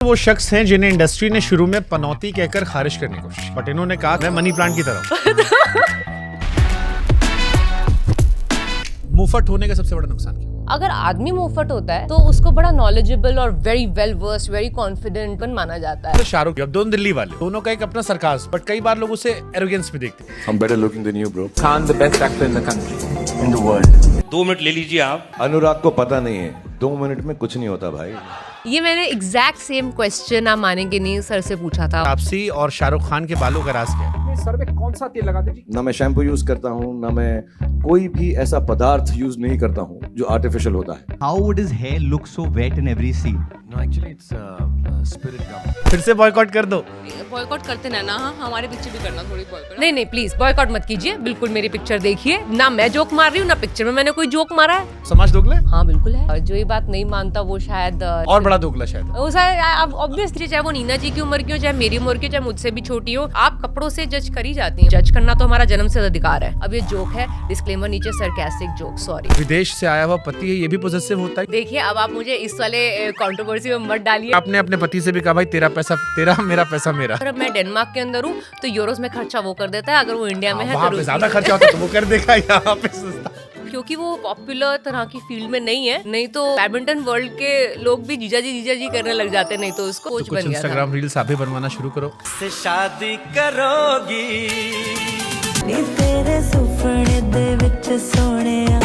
वो शख्स हैं जिन्हें इंडस्ट्री ने शुरू में पनौती कहकर खारिज करने की कोशिश, बट इन्होंने कहा मैं मनी प्लांट की तरह मुफट होने का सबसे बड़ा नुकसान क्या? अगर आदमी मुफट होता है तो उसको बड़ा नॉलेजेबल और very well versed, very confident माना जाता है। तो शाहरुख, अब दोनों दिल्ली वाले, दोनों का एक अपना सरकाज, बट कई बार लोग उसे एरोगेंस में देखते हैं। I'm better looking than you, bro. Khan, the best actor in the country, in the world. 2 minute ले लीजिए आप। अनुराग को पता नहीं है 2 मिनट में कुछ नहीं होता भाई। ये मैंने एग्जैक्ट सेम क्वेश्चन, आप मानेंगे नहीं, सर से पूछा था। तापसी और शाहरुख खान के बालों का राज क्या है? सर में कौन सा तेल लगाते जी? ना मैं शैम्पू यूज करता हूँ, ना मैं कोई भी ऐसा पदार्थ यूज नहीं करता हूँ जो आर्टिफिशियल होता है। How would his hair look so wet in every scene? No, actually it's spirit gum. फिर से बॉयकॉट कर दो। बॉयकॉट करते रहना, हाँ हमारे पीछे भी करना थोड़ी बॉयकॉट। नहीं नहीं प्लीज बॉयकॉट मत कीजिए, बिल्कुल मेरी पिक्चर देखिए। ना मैं जोक मार रही हूँ, ना पिक्चर में मैंने कोई जोक मारा है। समाज दोगला है? हाँ बिल्कुल है। और जो ये बात नहीं मानता वो शायद और बड़ा दोगला शायद। ऑब्वियसली चाहे वो नीना जी की उम्र की हो, चाहे मेरी उम्र की हो, चाहे मुझसे भी छोटी हो, आप कपड़ों से जज कर ही जाती हैं। जज करना तो हमारा जन्म से अधिकार है। अब ये जोक है, डिस्क्लेमर नीचे, सरकास्टिक जोक, सॉरी। विदेश से आया हुआ पति है, ये भी पॉजिटिव होता है? देखिए अब आप मुझे इस वाले कंट्रोवर्सी में मत डालिए। आपने अपने पति से भी कहा भाई तेरा पैसा तेरा, मेरा पैसा मेरा। अगर मैं डेनमार्क के अंदर हूँ तो यूरोस में खर्चा वो कर देता है, अगर वो इंडिया में है वहाँ तो पे ज्यादा खर्चा होता है तो वो कर देगा, यहाँ पे सस्ता। क्योंकि वो पॉपुलर तरह की फील्ड में नहीं है। नहीं तो बैडमिंटन वर्ल्ड के लोग भी जीजा जी करने लग जाते, नहीं तो उसको कोच कुछ बन गया था। इंस्टाग्राम रील्स आप भी बनवाना शुरू करो। से शादी करोगी नी तेरे सुपने दे विच सोहणिया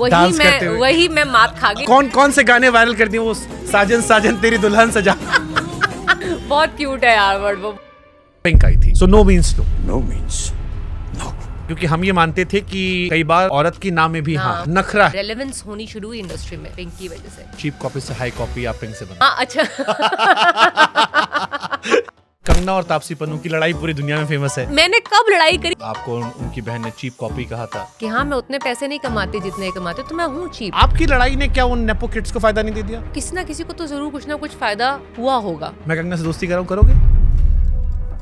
डांस करते हुए। वही मैं मात खा गई। कौन कौन से गाने वायरल कर दिए? वो साजन साजन तेरी दुल्हन सजा। बहुत क्यूट है यार वर्ड वो। पिंक आई थी। So no means no. No means no. क्योंकि हम ये मानते थे कि कई बार औरत की नाम में भी हाँ नखरा है। रेलेवेंस होनी शुरू हुई इंडस्ट्री में पिंक की वजह से। चीप कॉपी से हाई कॉपी आप पिंक से बना। हाँ अच्छा। कंगना और तापसी पन्नू की लड़ाई पूरी दुनिया में फेमस है। मैंने कब लड़ाई करी? आपको उनकी बहन ने चीप कॉपी कहा था कि हाँ मैं उतने पैसे नहीं कमाती जितने कमाते, तो मैं हूँ चीप। आपकी लड़ाई ने क्या उन नेपो किड्स को फायदा नहीं दे दिया? किसी ना किसी को तो जरूर कुछ ना कुछ फायदा हुआ होगा। मैं कंगना से दोस्ती कर रहा हूँ, करोगे?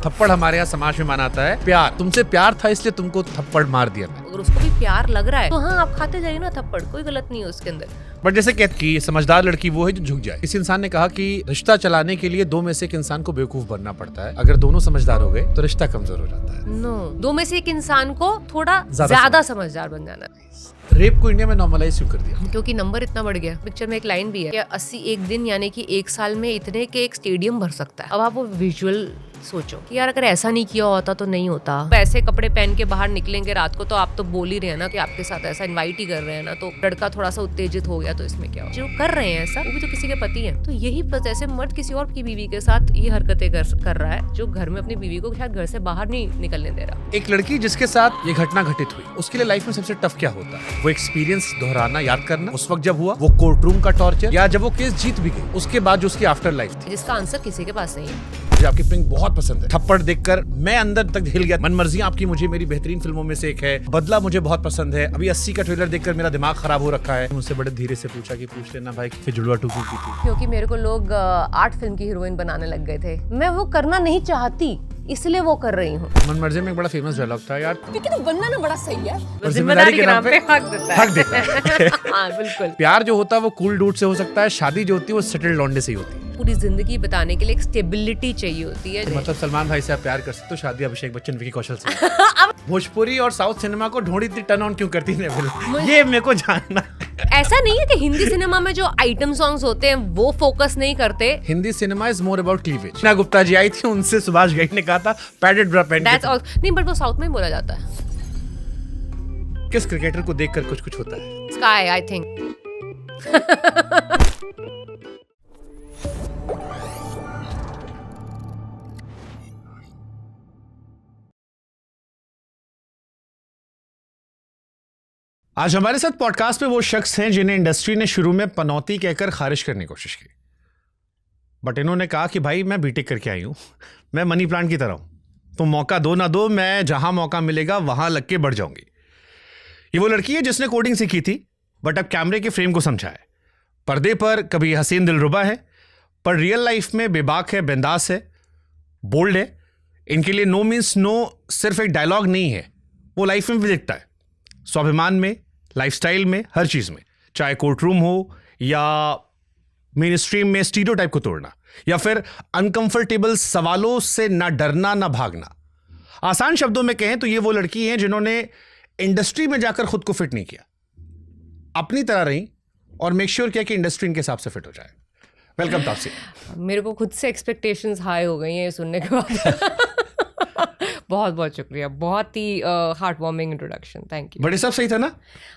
थप्पड़ हमारे यहाँ समाज में माना आता है प्यार। तुमसे प्यार था इसलिए तुमको थप्पड़ मार दिया मैं। अगर उसको भी प्यार लग रहा है तो हाँ आप खाते जाइए ना थप्पड़, कोई गलत नहीं है उसके अंदर। बट जैसे कहते कि समझदार लड़की वो है जो झुक जाए। इस इंसान ने कहा कि रिश्ता चलाने के लिए 2 में से एक इंसान को बेवकूफ बनना पड़ता है। अगर दोनों समझदार हो गए तो रिश्ता कमजोर हो जाता है। नो, 2 में से एक इंसान को थोड़ा ज्यादा समझदार बन जाना है। रेप को इंडिया में नॉर्मलाइज क्यों कर दिया? क्योंकि नंबर इतना बढ़ गया। पिक्चर में एक लाइन भी है कि 80 एक दिन यानी कि 1 साल में इतने के एक स्टेडियम भर सकता है। अब आप वो विजुअल सोचो कि यार अगर ऐसा नहीं किया होता तो नहीं होता। ऐसे कपड़े पहन के बाहर निकलेंगे रात को तो आप तो बोल ही रहे हैं ना कि आपके साथ ऐसा इनवाइट ही कर रहे हैं ना, तो लड़का थोड़ा सा उत्तेजित हो गया तो इसमें क्या हो? जो कर रहे हैं ऐसा वो भी तो किसी के पति हैं। तो यही जैसे मर्द किसी और की बीवी के साथ ये हरकतें कर रहा है जो घर में अपनी बीवी को शायद घर से बाहर नहीं निकलने दे रहा। एक लड़की जिसके साथ ये घटना घटित हुई उसके लिए लाइफ में सबसे टफ क्या होता है? वो एक्सपीरियंस दोहराना, याद करना उस वक्त जब हुआ, वो कोर्ट रूम का टॉर्चर, या जब वो केस जीत भी गई उसके बाद जो उसकी आफ्टर लाइफ थी, जिसका आंसर किसी के पास नहीं है। मुझे आपकी पिंक बहुत पसंद है। थप्पड़ देखकर मैं अंदर तक हिल गया। मनमर्जी आपकी मुझे मेरी बेहतरीन फिल्मों में से एक है। बदला मुझे बहुत पसंद है। अभी 80 का ट्रेलर देखकर मेरा दिमाग खराब हो रखा है। मुझसे बड़े धीरे से पूछा कि पूछ लेना भाई कि जुड़वा टूकी की थी। क्योंकि मेरे को लोग आर्ट फिल्म की हीरोइन बनाने लग गए थे। मैं वो करना नहीं चाहती, इसलिए वो कर रही हूँ। मनमर्जी में एक बड़ा फेमस डायलॉग था यार, क्योंकि तो बनना ना बड़ा सही है। और जिम्मेदारी के नाम पे हक देता है। हक देता है। हाँ बिल्कुल। प्यार जो होता है वो कूल डूड से हो सकता है, शादी जो होती है वो सेटल्ड लौंडे से ही होती है। पूरी जिंदगी बताने के लिए एक स्टेबिलिटी चाहिए होती है। मतलब सलमान भाई से आप प्यार कर सकते हो, शादी अभिषेक बच्चन विकी कौशल से। भोजपुरी और साउथ सिनेमा को ढोंढी इतनी टर्न ऑन क्यों करती है? ये मेरे को जानना है। ऐसा नहीं है कि हिंदी सिनेमा में जो आइटम सॉन्ग्स होते हैं वो फोकस नहीं करते। Hindi cinema is more about cleavage. ना गुप्ता जी आई थी, उनसे सुभाष घई ने कहा था पैडेड ब्रा पहन के। नहीं बट वो साउथ में ही बोला जाता है। किस क्रिकेटर को देखकर कुछ कुछ होता है? Sky I think. आज हमारे साथ पॉडकास्ट पे वो शख्स हैं जिन्हें इंडस्ट्री ने शुरू में पनौती कहकर खारिज करने की कोशिश की, बट इन्होंने कहा कि भाई मैं बीटेक करके आई हूँ, मैं मनी प्लांट की तरह हूँ, तो मौका दो ना दो, मैं जहां मौका मिलेगा वहां लग के बढ़ जाऊंगी। ये वो लड़की है जिसने कोडिंग सीखी थी बट अब कैमरे के फ्रेम को समझा है। पर्दे पर कभी हसीन दिलरुबा है पर रियल लाइफ में बेबाक है, बिंदास है, बोल्ड है। इनके लिए नो मीन्स नो सिर्फ एक डायलॉग नहीं है, वो लाइफ में भी दिखता है, स्वाभिमान में, लाइफस्टाइल में, हर चीज़ में, चाहे कोर्ट रूम हो या मेन स्ट्रीम में स्टीरियोटाइप को तोड़ना, या फिर अनकंफर्टेबल सवालों से ना डरना ना भागना। आसान शब्दों में कहें तो ये वो लड़की हैं जिन्होंने इंडस्ट्री में जाकर खुद को फिट नहीं किया, अपनी तरह रही और मेक श्योर किया कि इंडस्ट्री इनके हिसाब से फिट हो जाए। वेलकम तापसी। मेरे को खुद से एक्सपेक्टेशंस हाई हो गई हैं ये सुनने के बाद। बहुत बहुत शुक्रिया, बहुत ही heart warming introduction, thank you. But ये सब सही था ना?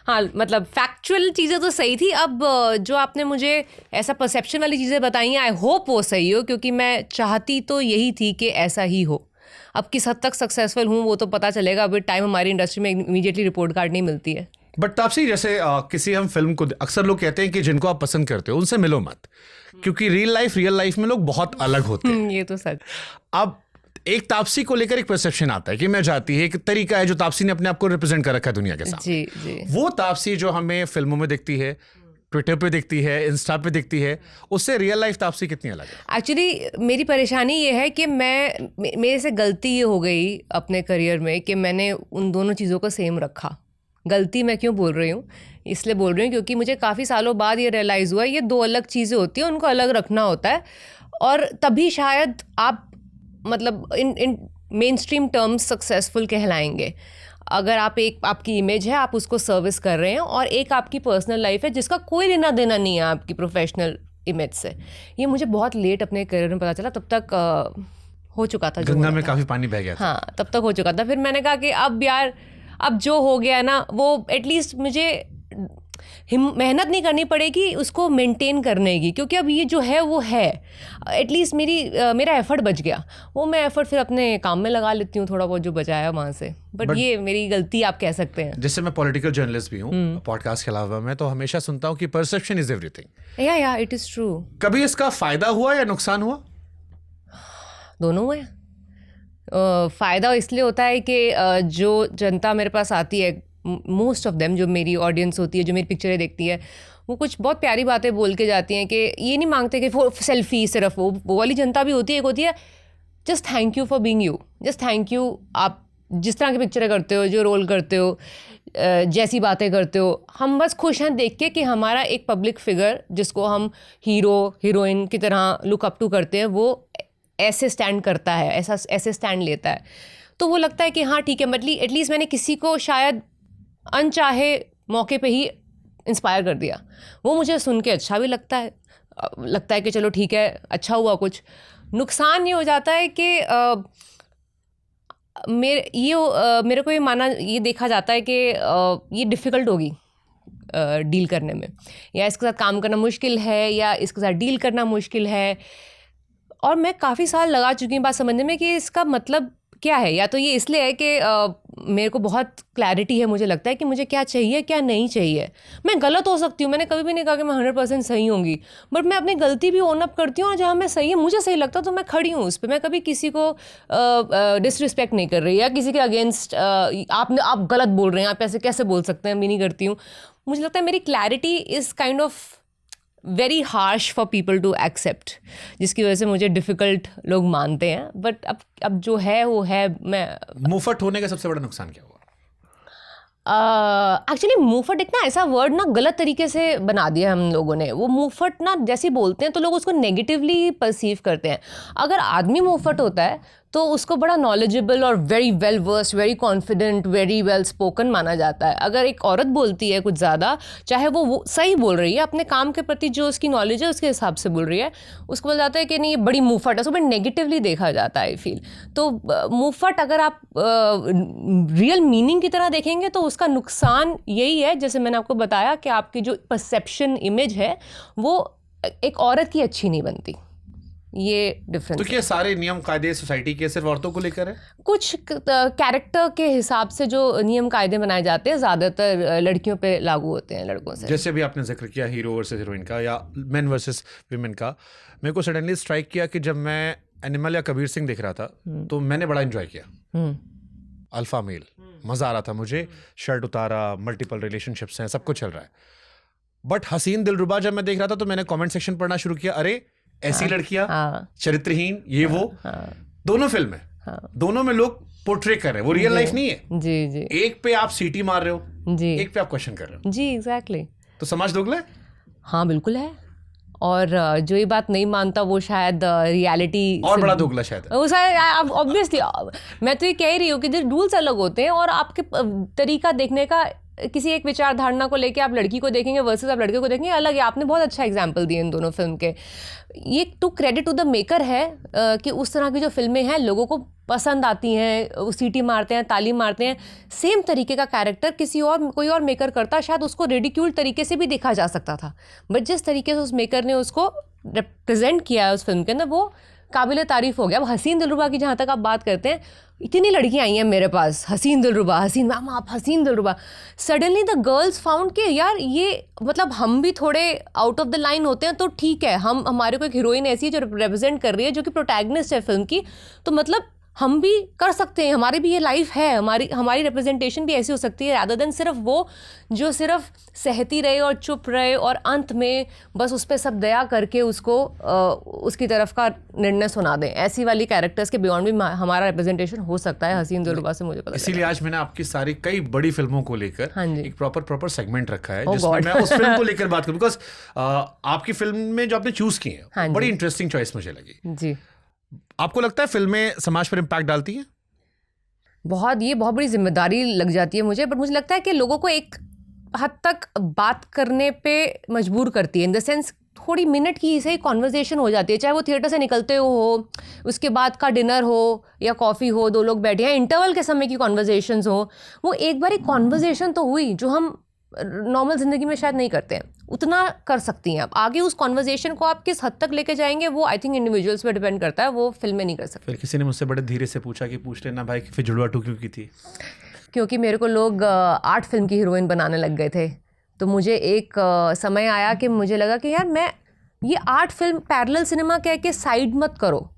हाँ, मतलब फैक्चुअल चीज़ें तो सही थी। अब जो आपने मुझे ऐसा परसेप्शन वाली चीज़ें बताई हैं, आई होप वो सही हो, क्योंकि मैं चाहती तो यही थी कि ऐसा ही हो। अब किस हद तक सक्सेसफुल हूँ वो तो पता चलेगा, अभी टाइम हमारी इंडस्ट्री में इमीडिएटली रिपोर्ट कार्ड नहीं मिलती है। बट तापसी, जैसे किसी हम फिल्म को अक्सर लोग कहते हैं कि जिनको आप पसंद करते हो उनसे मिलो मत, क्योंकि रियल लाइफ में लोग बहुत अलग होते हैं। ये तो सच। अब एक तापसी को लेकर एक परसेप्शन आता है कि मैं चाहती है, एक तरीका है जो तापसी ने अपने आप को रिप्रेजेंट कर रखा है दुनिया के सामने। जी जी। वो तापसी जो हमें फिल्मों में दिखती है, ट्विटर पे दिखती है, इंस्टा पे दिखती है, उससे रियल लाइफ तापसी कितनी अलग है? एक्चुअली मेरी परेशानी ये है कि मेरे से गलती ये हो गई अपने करियर में कि मैंने उन दोनों चीज़ों को सेम रखा। गलती मैं क्यों बोल रही हूँ, इसलिए बोल रही हूँ क्योंकि मुझे काफ़ी सालों बाद ये रियलाइज़ हुआ ये दो अलग चीज़ें होती हैं, उनको अलग रखना होता है। और तभी शायद आप मतलब इन मेन स्ट्रीम टर्म्स सक्सेसफुल कहलाएंगे। अगर आपकी इमेज है, आप उसको सर्विस कर रहे हैं, और एक आपकी पर्सनल लाइफ है जिसका कोई लेना देना नहीं है आपकी प्रोफेशनल इमेज से। ये मुझे बहुत लेट अपने करियर में पता चला, तब तक हो चुका था। गंगा में काफ़ी पानी बह गया था। हाँ, तब तक हो चुका था। फिर मैंने कहा कि अब यार, अब जो हो गया ना, वो एटलीस्ट मुझे मेहनत नहीं करनी पड़ेगी उसको मेंटेन करने की, क्योंकि अब ये जो है वो है। एटलीस्ट मेरा एफर्ट बच गया, वो मैं एफर्ट फिर अपने काम में लगा लेती हूँ, थोड़ा बहुत जो बचाया वहाँ से। बट ये मेरी गलती आप कह सकते हैं। जैसे मैं पॉलिटिकल जर्नलिस्ट भी हूँ पॉडकास्ट के अलावा, मैं तो हमेशा सुनता हूँ कि परसेप्शन इज एवरीथिंग। या इट इज़ ट्रू। कभी इसका फायदा हुआ या नुकसान हुआ? दोनों हुए। फ़ायदा इसलिए होता है कि जो जनता मेरे पास आती है, मोस्ट ऑफ देम, जो मेरी ऑडियंस होती है, जो मेरी पिक्चरें देखती है, वो कुछ बहुत प्यारी बातें बोल के जाती हैं कि ये नहीं मांगते कि सेल्फी, सिर्फ वो वाली जनता भी होती है। एक होती है just thank you for being you, just thank you, आप जिस तरह की पिक्चरें करते हो, जो रोल करते हो, जैसी बातें करते हो, हम बस खुश हैं देख के कि हमारा एक पब्लिक फिगर जिसको हम हीरो हीरोइन की तरह लुक अप टू करते हैं, वो ऐसे स्टैंड करता है, ऐसे स्टैंड लेता है। तो वो लगता है कि हाँ ठीक है, मतलब एटलीस्ट मैंने किसी को शायद अनचाहे मौके पे ही इंस्पायर कर दिया। वो मुझे सुन के अच्छा भी लगता है कि चलो ठीक है, अच्छा हुआ। कुछ नुकसान ये हो जाता है कि मेरे को ये देखा जाता है कि ये डिफ़िकल्ट होगी डील करने में, या इसके साथ काम करना मुश्किल है, या इसके साथ डील करना मुश्किल है। और मैं काफ़ी साल लगा चुकी हूँ बात समझने में कि इसका मतलब क्या है। या तो ये इसलिए है कि मेरे को बहुत क्लैरिटी है, मुझे लगता है कि मुझे क्या चाहिए क्या नहीं चाहिए। मैं गलत हो सकती हूँ, मैंने कभी भी नहीं कहा कि मैं 100% सही होंगी, बट मैं अपनी गलती भी ओन अप करती हूँ, और जहाँ मैं सही है, मुझे सही लगता तो मैं खड़ी हूँ उस पर। मैं कभी किसी को डिसरिस्पेक्ट नहीं कर रही, या किसी के अगेंस्ट आप गलत बोल रहे हैं, आप ऐसे कैसे बोल सकते हैं, मैं नहीं करती हूँ। मुझे लगता है मेरी clarity is kind of very harsh for people to accept, जिसकी वजह से मुझे डिफ़िकल्ट लोग मानते हैं। बट अब जो है वो है। मैं मुफट होने का सबसे बड़ा नुकसान क्या हुआ? एक्चुअली मुंहफट एक ना ऐसा वर्ड ना गलत तरीके से बना दिया हम लोगों ने। वो मुंहफट ना जैसे बोलते हैं तो लोग उसको नेगेटिवली परसीव करते हैं। अगर आदमी मुंहफट होता है तो उसको बड़ा नॉलेजेबल और very well versed, very confident, very well spoken माना जाता है। अगर एक औरत बोलती है कुछ ज़्यादा, चाहे वो सही बोल रही है, अपने काम के प्रति जो उसकी नॉलेज है उसके हिसाब से बोल रही है, उसको बोला जाता है कि नहीं ये बड़ी मुंहफट है, उसको बड़ा नेगेटिवली देखा जाता है। आई फील तो मुंहफट अगर आप रियल मीनिंग की तरह देखेंगे तो उसका नुकसान यही है, जैसे मैंने आपको बताया, कि आपकी जो परसेप्शन इमेज है वो एक औरत की अच्छी नहीं बनती। ये डिफरेंस। तो क्या सारे नियम कायदे सोसाइटी के सिर्फ औरतों को लेकर है? कुछ कैरेक्टर के हिसाब से जो नियम कायदे बनाए जाते हैं ज़्यादातर लड़कियों पे लागू होते हैं लड़कों से। जैसे अभी आपने जिक्र किया हीरो वर्सेस हीरोइन का या मेन वर्सेस विमेन का, मेरे को सडनली स्ट्राइक किया कि जब मैं एनिमल या कबीर सिंह देख रहा था तो मैंने बड़ा एंजॉय किया। अल्फा मेल, मज़ा आ रहा था मुझे, शर्ट उतारा, मल्टीपल रिलेशनशिप्स हैं, सब कुछ चल रहा है। बट हसीन दिलरुबा जब मैं देख रहा था तो मैंने कमेंट सेक्शन पढ़ना शुरू किया, अरे ऐसी लड़कियां, चरित्रहीन, ये वो। दोनों फिल्म है, दोनों में लोग पोर्ट्रे कर रहे हैं, वो रियल लाइफ नहीं है। जी जी। एक पे आप सीटी मार रहे हो, जी, एक पे आप क्वेश्चन कर रहे हो। जी एग्जैक्टली। तो समाज दोगला है? हाँ बिल्कुल है। और जो ये बात नहीं मानता वो शायद रियलिटी और बड़ा दोगला शायद है। वो शायद ऑब्वियसली मैं तो ये कह रही हूँ कि जो रूल्स अलग होते हैं और आपके तरीका देखने का किसी एक विचार धारणा को लेके आप लड़की को देखेंगे वर्सेस आप लड़के को देखेंगे अलग है। आपने बहुत अच्छा एग्जाम्पल दिए इन दोनों फिल्म के। ये to credit to the maker है कि उस तरह की जो फिल्में हैं लोगों को पसंद आती हैं, वो सीटी मारते हैं, ताली मारते हैं। सेम तरीके का कैरेक्टर किसी और कोई और मेकर करता शायद उसको रिडिक्यूल तरीके से भी देखा जा सकता था, बट जिस तरीके से उस मेकर ने उसको रिप्रेजेंट किया है उस फिल्म के अंदर वो काबिल तारीफ हो गया। अब हसीन दिलरुबा की जहाँ तक आप बात करते हैं, इतनी लड़कियाँ आई हैं मेरे पास, हसीन दिलरुबा, हसीन मैम आप हसीन दिलरुबा। सडनली द गर्ल्स फाउंड के यार ये मतलब हम भी थोड़े आउट ऑफ द लाइन होते हैं तो ठीक है, हम हमारे को एक हीरोइन ऐसी है जो रिप्रेजेंट कर रही है, जो कि प्रोटैगनिस्ट है फिल्म की, तो मतलब हम भी कर सकते हैं, हमारी भी ये लाइफ है, हमारी रिप्रेजेंटेशन भी ऐसी हो सकती है, रादर देन सिर्फ वो जो सिर्फ सहती रहे और चुप रहे और अंत में बस उस पर सब दया करके उसको उसकी तरफ का निर्णय सुना दें। ऐसी वाली कैरेक्टर्स के बियॉन्ड भी हमारा रिप्रेजेंटेशन हो सकता है। हसीन दिलरुबा से मुझे पता इसीलिए आज मैंने आपकी सारी कई बड़ी फिल्मों को लेकर हाँ जी। एक प्रॉपर सेगमेंट रखा है Oh जिसमें God. मैं उस फिल्म को लेकर बात करूं, बिकॉज आपकी फिल्म में जो आपने चूज की है हाँ जी। बड़ी इंटरेस्टिंग चॉइस मुझे लगी। जी। आपको लगता है फिल्में समाज पर इम्पैक्ट डालती हैं? ये बहुत बड़ी जिम्मेदारी लग जाती है मुझे, बट मुझे लगता है कि लोगों को एक हद तक बात करने पे मजबूर करती है, इन द सेंस थोड़ी मिनट की सही कॉन्वर्जेशन हो जाती है, चाहे वो थिएटर से निकलते हो उसके बाद का डिनर हो या कॉफ़ी हो, दो लोग बैठे हैं, इंटरवल के समय की कॉन्वर्जेशंस हो, वो एक बार एक कॉन्वर्जेशन तो हुई जो हम नॉर्मल ज़िंदगी में शायद नहीं करते हैं, उतना कर सकती हैं आप। आगे उस कॉन्वर्जेशन को आप किस हद तक लेके जाएंगे वो आई थिंक इंडिविजुअल्स पे डिपेंड करता है, वो फिल्में नहीं कर सकती। फिर किसी ने मुझसे बड़े धीरे से पूछा कि पूछ लेना भाई कि फिर जुड़वा 2 क्यों की थी? क्योंकि मेरे को लोग आर्ट फिल्म की हीरोइन बनाने लग गए थे, तो मुझे एक समय आया कि मुझे लगा कि यार मैं ये आर्ट फिल्म पैरेलल सिनेमा कह के साइड मत करो,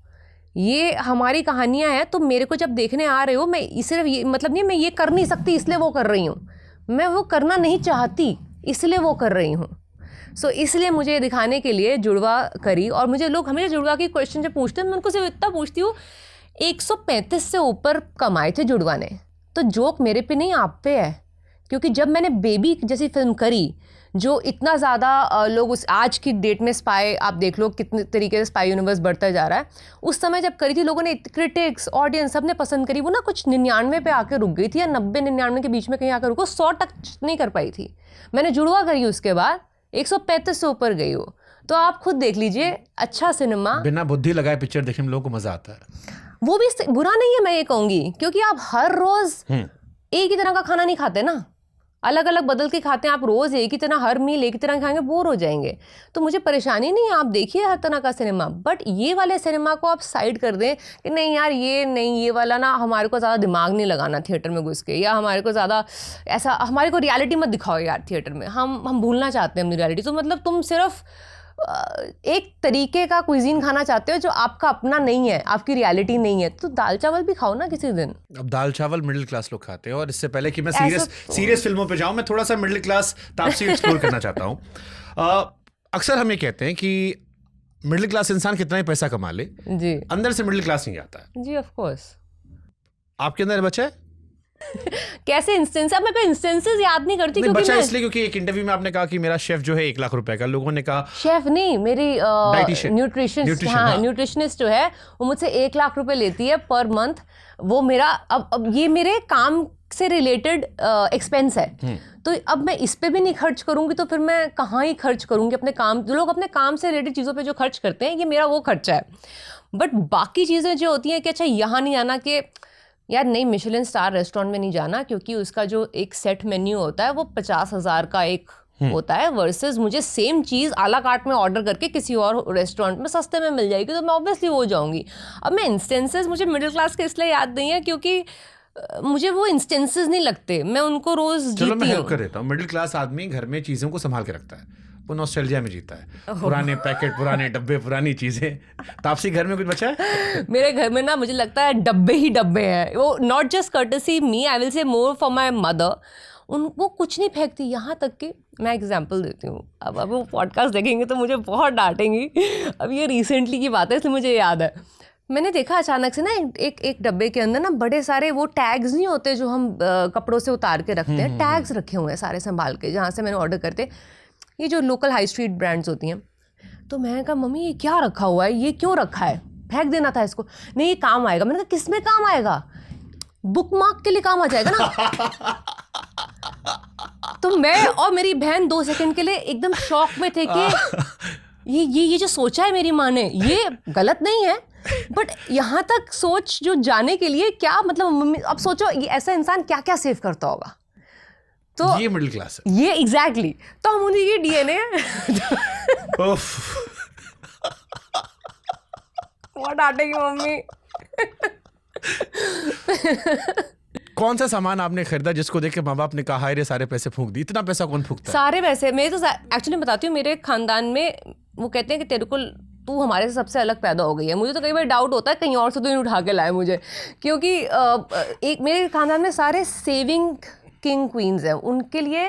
ये हमारी कहानियाँ हैं, तो मेरे को जब देखने आ रहे हो मैं सिर्फ ये मतलब नहीं मैं ये कर नहीं सकती इसलिए वो कर रही हूँ, मैं वो करना नहीं चाहती इसलिए वो कर रही हूँ। सो इसलिए मुझे ये दिखाने के लिए जुड़वा करी। और मुझे लोग हमेशा जुड़वा की क्वेश्चन जब पूछते हैं मैं उनको सिर्फ इतना पूछती हूँ 135 से ऊपर कमाए थे जुड़वा ने, तो जोक मेरे पे नहीं आप पे है, क्योंकि जब मैंने बेबी जैसी फिल्म करी जो इतना ज़्यादा लोग उस आज की डेट में स्पाई आप देख लो कितने तरीके से स्पाई यूनिवर्स बढ़ता जा रहा है, उस समय जब करी थी लोगों ने क्रिटिक्स ऑडियंस सब ने पसंद करी, वो ना कुछ 99 पे आके रुक गई थी या 90-99 के बीच में कहीं आकर रुको, 100 टच नहीं कर पाई थी। मैंने जुड़वा करी उसके बाद 135 से ऊपर गई हो, तो आप खुद देख लीजिए अच्छा सिनेमा बिना बुद्धि लगाए पिक्चर देखने में लोगों को मजा आता है, वो भी बुरा नहीं है मैं ये कहूँगी, क्योंकि आप हर रोज़ एक ही तरह का खाना नहीं खाते ना, अलग अलग बदल के खाते हैं। आप रोज़ एक ही तरह हर मील एक ही तरह खाएंगे बोर हो जाएंगे, तो मुझे परेशानी नहीं है, आप देखिए हर तरह का सिनेमा, बट ये वाले सिनेमा को आप साइड कर दें कि नहीं यार ये नहीं, ये वाला ना हमारे को ज़्यादा दिमाग नहीं लगाना थिएटर में घुस के, या हमारे को ज़्यादा ऐसा हमारे को रियलिटी मत दिखाओ यार थिएटर में, हम भूलना चाहते हैं अपनी रियलिटी। तो मतलब तुम सिर्फ एक तरीके का कुइजीन खाना चाहते हो जो आपका अपना नहीं है, आपकी रियलिटी नहीं है, तो दाल चावल भी खाओ ना किसी दिन। अब दाल चावल मिडिल क्लास लोग खाते हैं, और इससे पहले कि मैं सीरियस फिल्मों पे जाऊं, मैं थोड़ा सा मिडिल क्लास तापसी एक्सप्लोर करना चाहता हूं। अक्सर हम ये कहते हैं कि मिडिल क्लास इंसान कितना ही पैसा कमा ले जी अंदर से मिडिल क्लास नहीं आता है। जी ऑफ कोर्स। आपके अंदर बच्चा है? कैसे इंस्टेंस, अब मेरे को इंस्टेंसेस याद नहीं करती, क्योंकि बच्चा मैं इसलिए क्योंकि एक इंटरव्यू में आपने कहा कि मेरा शेफ जो है 1 लाख रुपए का, लोगों ने कहा शेफ नहीं मेरी न्यूट्रिशनिस्ट जो है वो मुझसे 1 लाख रुपए लेती है पर मंथ। वो मेरा अब ये मेरे काम से रिलेटेड एक्सपेंस है, तो अब मैं इस पे भी नहीं खर्च करूंगी तो फिर मैं कहाँ ही खर्च करूंगी अपने काम। जो लोग अपने काम से रिलेटेड चीज़ों पे जो खर्च करते हैं ये मेरा वो खर्चा है। बट बाकी चीज़ें जो होती हैं कि अच्छा यहाँ नहीं आना, कि यार नहीं मिशेलिन स्टार रेस्टोरेंट में नहीं जाना क्योंकि उसका जो एक सेट मेन्यू होता है वो 50,000 का एक होता है, वर्सेस मुझे सेम चीज़ आला कार्ट में ऑर्डर करके किसी और रेस्टोरेंट में सस्ते में मिल जाएगी, तो मैं ऑब्वियसली वो जाऊंगी। अब मैं इंस्टेंसेस मुझे मिडिल क्लास के इसलिए याद नहीं है क्योंकि मुझे वो इंस्टेंसेस नहीं लगते, मैं उनको रोज जीती हूँ। चलो मैं हेल्प कर देता हूँ। मिडिल क्लास आदमी घर में चीज़ों को संभाल के रखता है, वो नॉस्टैल्जिया में जीता है, पुराने पैकेट, पुराने डब्बे, पुरानी चीजें। तापसी घर में कुछ बचा है? मेरे घर में ना मुझे लगता है डब्बे ही डब्बे हैं, वो not just courtesy me, I will say more for my mother. वो कुछ नहीं फेंकती, यहाँ तक कि मैं एग्जांपल देती हूँ, अब वो पॉडकास्ट देखेंगे तो मुझे बहुत डांटेंगी। अब ये रिसेंटली की बात है इसलिए मुझे याद है, मैंने देखा अचानक से ना एक डब्बे के अंदर ना बड़े सारे वो टैग्स नहीं होते जो हम कपड़ों से उतार के रखते हैं, टैग्स रखे हुए हैं सारे संभाल के, जहाँ से मैंने ऑर्डर करते, ये जो लोकल हाई स्ट्रीट ब्रांड्स होती हैं, तो मैं कहा मम्मी ये क्या रखा हुआ है, ये क्यों रखा है, फेंक देना था इसको। नहीं ये काम आएगा। मैंने कहा किस में काम आएगा, बुक मार्क के लिए काम आ जाएगा ना। तो मैं और मेरी बहन 2 सेकंड के लिए एकदम शॉक में थे कि ये जो सोचा है मेरी माँ ने ये गलत नहीं है, बट यहाँ तक सोच जो जाने के लिए क्या मतलब मम्मी, अब सोचो ये ऐसा इंसान क्या क्या सेव करता होगा। तो ये मिडिल क्लास है। ये एग्जैक्टली तो हम उन्हीं की डीएनए उफ। बहुत डांटेगी मम्मी। कौन सा सामान आपने खरीदा जिसको देख के माँ बाप ने कहा हाय रे सारे पैसे फूंक दी, इतना पैसा कौन फूंकता है? सारे पैसे मैं तो एक्चुअली बताती हूँ, मेरे खानदान में वो कहते हैं कि तेरे को तू हमारे से सबसे अलग पैदा हो गई है। मुझे तो कई बार डाउट होता है कहीं और से तो नहीं उठा के लाए मुझे, क्योंकि एक मेरे खानदान में सारे सेविंग किंग क्वींस हैं। उनके लिए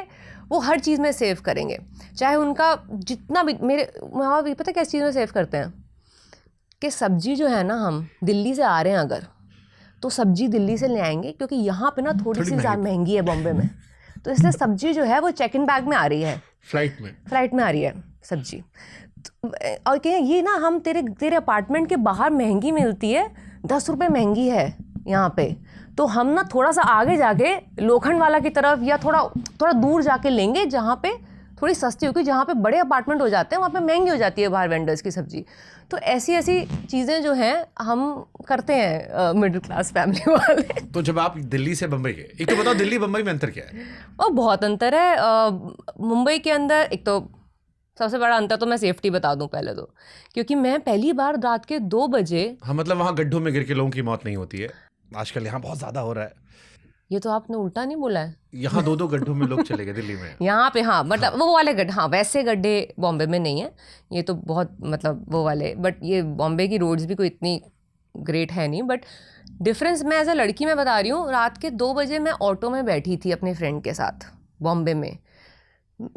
वो हर चीज़ में सेव करेंगे, चाहे उनका जितना भी। मेरे माँ बाप पता क्या चीज़ में सेव करते हैं कि सब्जी जो है ना, हम दिल्ली से आ रहे हैं अगर, तो सब्जी दिल्ली से ले आएंगे क्योंकि यहाँ पे ना थोड़ी सी ज़्यादा महंगी है बॉम्बे में, तो इसलिए सब्जी जो है वो चेक इन बैग में आ रही है, फ्लाइट में आ रही है सब्जी। और कहें ये ना हम तेरे अपार्टमेंट के बाहर महंगी मिलती है, 10 रुपये महंगी है यहाँ पे, तो हम ना थोड़ा सा आगे जाके लोखंड वाला की तरफ या थोड़ा दूर जाके लेंगे जहाँ पे थोड़ी सस्ती होगी, जहाँ पे बड़े अपार्टमेंट हो जाते हैं वहाँ पे महंगी हो जाती है बाहर वेंडर्स की सब्जी। तो ऐसी चीज़ें जो हैं हम करते हैं मिडिल क्लास फैमिली वाले। तो जब आप दिल्ली से बम्बई गए, एक तो बताओ दिल्ली बम्बई में अंतर क्या है? और बहुत अंतर है। मुंबई के अंदर एक तो सबसे बड़ा अंतर तो मैं सेफ्टी बता दूं पहले तो, क्योंकि मैं पहली बार रात के 2 बजे, हाँ मतलब वहाँ गड्ढों में गिर के लोगों की मौत नहीं होती है आजकल, यहाँ बहुत ज्यादा हो रहा है। ये तो आपने उल्टा नहीं बोला है, यहाँ 2-2 गड्ढों में लोग चले गए दिल्ली में। यहाँ पे हाँ बट वो वाले गड्ढे, हाँ वैसे गड्ढे बॉम्बे में नहीं है, ये तो बहुत मतलब वो वाले, बट ये बॉम्बे की रोड्स भी कोई इतनी ग्रेट है नहीं। बट डिफरेंस मैं एज अ लड़की मैं बता रही हूँ, रात के 2 बजे मैं ऑटो में बैठी थी अपने फ्रेंड के साथ बॉम्बे में,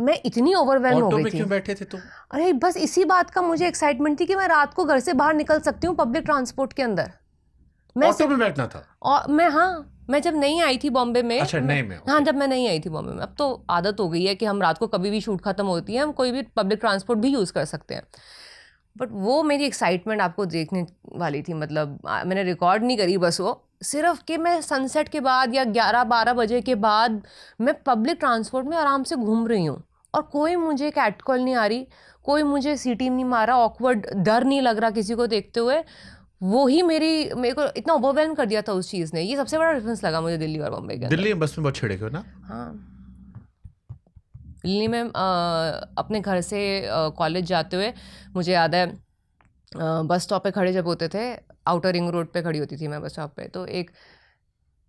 मैं इतनी ओवरवेल्म हो गई थी। क्यों बैठे थे तुम? अरे बस इसी बात का मुझे एक्साइटमेंट थी कि मैं रात को घर से बाहर निकल सकती हूँ पब्लिक ट्रांसपोर्ट के अंदर। ऑटो में बैठना था? और मैं जब नहीं आई थी बॉम्बे में, अच्छा नए में, हाँ जब मैं नहीं आई थी बॉम्बे में, अब तो आदत हो गई है कि हम रात को कभी भी शूट खत्म होती है हम कोई भी पब्लिक ट्रांसपोर्ट भी यूज़ कर सकते हैं। बट वो मेरी एक्साइटमेंट आपको देखने वाली थी, मतलब मैंने रिकॉर्ड नहीं करी, बस वो सिर्फ कि मैं सनसेट के बाद या 11-12 बजे के बाद मैं पब्लिक ट्रांसपोर्ट में आराम से घूम रही हूँ और कोई मुझे कैट कॉल नहीं आ रही, कोई मुझे सीटी नहीं मारा, ऑकवर्ड डर नहीं लग रहा किसी को देखते हुए। वो ही मेरे को इतना ओवरवेल्म कर दिया था उस चीज़ ने। ये सबसे बड़ा डिफरेंस लगा मुझे दिल्ली और बॉम्बे के। दिल्ली में बस में बहुत छिड़े हो ना? हाँ दिल्ली में अपने घर से कॉलेज जाते हुए मुझे याद है बस स्टॉप पे खड़े जब होते थे, आउटर रिंग रोड पे खड़ी होती थी मैं बस स्टॉप पे, तो एक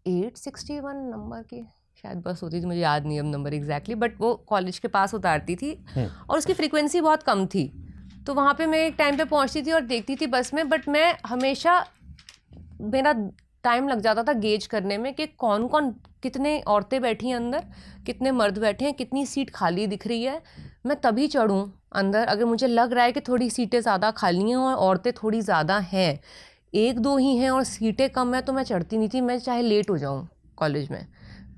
861 नंबर की शायद बस होती थी, मुझे याद नहीं अब नंबर एग्जैक्टली, बट वो कॉलेज के पास उतारती थी और उसकी फ्रीक्वेंसी बहुत कम थी, तो वहाँ पे मैं एक टाइम पे पहुँचती थी और देखती थी बस में। बट मैं हमेशा मेरा टाइम लग जाता था गेज करने में कि कौन कौन, कितने औरतें बैठी हैं अंदर, कितने मर्द बैठे हैं, कितनी सीट खाली दिख रही है, मैं तभी चढ़ूँ अंदर। अगर मुझे लग रहा है कि थोड़ी सीटें ज़्यादा खाली हैं और औरतें थोड़ी ज़्यादा हैं, 1-2 ही हैं और सीटें कम है, तो मैं चढ़ती नहीं थी। मैं चाहे लेट हो जाऊँ कॉलेज में,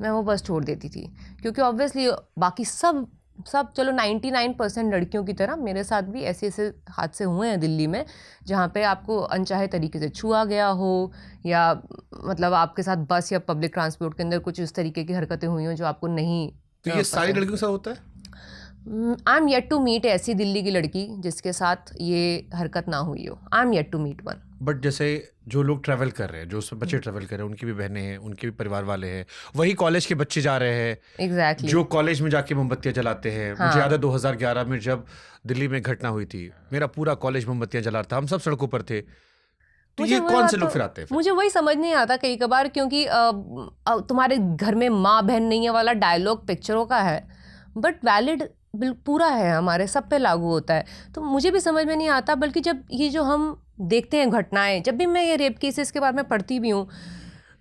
मैं वो बस छोड़ देती थी, क्योंकि ऑब्वियसली बाकी सब चलो 99% लड़कियों की तरह मेरे साथ भी ऐसे हादसे हुए हैं दिल्ली में, जहाँ पे आपको अनचाहे तरीके से छुआ गया हो या मतलब आपके साथ बस या पब्लिक ट्रांसपोर्ट के अंदर कुछ इस तरीके की हरकतें हुई हों जो आपको नहीं। तो ये सारी लड़कियों के साथ होता है? I am yet to meet ऐसी दिल्ली की लड़की जिसके साथ ये हरकत ना हुई हो। I am yet to meet one. But जैसे जो लोग ट्रैवल कर रहे हैं, जो बच्चे ट्रैवल कर रहे हैं, उनकी भी बहनें हैं, उनके भी परिवार वाले हैं, वही कॉलेज के बच्चे जा रहे हैं एग्जैक्टली जो कॉलेज में जाके मोमबत्तियां जलाते हैं। मुझे याद है 2011 में जब दिल्ली में घटना हुई थी, मेरा पूरा कॉलेज मोमबत्तियां जला रहा था, हम सब सड़कों पर थे। तो ये कौन से लोग फिर आते हैं? मुझे वही समझ नहीं आता कई कबार, क्योंकि तुम्हारे घर में माँ बहन नहीं है वाला डायलॉग पिक्चरों का है, बट वैलिड पूरा है, हमारे सब पे लागू होता है। तो मुझे भी समझ में नहीं आता, बल्कि जब ये जो हम देखते हैं घटनाएं, जब भी मैं ये रेप केसेस के बारे में पढ़ती भी हूँ,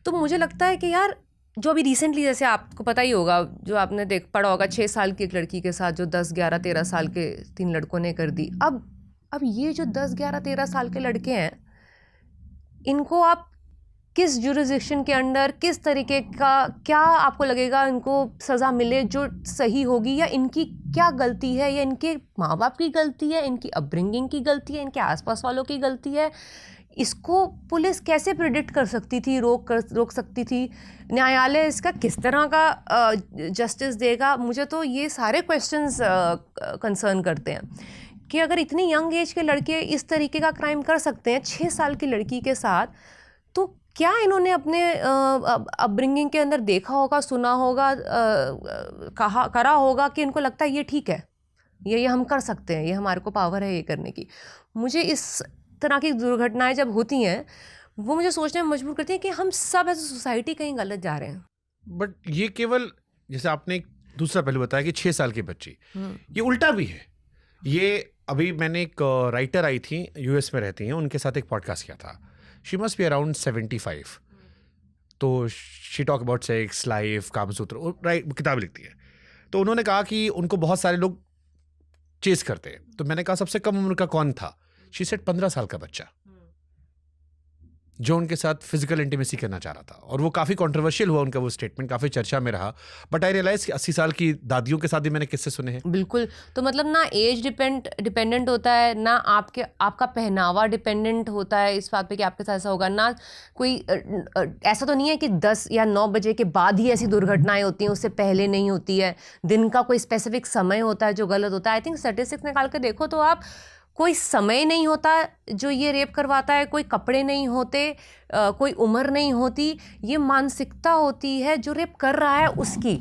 तो मुझे लगता है कि यार जो अभी रिसेंटली, जैसे आपको पता ही होगा, जो आपने पढ़ा होगा 6 साल की एक लड़की के साथ जो 10, 11, 13 साल के 3 लड़कों ने कर दी। अब ये जो 10, 11, 13 साल के लड़के हैं, इनको आप किस जुरिस्डिक्शन के अंडर किस तरीके का क्या आपको लगेगा इनको सज़ा मिले जो सही होगी, या इनकी क्या गलती है, या इनके माँ बाप की गलती है, इनकी अपब्रिंगिंग की गलती है, इनके आसपास वालों की गलती है? इसको पुलिस कैसे प्रिडिक्ट कर सकती थी, रोक सकती थी? न्यायालय इसका किस तरह का जस्टिस देगा? मुझे तो ये सारे क्वेश्चंस कंसर्न करते हैं कि अगर इतनी यंग एज के लड़के इस तरीके का क्राइम कर सकते हैं 6 साल की लड़की के साथ, तो क्या इन्होंने अपने अपब्रिंगिंग के अंदर देखा होगा, सुना होगा, करा होगा कि इनको लगता है ये ठीक है, ये हम कर सकते हैं, ये हमारे को पावर है ये करने की? मुझे इस तरह की दुर्घटनाएं जब होती हैं वो मुझे सोचने में मजबूर करती हैं कि हम सब एज अ सोसाइटी कहीं गलत जा रहे हैं। बट ये केवल, जैसे आपने एक दूसरा पहलू बताया कि 6 साल की बच्ची, ये उल्टा भी है। ये अभी मैंने एक राइटर आई थी, यूएस में रहती हैं, उनके साथ एक पॉडकास्ट किया था। She must be around 75। तो she talk about sex, life, Kamasutra, right, किताब लिखती है। तो उन्होंने कहा कि उनको बहुत सारे लोग चेस करते हैं। तो मैंने कहा सबसे कम उम्र का कौन था? शी सेड 15 साल का बच्चा, जो उनके साथ फिजिकल इंटीमेसी करना चाह रहा था। और वो काफ़ी कंट्रोवर्शियल हुआ उनका वो स्टेटमेंट, काफ़ी चर्चा में रहा। बट आई रियलाइज कि 80 साल की दादियों के साथ भी मैंने किस्से सुने हैं। बिल्कुल। तो मतलब ना एज डिपेंडेंट होता है, ना आपका पहनावा डिपेंडेंट होता है इस बात पे कि आपके साथ ऐसा होगा, ना कोई ऐसा तो नहीं है कि 10 या 9 बजे के बाद ही ऐसी दुर्घटनाएं होती हैं, उससे पहले नहीं होती है। दिन का कोई स्पेसिफिक समय होता है जो गलत होता है। आई थिंक स्टैटिस्टिक्स निकाल के देखो तो आप, कोई समय नहीं होता जो ये रेप करवाता है, कोई कपड़े नहीं होते, कोई उम्र नहीं होती, ये मानसिकता होती है जो रेप कर रहा है उसकी,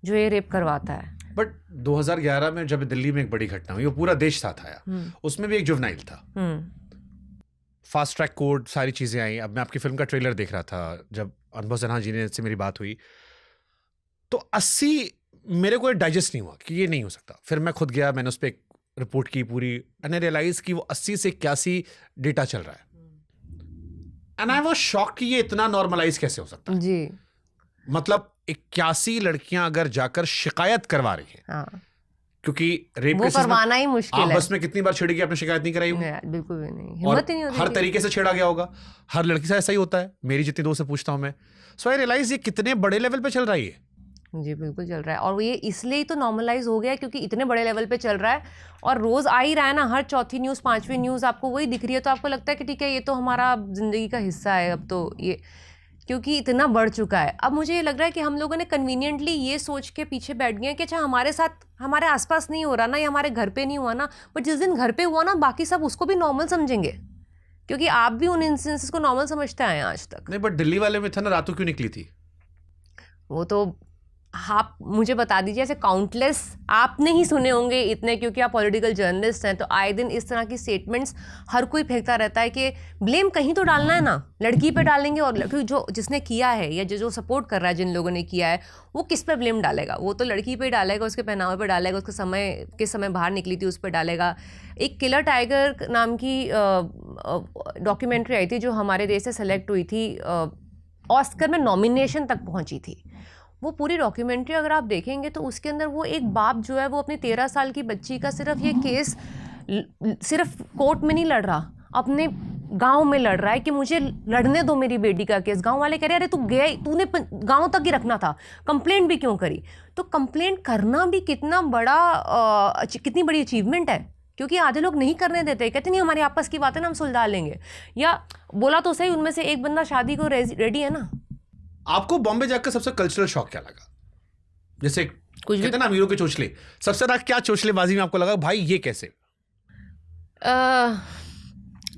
जो ये रेप करवाता है। बट 2011 में जब दिल्ली में एक बड़ी घटना हुई, वो पूरा देश साथ आया, उसमें भी एक जुवेनाइल था। फास्ट ट्रैक कोर्ट, सारी चीज़ें आई। अब मैं आपकी फिल्म का ट्रेलर देख रहा था जब अनुभव सिन्हा जी ने से मेरी बात हुई, तो 80 मेरे को डाइजेस्ट नहीं हुआ कि ये नहीं हो सकता। फिर मैं खुद गया, मैंने उस पर एक रिपोर्ट की पूरी, एंड आई रियलाइज कि वो 80 से 81 डेटा चल रहा है। एंड आई वाज शॉक कि ये इतना नॉर्मलाइज कैसे हो सकता है। जी, मतलब 81 लड़कियां अगर जाकर शिकायत करवा रही हैं, हाँ, क्योंकि रेप वो करवाना ही मुश्किल आप है। बस में कितनी बार छिड़ेगी, आपने शिकायत नहीं कराई होगी? बिल्कुल भी नहीं, और हिम्मत ही नहीं होती। हर तरीके से छेड़ा गया होगा, हर लड़की से ऐसा ही होता है, मेरी जितनी दोस्त से पूछता हूं मैं। सो आई रियलाइज ये कितने बड़े लेवल पे चल रहा है ये। जी बिल्कुल चल रहा है, और ये इसलिए ही तो नॉर्मलाइज हो गया है क्योंकि इतने बड़े लेवल पे चल रहा है और रोज आ ही रहा है ना। हर चौथी न्यूज़, 5वीं न्यूज़ आपको वही दिख रही है, तो आपको लगता है कि ठीक है ये तो हमारा जिंदगी का हिस्सा है अब तो ये, क्योंकि इतना बढ़ चुका है। अब मुझे ये लग रहा है कि हम लोगों ने कन्वीनियंटली ये सोच के पीछे बैठ गए हैं कि अच्छा हमारे साथ, हमारे आसपास नहीं हो रहा ना, या हमारे घर पे नहीं हुआ ना, बट जिस दिन घर पे हुआ ना बाकी सब उसको भी नॉर्मल समझेंगे, क्योंकि आप भी उन इंसिडेंसेस को नॉर्मल समझते आए हैं आज तक। नहीं, बट दिल्ली वाले में था ना, रातों क्यों निकली थी? वो तो आप मुझे बता दीजिए, ऐसे काउंटलेस आप नहीं सुने होंगे इतने, क्योंकि आप पॉलिटिकल जर्नलिस्ट हैं, तो आए दिन इस तरह की स्टेटमेंट्स हर कोई फेंकता रहता है कि ब्लेम कहीं तो डालना है ना, लड़की पे डालेंगे, और जो जिसने किया है या जो सपोर्ट कर रहा है, जिन लोगों ने किया है, वो किस पे ब्लेम डालेगा? वो तो लड़की पे डालेगा, उसके पहनावे पे डालेगा, उसके समय किस समय बाहर निकली थी उस पर डालेगा। एक किलर टाइगर नाम की डॉक्यूमेंट्री आई थी जो हमारे देश से सेलेक्ट हुई थी, ऑस्कर में नॉमिनेशन तक पहुंची थी। वो पूरी डॉक्यूमेंट्री अगर आप देखेंगे तो उसके अंदर वो एक बाप जो है वो अपनी 13 साल की बच्ची का सिर्फ ये केस सिर्फ कोर्ट में नहीं लड़ रहा, अपने गांव में लड़ रहा है कि मुझे लड़ने दो मेरी बेटी का केस। गांव वाले कह रहे हैं अरे तू गया, तूने गांव तक ही रखना था, कंप्लेंट भी क्यों करी? तो कंप्लेंट करना भी कितना बड़ा कितनी बड़ी अचीवमेंट है, क्योंकि आधे लोग नहीं करने देते, कहते नहीं हमारी आपस की बातें ना हम सुलझा लेंगे, या बोला तो सही उनमें से एक बंदा शादी को रेडी है ना। आपको बॉम्बे जाकर सबसे कल्चरल शॉक क्या लगा? जैसे कुछ कहते हैं ना अमीरों के चोचले, सबसे ज्यादा क्या चोचलेबाजी में आपको लगा भाई ये कैसे?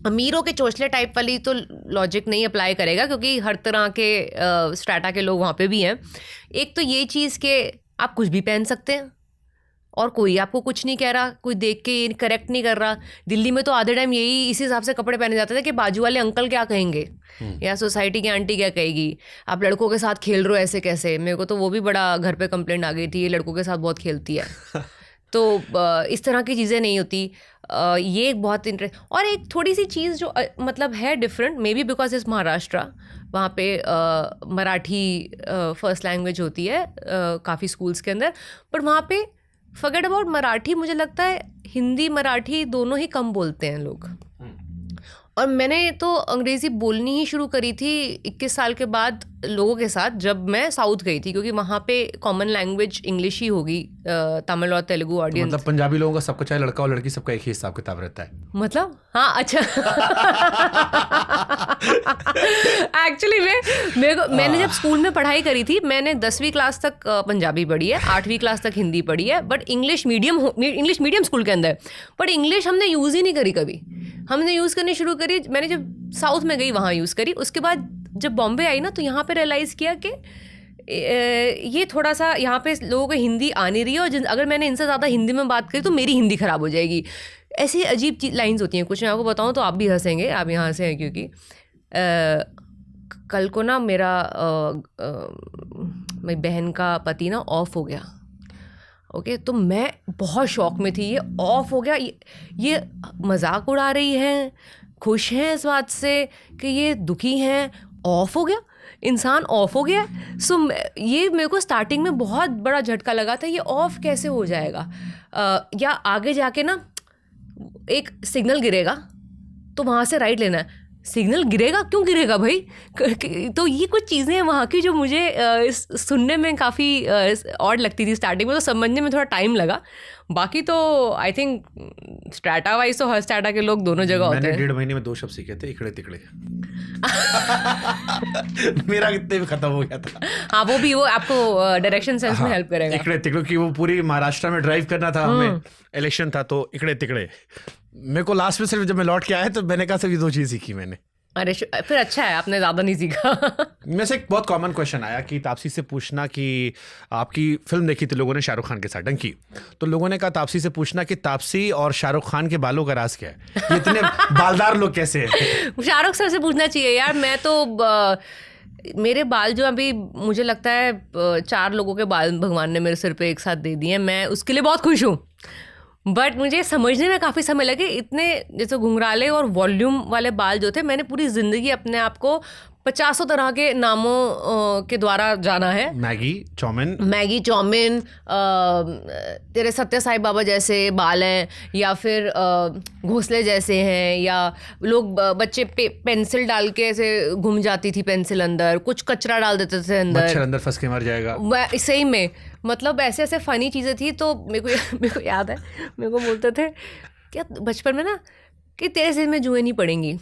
अमीरों के चोचले टाइप वाली तो लॉजिक नहीं अप्लाई करेगा, क्योंकि हर तरह के स्ट्रैटा के लोग वहाँ पे भी हैं। एक तो ये चीज़ कि आप कुछ भी पहन सकते हैं और कोई आपको कुछ नहीं कह रहा, कोई देख के करेक्ट नहीं कर रहा। दिल्ली में तो आधे टाइम यही इसी हिसाब से कपड़े पहने जाते थे कि बाजू वाले अंकल क्या कहेंगे या सोसाइटी की आंटी क्या कहेगी, आप लड़कों के साथ खेल रहे हो ऐसे कैसे। मेरे को तो वो भी बड़ा घर पे कंप्लेंट आ गई थी, ये लड़कों के साथ बहुत खेलती है। तो इस तरह की चीज़ें नहीं होती। ये एक बहुत और एक थोड़ी सी चीज़ जो मतलब है डिफरेंट, मे बी बिकॉज इस महाराष्ट्र, वहाँ पे मराठी फर्स्ट लैंग्वेज होती है काफ़ी स्कूल्स के अंदर, बट वहाँ पे फॉरगेट अबाउट मराठी, मुझे लगता है हिंदी मराठी दोनों ही कम बोलते हैं लोग। और मैंने तो अंग्रेज़ी बोलनी ही शुरू करी थी 21 साल के बाद लोगों के साथ, जब मैं साउथ गई थी, क्योंकि वहाँ पे कॉमन लैंग्वेज इंग्लिश ही होगी तमिल और तेलुगु ऑडियंस। मतलब पंजाबी लोगों का सबका, चाहे लड़का और लड़की, सबका एक ही हिसाब किताब रहता है। मतलब हाँ, अच्छा। एक्चुअली मैंने जब स्कूल में पढ़ाई करी थी, मैंने 10वीं क्लास तक पंजाबी पढ़ी है, 8वीं क्लास तक हिंदी पढ़ी है, बट इंग्लिश मीडियम स्कूल के अंदर। बट इंग्लिश हमने यूज़ ही नहीं करी कभी। हमने यूज़ करनी शुरू करी मैंने जब साउथ में गई, वहाँ यूज़ करी। उसके बाद जब बॉम्बे आई ना, तो यहाँ पे रियलाइज़ किया कि ये थोड़ा सा यहाँ पे लोगों को हिंदी आ नहीं रही है, और अगर मैंने इनसे ज़्यादा हिंदी में बात करी तो मेरी हिंदी ख़राब हो जाएगी। ऐसी अजीब लाइंस होती हैं कुछ। मैं आपको बताऊँ तो आप भी हंसेंगे, आप यहाँ से हैं, क्योंकि कल को ना मेरा मेरी बहन का पति ना ऑफ हो गया। ओके, तो मैं बहुत शौक में थी, ये ऑफ हो गया, ये मजाक उड़ा रही हैं, खुश हैं इस बात से कि ये दुखी हैं, ऑफ हो गया, इंसान ऑफ हो गया। सो ये मेरे को स्टार्टिंग में बहुत बड़ा झटका लगा था, ये ऑफ कैसे हो जाएगा। या आगे जाके ना एक सिग्नल गिरेगा तो वहाँ से राइट लेना है। सिग्नल गिरेगा, क्यों गिरेगा भाई? तो ये कुछ चीज़ें हैं वहाँ की जो मुझे सुनने में काफ़ी ऑड लगती थी स्टार्टिंग में, तो समझने में थोड़ा टाइम लगा। बाकी तो आई थिंक स्ट्रैटा वाइज तो हर स्ट्रैटा के लोग दोनों जगह होते हैं। मैंने 1.5 महीने में 2 शब्द सीखे थे, इकड़े तिकड़े। मेरा कितने भी खत्म हो गया था। हाँ, वो आपको डायरेक्शन सेंस में हेल्प करेगा। इकड़े तिकड़े की वो पूरी महाराष्ट्र में ड्राइव करना था हमें, इलेक्शन था, तो इकड़े तिकड़े मेरे को लास्ट में सिर्फ जब मैं लौट के आया तो मैंने कहा सिर्फ ये 2 चीज़ सीखी मैंने। अरे फिर अच्छा है, आपने ज़्यादा नहीं सीखा। में से एक बहुत कॉमन क्वेश्चन आया कि तापसी से पूछना कि आपकी फिल्म देखी थी लोगों ने शाहरुख खान के साथ डंकी, तो लोगों ने कहा तापसी से पूछना कि तापसी और शाहरुख खान के बालों का राज क्या है, ये इतने बालदार लोग कैसे हैं? शाहरुख सर से पूछना चाहिए यार। मैं तो मेरे बाल जो अभी मुझे लगता है 4 लोगों के बाल भगवान ने मेरे सिर पे एक साथ दे दिए, मैं उसके लिए बहुत खुश हूँ। बट मुझे समझने में काफ़ी समय लगे, इतने जैसे घुंघराले और वॉल्यूम वाले बाल जो थे, मैंने पूरी ज़िंदगी अपने आप को 50 तरह के नामों के द्वारा जाना है। मैगी चौमिन, तेरे सत्य साई बाबा जैसे बाल हैं, या फिर घोंसले जैसे हैं, या लोग बच्चे पेंसिल डाल के ऐसे घूम जाती थी पेंसिल अंदर, कुछ कचरा डाल देते थे अंदर, मच्छर अंदर फंस के मर जाएगा। सही में, मतलब ऐसे ऐसे फ़नी चीज़ें थी। तो मेरे को याद है, मेरे को बोलते थे क्या बचपन में ना कि तेरे सिर में जुएं नहीं पड़ेंगी,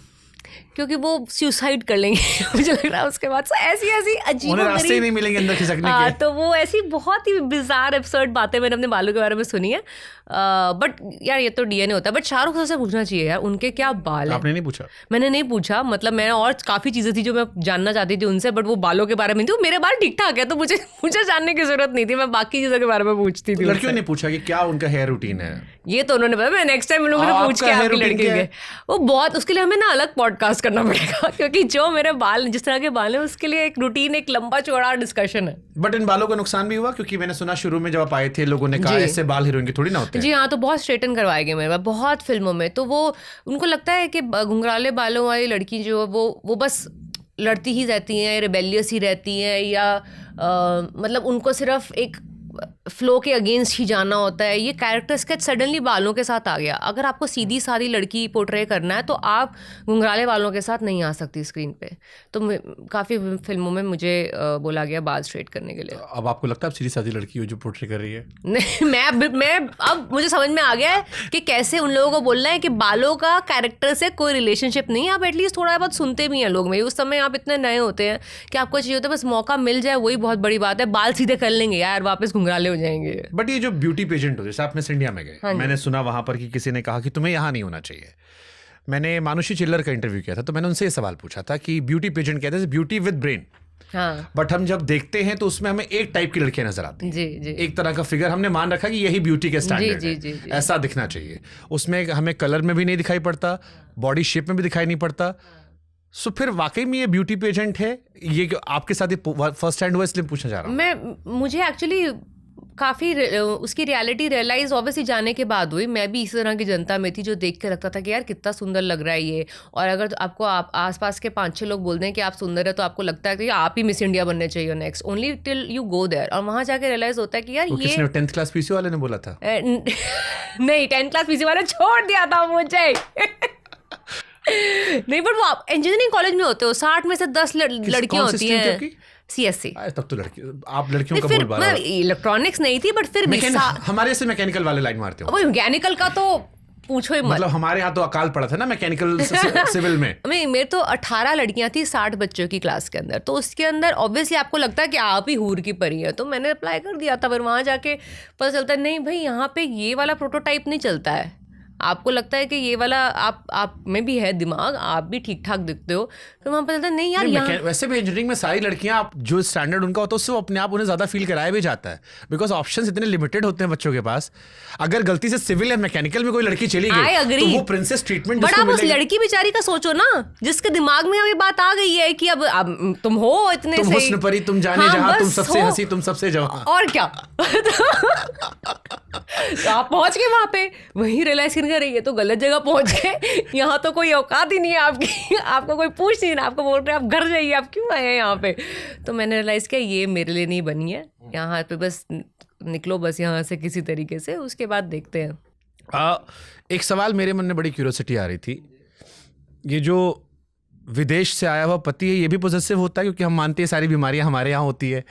क्योंकि वो सुसाइड कर लेंगे। मुझे लग रहा है उसके बाद ऐसी अजीब रास्ते ही नहीं मिलेंगे अंदर खिसकने के। तो वो ऐसी बहुत ही बिजार एब्सर्ड बातें मैंने अपने बालों के बारे में सुनी है। बट यार ये तो डीएनए होता है। बट शाहरुख खान से पूछना चाहिए यार, उनके क्या बाल हैं। आपने नहीं पूछा? मैंने नहीं पूछा, मतलब मैंने और काफ़ी चीज़ें थी जो मैं जानना चाहती थी उनसे, बट वो बालों के बारे में थी। मेरे बाल ठीक ठाक है, तो मुझे जानने की जरूरत नहीं थी, मैं बाकी चीज़ों के बारे में पूछती थी। लड़कियों ने पूछा कि क्या उनका हेयर रूटीन है? ये तो उन्होंने बताया। मैं नेक्स्ट टाइम उन लोगों से पूछ के आपकी लड़की के वो बहुत, उसके लिए हमें ना अलग पॉडकास्ट करना पड़ेगा, क्योंकि जो मेरे बाल जिस तरह के बाल हैं उसके लिए एक रूटीन, एक लंबा चौड़ा डिस्कशन है। बट इन बालों का नुकसान भी हुआ, क्योंकि मैंने सुना शुरू में जब आप आए थे लोगों ने कहा ऐसे बाल हीरोइन के थोड़ी ना होते हैं। जी हाँ, तो बहुत स्ट्रेटन करवाए गए मेरे बाल बहुत फिल्मों में। तो वो उनको लगता है कि घुंघराले बालों वाली लड़की जो वो बस लड़ती ही रहती हैं, रिबेलियस ही रहती हैं, या मतलब उनको सिर्फ एक फ्लो के अगेंस्ट ही जाना होता है। ये कैरेक्टर स्केच सडनली बालों के साथ आ गया। अगर आपको सीधी सादी लड़की पोर्ट्रे करना है तो आप घुंघराले बालों के साथ नहीं आ सकती स्क्रीन पे। तो काफ़ी फिल्मों में मुझे बोला गया बाल स्ट्रेट करने के लिए। अब आपको लगता है आप सीधी सादी लड़की हो जो पोर्ट्रे कर रही है? नहीं, मैं अब मुझे समझ में आ गया है कि कैसे उन लोगों को बोलना है कि बालों का कैरेक्टर से कोई रिलेशनशिप नहीं है। आप एटलीस्ट थोड़ा बहुत सुनते भी हैं लोग में। उस समय आप इतने नए होते हैं कि आपको चाहिए होता है बस मौका मिल जाए, वही बहुत बड़ी बात है। बाल सीधे कर लेंगे यार, वापस घुंघराले हो जाएंगे। बट ये जो ब्यूटी पेजेंट हो, जैसे आप मिस इंडिया में गए, मैंने सुना वहां पर कि किसी ने कहा कि तुम्हें यहाँ नहीं होना चाहिए। मैंने मानुषी चिल्लर का इंटरव्यू किया था, तो मैंने उनसे ये सवाल पूछा था कि ब्यूटी पेजेंट कहते हैं ब्यूटी विद ब्रेन। हाँ। बट हम जब देखते हैं तो उसमें हमें एक टाइप की लड़कियां नजर आती हैं। जी। एक तरह का फिगर हमने मान रखा कि यही ब्यूटी के स्टैंडर्ड है। जी। ऐसा दिखना चाहिए। उसमें हमें कलर में भी नहीं दिखाई पड़ता, बॉडी शेप में भी दिखाई नहीं पड़ता। सो फिर वाकई में ये ब्यूटी पेजेंट है? ये आपके साथ फर्स्ट हैंड हुआ, इसलिए पूछना चाह रहा हूँ। मुझे एक्चुअली काफ़ी उसकी रियलिटी रियलाइज ऑब्वियसली जाने के बाद हुई। मैं भी इस तरह की जनता में थी जो देख के लगता था कि यार कितना सुंदर लग रहा है ये। और अगर आपको आसपास के 5-6 लोग बोल दें कि आप सुंदर है, तो आपको लगता है कि आप ही मिस इंडिया बनने चाहिए next, only till you go there. और वहाँ जाके रियलाइज होता है कि यार ये 10th क्लास पीसी वाले ने बोला था। नहीं, 10th क्लास पीसी वाले छोड़ दिया था मुझे। नहीं, बट वो आप इंजीनियरिंग कॉलेज में होते हो, 60 में से 10 लड़कियां कौन सी होती stream थी हैं। आपकी? CSC। तब तो लड़की, आप लड़कियों का फिर बोल पा रहे हो। इलेक्ट्रॉनिक्स नहीं थी, बट फिर भी हमारे से मैकेनिकल वाले लाइन मारते हो। वो मैकेनिकल का तो पूछो ही मत। मतलब हमारे यहाँ तो अकाल पड़ा था ना मैकेनिकल सिविल में। मेरे तो 18 लड़कियां थी 60 बच्चों की क्लास के अंदर, तो उसके अंदर ऑब्वियसली आपको लगता है कि आप ही हूर की परी है, तो मैंने अप्लाई कर दिया था। फिर वहाँ जाके पता चलता है नहीं भाई, यहाँ पे ये वाला प्रोटोटाइप नहीं चलता है। आपको लगता है कि ये वाला आप में भी है दिमाग, आप भी ठीक ठाक दिखते हो, फिर वहाँ पता चलता है नहीं यार यहाँ। वैसे भी इंजीनियरिंग में सारी लड़कियां, आप जो स्टैंडर्ड उनका होता है उससे वो अपने आप उन्हें ज्यादा फील कराया भी जाता है, बिकॉज ऑप्शंस इतने लिमिटेड होते हैं बच्चों के पास। अगर गलती से सिविल या मैकेनिकल में कोई लड़की चली गई तो वो प्रिंसेस ट्रीटमेंट। बट आप उस लड़की बेचारी का सोचो ना, जिसके दिमाग में अभी बात आ गई है कि अब तुम हो इतने तुम सही, हुस्न परी, तुम जाने जहां, तुम सबसे हंसी, तुम सबसे जवां, और क्या। तो आप पहुंच गए वहां पे, वही रियलाइज कर रही है तो गलत जगह पहुंच गए। यहाँ तो कोई औकात ही नहीं है आपकी, आपको कोई पूछ नहीं, आपको बोल रहे हैं आप घर जाइए, आप क्यों आए हैं यहाँ पे। तो मैंने रियलाइज किया ये मेरे लिए नहीं बनी है, यहाँ पे बस निकलो बस यहाँ से किसी तरीके से, उसके बाद देखते हैं। एक सवाल मेरे मन में बड़ी क्यूरियोसिटी आ रही थी, ये जो विदेश से आया हुआ पति है ये भी पॉजिटिव होता है? क्योंकि हम मानते हैं सारी बीमारियां हमारे यहाँ होती है,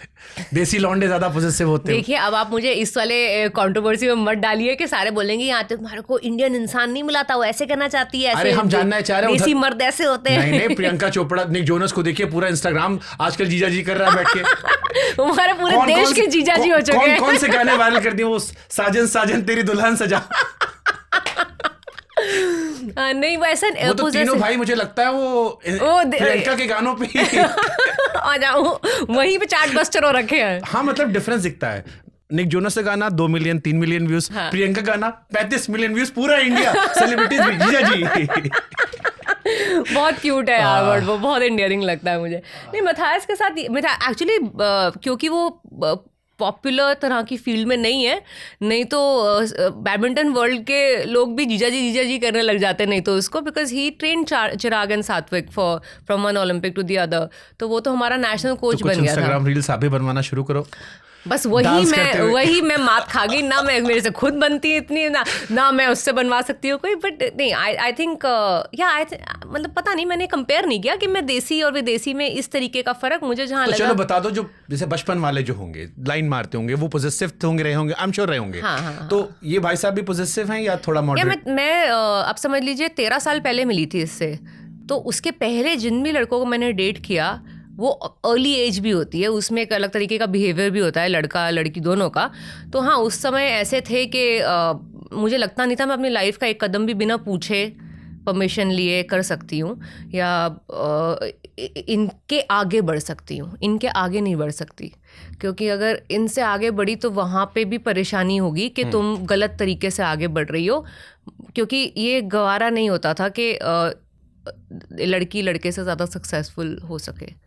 देसी लौंडे ज्यादा पॉजिटिव होते हैं। देखिए अब आप मुझे इस वाले कंट्रोवर्सी में मत डालिए कि सारे बोलेंगे यहाँ तो तुम्हारे को इंडियन इंसान नहीं मिला था, वो ऐसे करना चाहती है, अरे हम जानना चाह रहे हैं देसी मर्द ऐसे होते हैं। नहीं, प्रियंका चोपड़ा, निक जोनस को देखिए, पूरा इंस्टाग्राम आजकल जीजा जी कर रहा है बैठ के। हमारे पूरे देश के जीजा जी हो चुके हैं। कौन से गाने वायरल कर दिए वो, साजन साजन तेरी दुल्हन सजा। नहीं वैसा वो तो तीनों भाई मुझे लगता है वो प्रियंका के गानों पे आ जाओ, वहीं पे चार्ट बस्टर हो रखे हैं। हाँ मतलब डिफरेंस दिखता है। निक जोनस का गाना 2 मिलियन 3 मिलियन व्यूज, हाँ। प्रियंका गाना 35 मिलियन व्यूज, पूरा इंडिया सेलिब्रिटीज भी जीजा जी। बहुत क्यूट है यार वर्ड, वो बहुत इंडियरिंग लगता है मुझे। नहीं मथायस के साथ एक्चुअली क्योंकि वो पॉपुलर तरह की फील्ड में नहीं है, नहीं तो बैडमिंटन वर्ल्ड के लोग भी जीजा जी करने लग जाते नहीं तो उसको, because he train Chirag and Satwik from one Olympic to the other, तो वो तो हमारा नेशनल कोच बन गया था। इंस्टाग्राम रील्स आप भी बनवाना शुरू करो। बस वही मैं मात खा गई ना, मैं मेरे से खुद बनती है इतनी ना मैं उससे बनवा सकती हूँ कोई, बट नहीं आई थिंक मतलब पता नहीं, मैंने कंपेयर नहीं किया कि मैं देसी और विदेशी में इस तरीके का फर्क मुझे जहाँ तो लगा। चलो बता दो, जो जैसे बचपन वाले जो होंगे लाइन मारते होंगे वो पॉजिटिव होंगे, रहे होंगे, आई एम श्योर रहे होंगे। हाँ। तो ये भाई साहब भी पॉजिटिव हैं या थोड़ा मॉडरेट? मैं आप समझ लीजिए 13 साल पहले मिली थी इससे, तो उसके पहले जिन भी लड़कों को मैंने डेट किया वो अर्ली एज भी होती है, उसमें एक अलग तरीके का बिहेवियर भी होता है लड़का लड़की दोनों का। तो हाँ उस समय ऐसे थे कि मुझे लगता नहीं था मैं अपनी लाइफ का एक कदम भी बिना पूछे परमिशन लिए कर सकती हूँ या इनके आगे बढ़ सकती हूँ, इनके आगे नहीं बढ़ सकती, क्योंकि अगर इनसे आगे बढ़ी तो वहाँ पे भी परेशानी होगी कि तुम गलत तरीके से आगे बढ़ रही हो, क्योंकि ये गवारा नहीं होता था कि लड़की लड़के से ज़्यादा सक्सेसफुल हो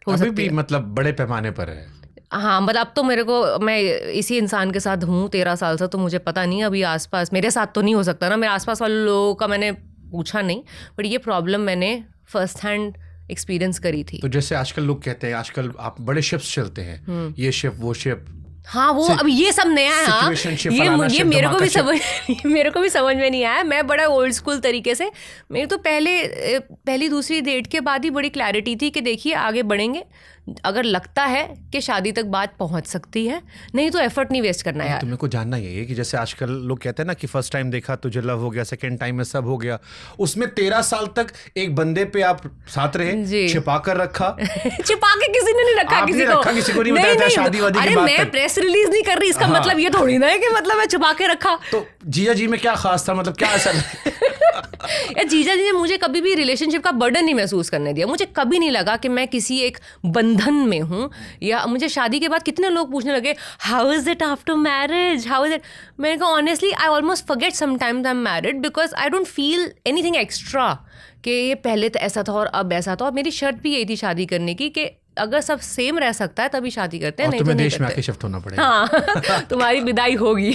अभी भी मतलब बड़े पैमाने पर है। हाँ मतलब अब तो मैं इसी इंसान के साथ हूँ 13 साल से, तो मुझे पता नहीं अभी आसपास मेरे साथ तो नहीं हो सकता ना, मेरे आसपास वाले लोगों का मैंने पूछा नहीं, बट ये प्रॉब्लम मैंने फर्स्ट हैंड एक्सपीरियंस करी थी। तो जैसे आजकल लोग कहते हैं आजकल आप बड़े शिप्स चलते हैं, ये शिप वो शिप, हाँ वो अब ये सब नया है। हाँ ये मेरे को भी समझ में नहीं आया। मैं बड़ा ओल्ड स्कूल तरीके से, मेरी तो पहली दूसरी डेट के बाद ही बड़ी क्लैरिटी थी कि देखिए आगे बढ़ेंगे, अगर लगता है कि शादी तक बात पहुंच सकती है, नहीं तो एफर्ट नहीं वेस्ट करना यार। तुम्हें को जानना ये है कि जैसे आजकल लोग कहते हैं ना कि फर्स्ट टाइम देखा तुझे लव हो गया, सेकंड टाइम में सब हो गया, उसमें 13 साल तक एक बंदे पे आप साथ रहे, छिपा कर रखा छिपा के किसी ने नहीं रखा, किसी को नहीं बताया था शादी वादी के बाद। मैं प्रेस रिलीज नहीं कर रही, इसका मतलब ये थोड़ी ना है कि मतलब मैं छुपा के रखा। तो जीजा जी में क्या खास था, मतलब क्या असर? या जीजा जी ने मुझे कभी भी रिलेशनशिप का बर्डन नहीं महसूस करने दिया। मुझे कभी नहीं लगा कि मैं किसी एक बंधन में हूँ, या मुझे शादी के बाद कितने लोग पूछने लगे how is it after marriage, how is it. मैंने कहा honestly I almost forget sometimes I am married because I don't feel anything extra कि ये पहले तो ऐसा था और अब ऐसा था। और मेरी शर्त भी यही थी शादी करने की कि अगर सब सेम रह सकता है तभी शादी करते हैं, नहीं तो नहीं देश में आके शिफ्ट होना पड़ेगा। हाँ तुम्हारी विदाई होगी।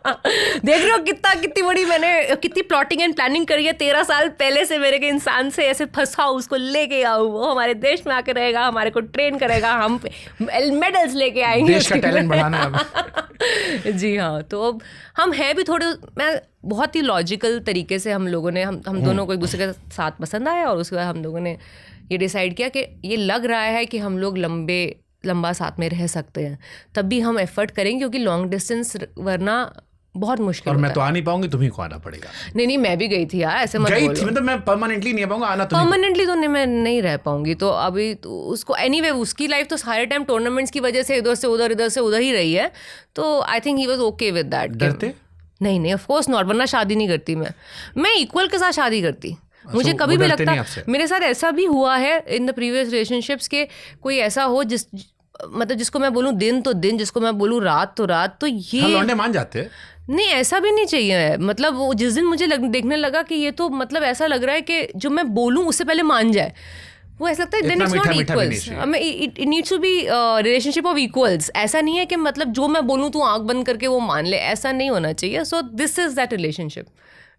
देख रहे हो कितनी बड़ी मैंने कितनी प्लॉटिंग एंड प्लानिंग करी है 13 साल पहले से मेरे के इंसान से ऐसे फंसाओ, उसको लेके आओ, वो हमारे देश में आके रहेगा, हमारे को ट्रेन करेगा, हम मेडल्स लेके आएंगे, देश का टैलेंट बढ़ाना है। जी हाँ। तो अब हम हैं भी थोड़े, मैं बहुत ही लॉजिकल तरीके से हम लोगों ने हम दोनों को एक दूसरे के साथ पसंद आया, और उसके बाद हम लोगों ने ये डिसाइड किया कि ये लग रहा है कि हम लोग लंबा साथ में रह सकते हैं, तब भी हम एफर्ट करेंगे, क्योंकि लॉन्ग डिस्टेंस वरना बहुत मुश्किल और होता मैं तो आ नहीं पाऊंगी, तुम्ही को आना पड़ेगा। नहीं मैं भी गई थी यार, ऐसे मत गई बोलो। थी मतलब मैं परमानेंटली नहीं आ पाऊंगा, आना तो परमानेंटली तो नहीं, मैं नहीं रह पाऊंगी। तो अभी तो उसको एनीवे उसकी लाइफ तो सारे टाइम टूर्नामेंट्स की वजह से इधर से उधर ही रही है, तो I think he was okay with that. डरते? नहीं ऑफ कोर्स नॉट, वरना शादी नहीं करती मैं इक्वल के साथ शादी करती। मुझे So, कभी वो भी डरते नहीं लगता, आपसे? मेरे साथ ऐसा भी हुआ है इन द प्रीवियस रिलेशनशिप्स के, कोई ऐसा हो मतलब जिसको मैं बोलूँ दिन तो दिन, जिसको मैं बोलूँ रात तो रात, तो ये हाँ, लौंडे मान जाते हैं। नहीं ऐसा भी नहीं चाहिए। मतलब वो जिस दिन मुझे देखने लगा कि ये तो मतलब ऐसा लग रहा है कि जो मैं बोलूँ उससे पहले मान जाए, वो ऐसा लगता है then it's not equals. It needs to be relationship of equals. ऐसा नहीं है कि मतलब जो मैं बोलूँ तू आंख बंद करके वो मान ले, ऐसा नहीं होना चाहिए। So this is that relationship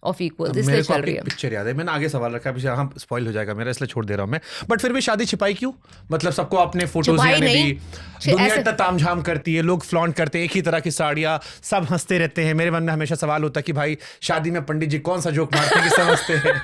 of equals, इसलिए चल रही है। पिक्चर याद है, मैंने आगे सवाल रखा है, हाँ स्पॉइल हो जाएगा मेरा, इसलिए छोड़ दे रहा हूँ मैं। बट फिर भी शादी छिपाई क्यों? मतलब सबको अपने फोटोज दी, दुनिया इतना तामझाम करती है, लोग फ्लॉन्ट करते हैं एक ही तरह की साड़ियाँ, सब हंसते रहते हैं। मेरे मन में हमेशा सवाल होता है कि भाई शादी में पंडित जी कौन सा जोक मारते हैं कि सब हंसते हैं?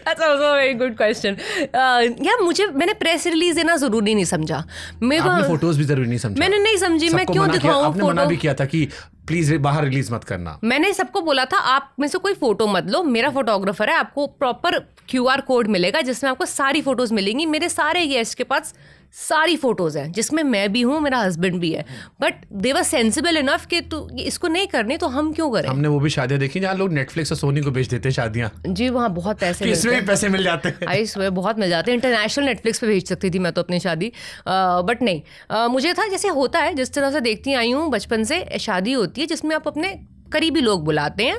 That's also a very good question. यार मैंने प्रेस रिलीज देना जरूरी नहीं समझा। आपने फोटोज भी जरूरी नहीं समझा? मैंने नहीं समझी, मैं क्यों दिखाऊं आपने मना भी किया था कि प्लीज बाहर रिलीज मत करना। मैंने सबको बोला था आप में से कोई फोटो मत लो, मेरा फोटोग्राफर है, आपको प्रॉपर QR कोड मिलेगा जिसमें आपको सारी फोटोज मिलेंगी। मेरे सारे गेस्ट के पास सारी फोटोज हैं, जिसमें मैं भी हूँ, मेरा हस्बैंड भी है, but they were sensible enough कि तू इसको नहीं करनी तो हम क्यों करें। हमने वो भी शादियां देखी जहाँ लोग नेटफ्लिक्स और सोनी को बेच देते हैं शादियां। जी वहाँ बहुत पैसे इसमें भी पैसे मिल जाते हैं। आई स्वेयर बहुत मिल जाते हैं। इंटरनेशनल नेटफ्लिक्स पे भेज सकती थी मैं तो अपनी शादी, बट नहीं। मुझे था जैसे होता है, जिस तरह से देखती आई हूँ बचपन से, शादी होती है जिसमें आप अपने करीबी लोग बुलाते हैं,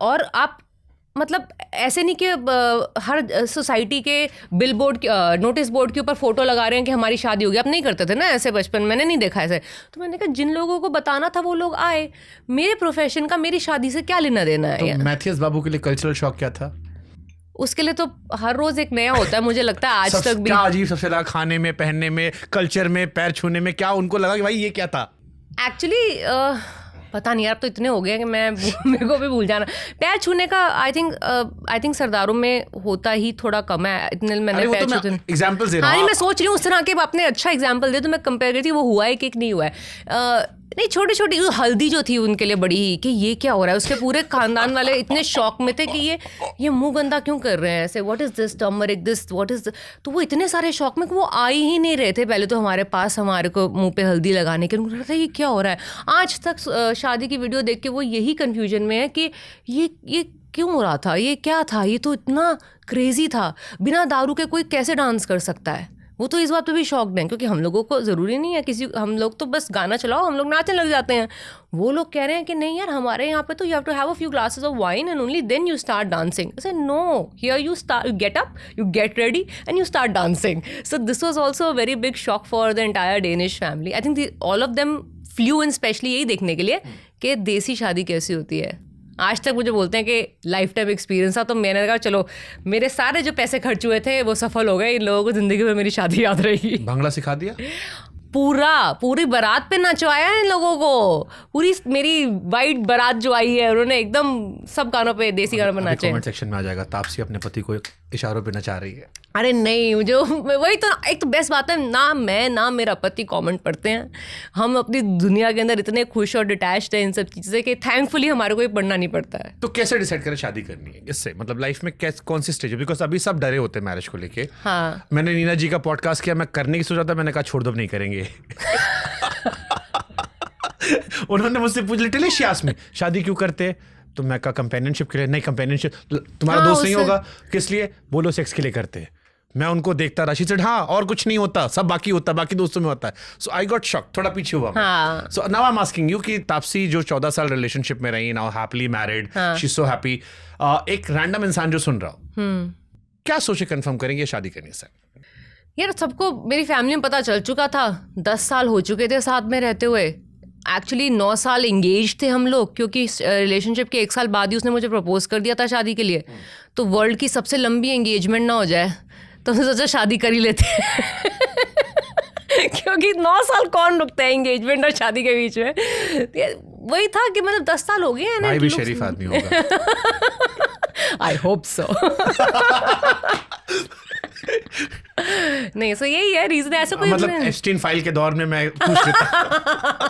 और आप मतलब ऐसे नहीं कि हर सोसाइटी के बिल बोर्ड नोटिस बोर्ड के ऊपर फोटो लगा रहे हैं कि हमारी शादी हो गई। आप नहीं करते थे ना ऐसे बचपन, मैंने नहीं देखा ऐसे। तो मैंने कहा जिन लोगों को बताना था वो लोग आए, मेरे प्रोफेशन का मेरी शादी से क्या लेना देना है। तो मैथियस बाबू के लिए कल्चरल शॉक क्या था? उसके लिए तो हर रोज एक नया होता है, मुझे लगता है आज तक भी। क्या अजीब सबसे लगा, खाने में, पहनने में, कल्चर में, पैर छूने में, क्या उनको लगा कि भाई ये क्या था? एक्चुअली पता नहीं यार, तो इतने हो गए कि मेरे को भी भूल जाना। पैर छूने का आई थिंक सरदारों में होता ही थोड़ा कम है, इतने मैंने पैर छूते। एग्जांपल्स दे रहा हूं। हाँ मैं सोच रही हूँ उस तरह के आपने अच्छा एग्जांपल दे तो मैं कंपेयर करती हूँ वो हुआ है कि नहीं हुआ है। नहीं छोटी छोटी हल्दी जो थी उनके लिए बड़ी ही कि ये क्या हो रहा है, उसके पूरे खानदान वाले इतने शौक में थे कि ये मुंह गंदा क्यों कर रहे हैं ऐसे, what is this turmeric this what is, तो वो इतने सारे शौक में कि वो आ ही नहीं रहे थे पहले तो हमारे पास, हमारे को मुंह पे हल्दी लगाने के। उनको लगता था ये क्या हो रहा है। आज तक शादी की वीडियो देख के वो यही कन्फ्यूजन में है कि ये क्यों हो रहा था, ये क्या था, ये तो इतना क्रेजी था, बिना दारू के कोई कैसे डांस कर सकता है। वो तो इस बात पे भी शॉक्ड हैं, क्योंकि हम लोगों को ज़रूरी नहीं है हम लोग तो बस गाना चलाओ हम लोग नाचने लग जाते हैं। वो लोग कह रहे हैं कि नहीं यार हमारे यहाँ पे तो you have to have a few glasses of wine and only then you start dancing. I said no, here you get up, you get ready and you start dancing. So this was also a very big shock for the entire Danish family. I think all of them flew in specially यही देखने के लिए कि देसी शादी कैसी होती है। आज तक मुझे बोलते हैं कि लाइफ टाइम एक्सपीरियंस था, तो मैंने कहा चलो मेरे सारे जो पैसे खर्च हुए थे वो सफल हो गए, इन लोगों को ज़िंदगी में मेरी शादी याद रहेगी। बांग्ला सिखा दिया पूरी बारात पे नचवाया इन लोगों को, पूरी मेरी वाइट बारात जो आई है उन्होंने एकदम सब गानों पे देसी गानों पे नाचे। कमेंट सेक्शन में आ जाएगा तापसी अपने पति को इशारों पे नचा रही है। अरे नहीं, जो वही तो एक तो बेस्ट बात है, ना मैं ना मेरा पति कमेंट पढ़ते हैं। हम अपनी दुनिया के अंदर इतने खुश और डिटैच्ड हैं इन सब चीज़ों से कि थैंकफुली हमारे को ये पढ़ना नहीं पड़ता है। तो कैसे डिसाइड करें शादी करनी है इससे, मतलब लाइफ में कौन सी स्टेज है? बिकॉज अभी सब डरे होते हैं मैरिज को लेके। हाँ मैंने नीना जी का पॉडकास्ट किया, मैं करने की सोचा था, मैंने कहा छोड़ दो नहीं करेंगे। उन्होंने मुझसे पूछ लिया टेलिशियास में शादी क्यों करते, तो मैं कहा कंपेनियनशिप के लिए। नहीं कंपेनियनशिप तुम्हारा हाँ, दोस्त नहीं होगा, किस लिए? बोलो सेक्स के लिए करते हैं। मैं उनको देखता रहा, शी सेड हाँ और कुछ नहीं होता, सब बाकी होता, बाकी दोस्तों में होता है। सो आई गॉट शॉक, थोड़ा पीछे हुआ। So now I am asking you कि तापसी जो 14 साल रिलेशनशिप में रही, now happily married, she is so happy, एक रैंडम इंसान जो सुन रहा हो क्या सोचे कंफर्म करेंगे शादी करने से? यार सबको मेरी फैमिली में पता चल चुका था, 10 साल हो चुके थे साथ में रहते हुए, एक्चुअली 9 साल इंगेज थे हम लोग, क्योंकि रिलेशनशिप के 1 साल बाद ही उसने मुझे प्रपोज कर दिया था शादी के लिए। तो वर्ल्ड की सबसे लंबी एंगेजमेंट ना हो जाए, तो हमने सोचा शादी कर ही लेते हैं। क्योंकि 9 साल कौन रुकता है एंगेजमेंट और शादी के बीच में। वही था कि मतलब 10 साल हो गए हैं ना। भाई भी शरीफ आदमी होगा। I hope so. नहीं, सो यही है रीजन। ऐसा कोई मतलब एप्स्टीन फाइल के दौर में मैं पूछ लेता।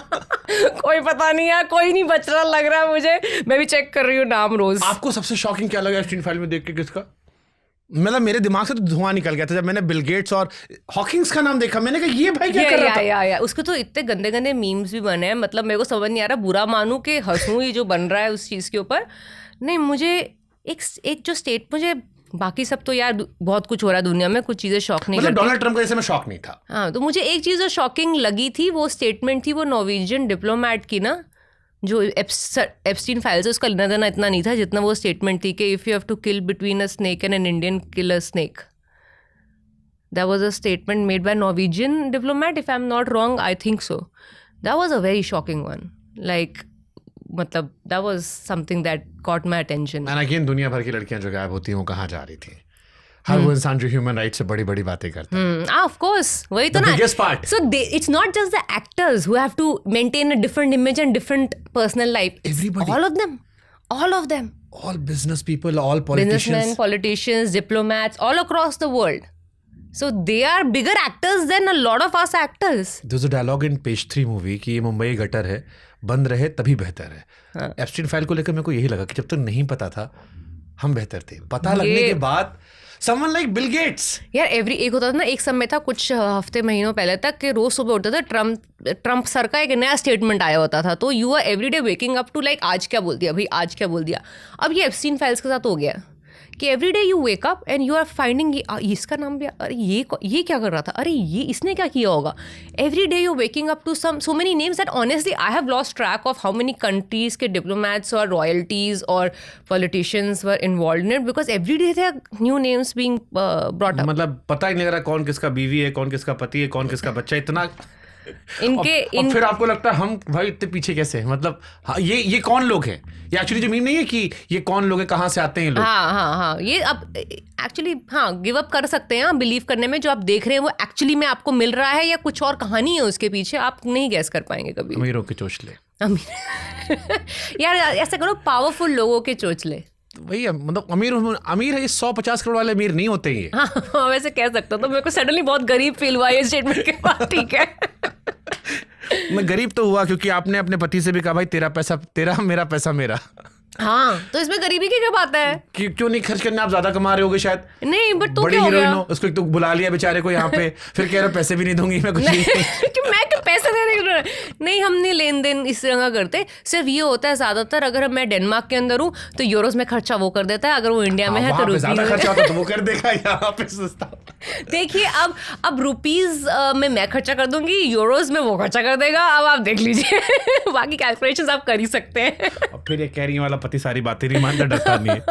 कोई पता नहीं है, कोई नहीं बच रहा लग रहा है मुझे। मैं भी चेक कर रही हूँ नाम रोज। आपको सबसे शॉकिंग क्या लगा एप्स्टीन फाइल में देख के? किसका? मतलब मेरे दिमाग से तो धुआं निकल गया था जब मैंने बिल गेट्स और हॉकिंग्स का नाम देखा। मैंने कहा ये भाई क्या कर रहा था? या उसके तो इतने गंदे गंदे मीम्स भी बने हैं। मतलब मेरे को समझ नहीं आ रहा बुरा मानूं कि हंसूं ये जो बन रहा है उस चीज़ के ऊपर। नहीं, मुझे एक जो स्टेट, मुझे बाकी सब तो यार बहुत कुछ हो रहा है दुनिया में, कुछ चीज़ें शॉक नहीं मतलब करती। डोनाल्ड ट्रम्प का जैसे मैं शॉक नहीं था। हाँ, तो मुझे एक चीज़ जो शॉकिंग लगी थी वो स्टेटमेंट थी वो नॉर्वेजियन डिप्लोमेट की ना, जो एप्स्टीन फाइल से उसका लेना देना इतना नहीं था जितना वो स्टेटमेंट थी कि if you have to kill between a snake and an Indian, kill a snake. That was a statement made by Norwegian diplomat, if I am not wrong, I think so. That was a very shocking one. Like मतलब that was something that caught my attention. And again दुनिया भर की लड़कियां जो गायब होती हैं वो कहाँ जा रही थी? हर वो इंसान जो ह्यूमन राइट से बड़ी बड़ी बातें करता है। Of course, वही तो The ना। biggest part. So it's not just the actors who have to maintain a different image and different personal life. It's Everybody. all of them. All business people, all politicians. Businessmen, politicians, diplomats, all across the world. So they are bigger actors than a lot of us actors. There's a dialogue in Page 3 movie कि ये Mumbai gutter है, बंद रहे तभी बेहतर है। Epstein file को लेकर मेरे को यही लगा कि जब तक नहीं पता था हम बेहतर थे, पता लगने के बाद someone like Bill Gates. यार एक होता था ना, एक समय था कुछ हफ्ते महीनों पहले तक कि रोज सुबह उठते थे ट्रम्प सर का एक नया स्टेटमेंट आया होता था, तो you are everyday waking up to like आज क्या बोल दिया भाई, आज क्या बोल दिया। अब ये एप्स्टीन फाइल्स के साथ हो गया कि everyday you wake up and you are finding इसका नाम भी, अरे ये क्या कर रहा था, अरे ये इसने क्या किया होगा। Everyday you waking up to so many names that honestly I have lost track of how many countries के डिप्लोमैट्स और रॉयल्टीज और politicians were involve in it, because everyday there are new names being brought up. मतलब पता ही नहीं लग रहा कौन किसका बीवी है, कौन किसका पति है, कौन किसका बच्चा। इतना और फिर आपको लगता है हम भाई इतने पीछे कैसे हैं? मतलब हाँ, ये कौन लोग हैं? ये एक्चुअली जो मीम नहीं है कि ये कौन लोग हैं, कहाँ से आते हैं लोग। हाँ, ये अब एक्चुअली हाँ गिव अप कर सकते हैं बिलीव करने में। जो आप देख रहे हैं वो एक्चुअली में आपको मिल रहा है या कुछ और कहानी है उसके पीछे, आप नहीं गैस कर पाएंगे कभी। अमीरों के चोचले। यार ऐसा करो, पावरफुल लोगों के चोचले। वही है, मतलब अमीर है, 150 करोड़ वाले अमीर नहीं होते ये। हाँ, वैसे कह सकता हूँ। तो मेरे को सडनली बहुत गरीब फील हुआ ये स्टेटमेंट के बाद। ठीक है। मैं गरीब तो हुआ क्योंकि आपने अपने पति से भी कहा भाई तेरा पैसा तेरा, मेरा पैसा मेरा। हाँ, तो इसमें गरीबी की क्या बात है? कि क्यों नहीं खर्च करने, आप ज्यादा कमा रहे होगे शायद। नहीं, बट तो बड़ी क्या हो हीरोइन गया? हो, उसको एक तो बुला लिया बेचारे को यहाँ पे, फिर कह रहे पैसे भी नहीं दूंगी मैं, कुछ नहीं। कि मैं क्यों पैसे देने नहीं, हम नहीं लेन देन इस तरह का करते। सिर्फ ये होता है ज्यादातर अगर मैं डेनमार्क के अंदर हूँ तो यूरोज में खर्चा वो कर देता है, अगर वो इंडिया में है तो रुपीज ज्यादा खर्चा होता तो वो कर देगा, यहाँ पे सस्ता। देखिए अब रुपीज में मैं खर्चा कर दूंगी, यूरोज में वो खर्चा कर देगा। अब आप देख लीजिए। बाकी कैलकुलेशंस आप कर ही सकते हैं। और फिर ये कैरिंग वाला पति सारी बातें नहीं मानता, डरता नहीं है।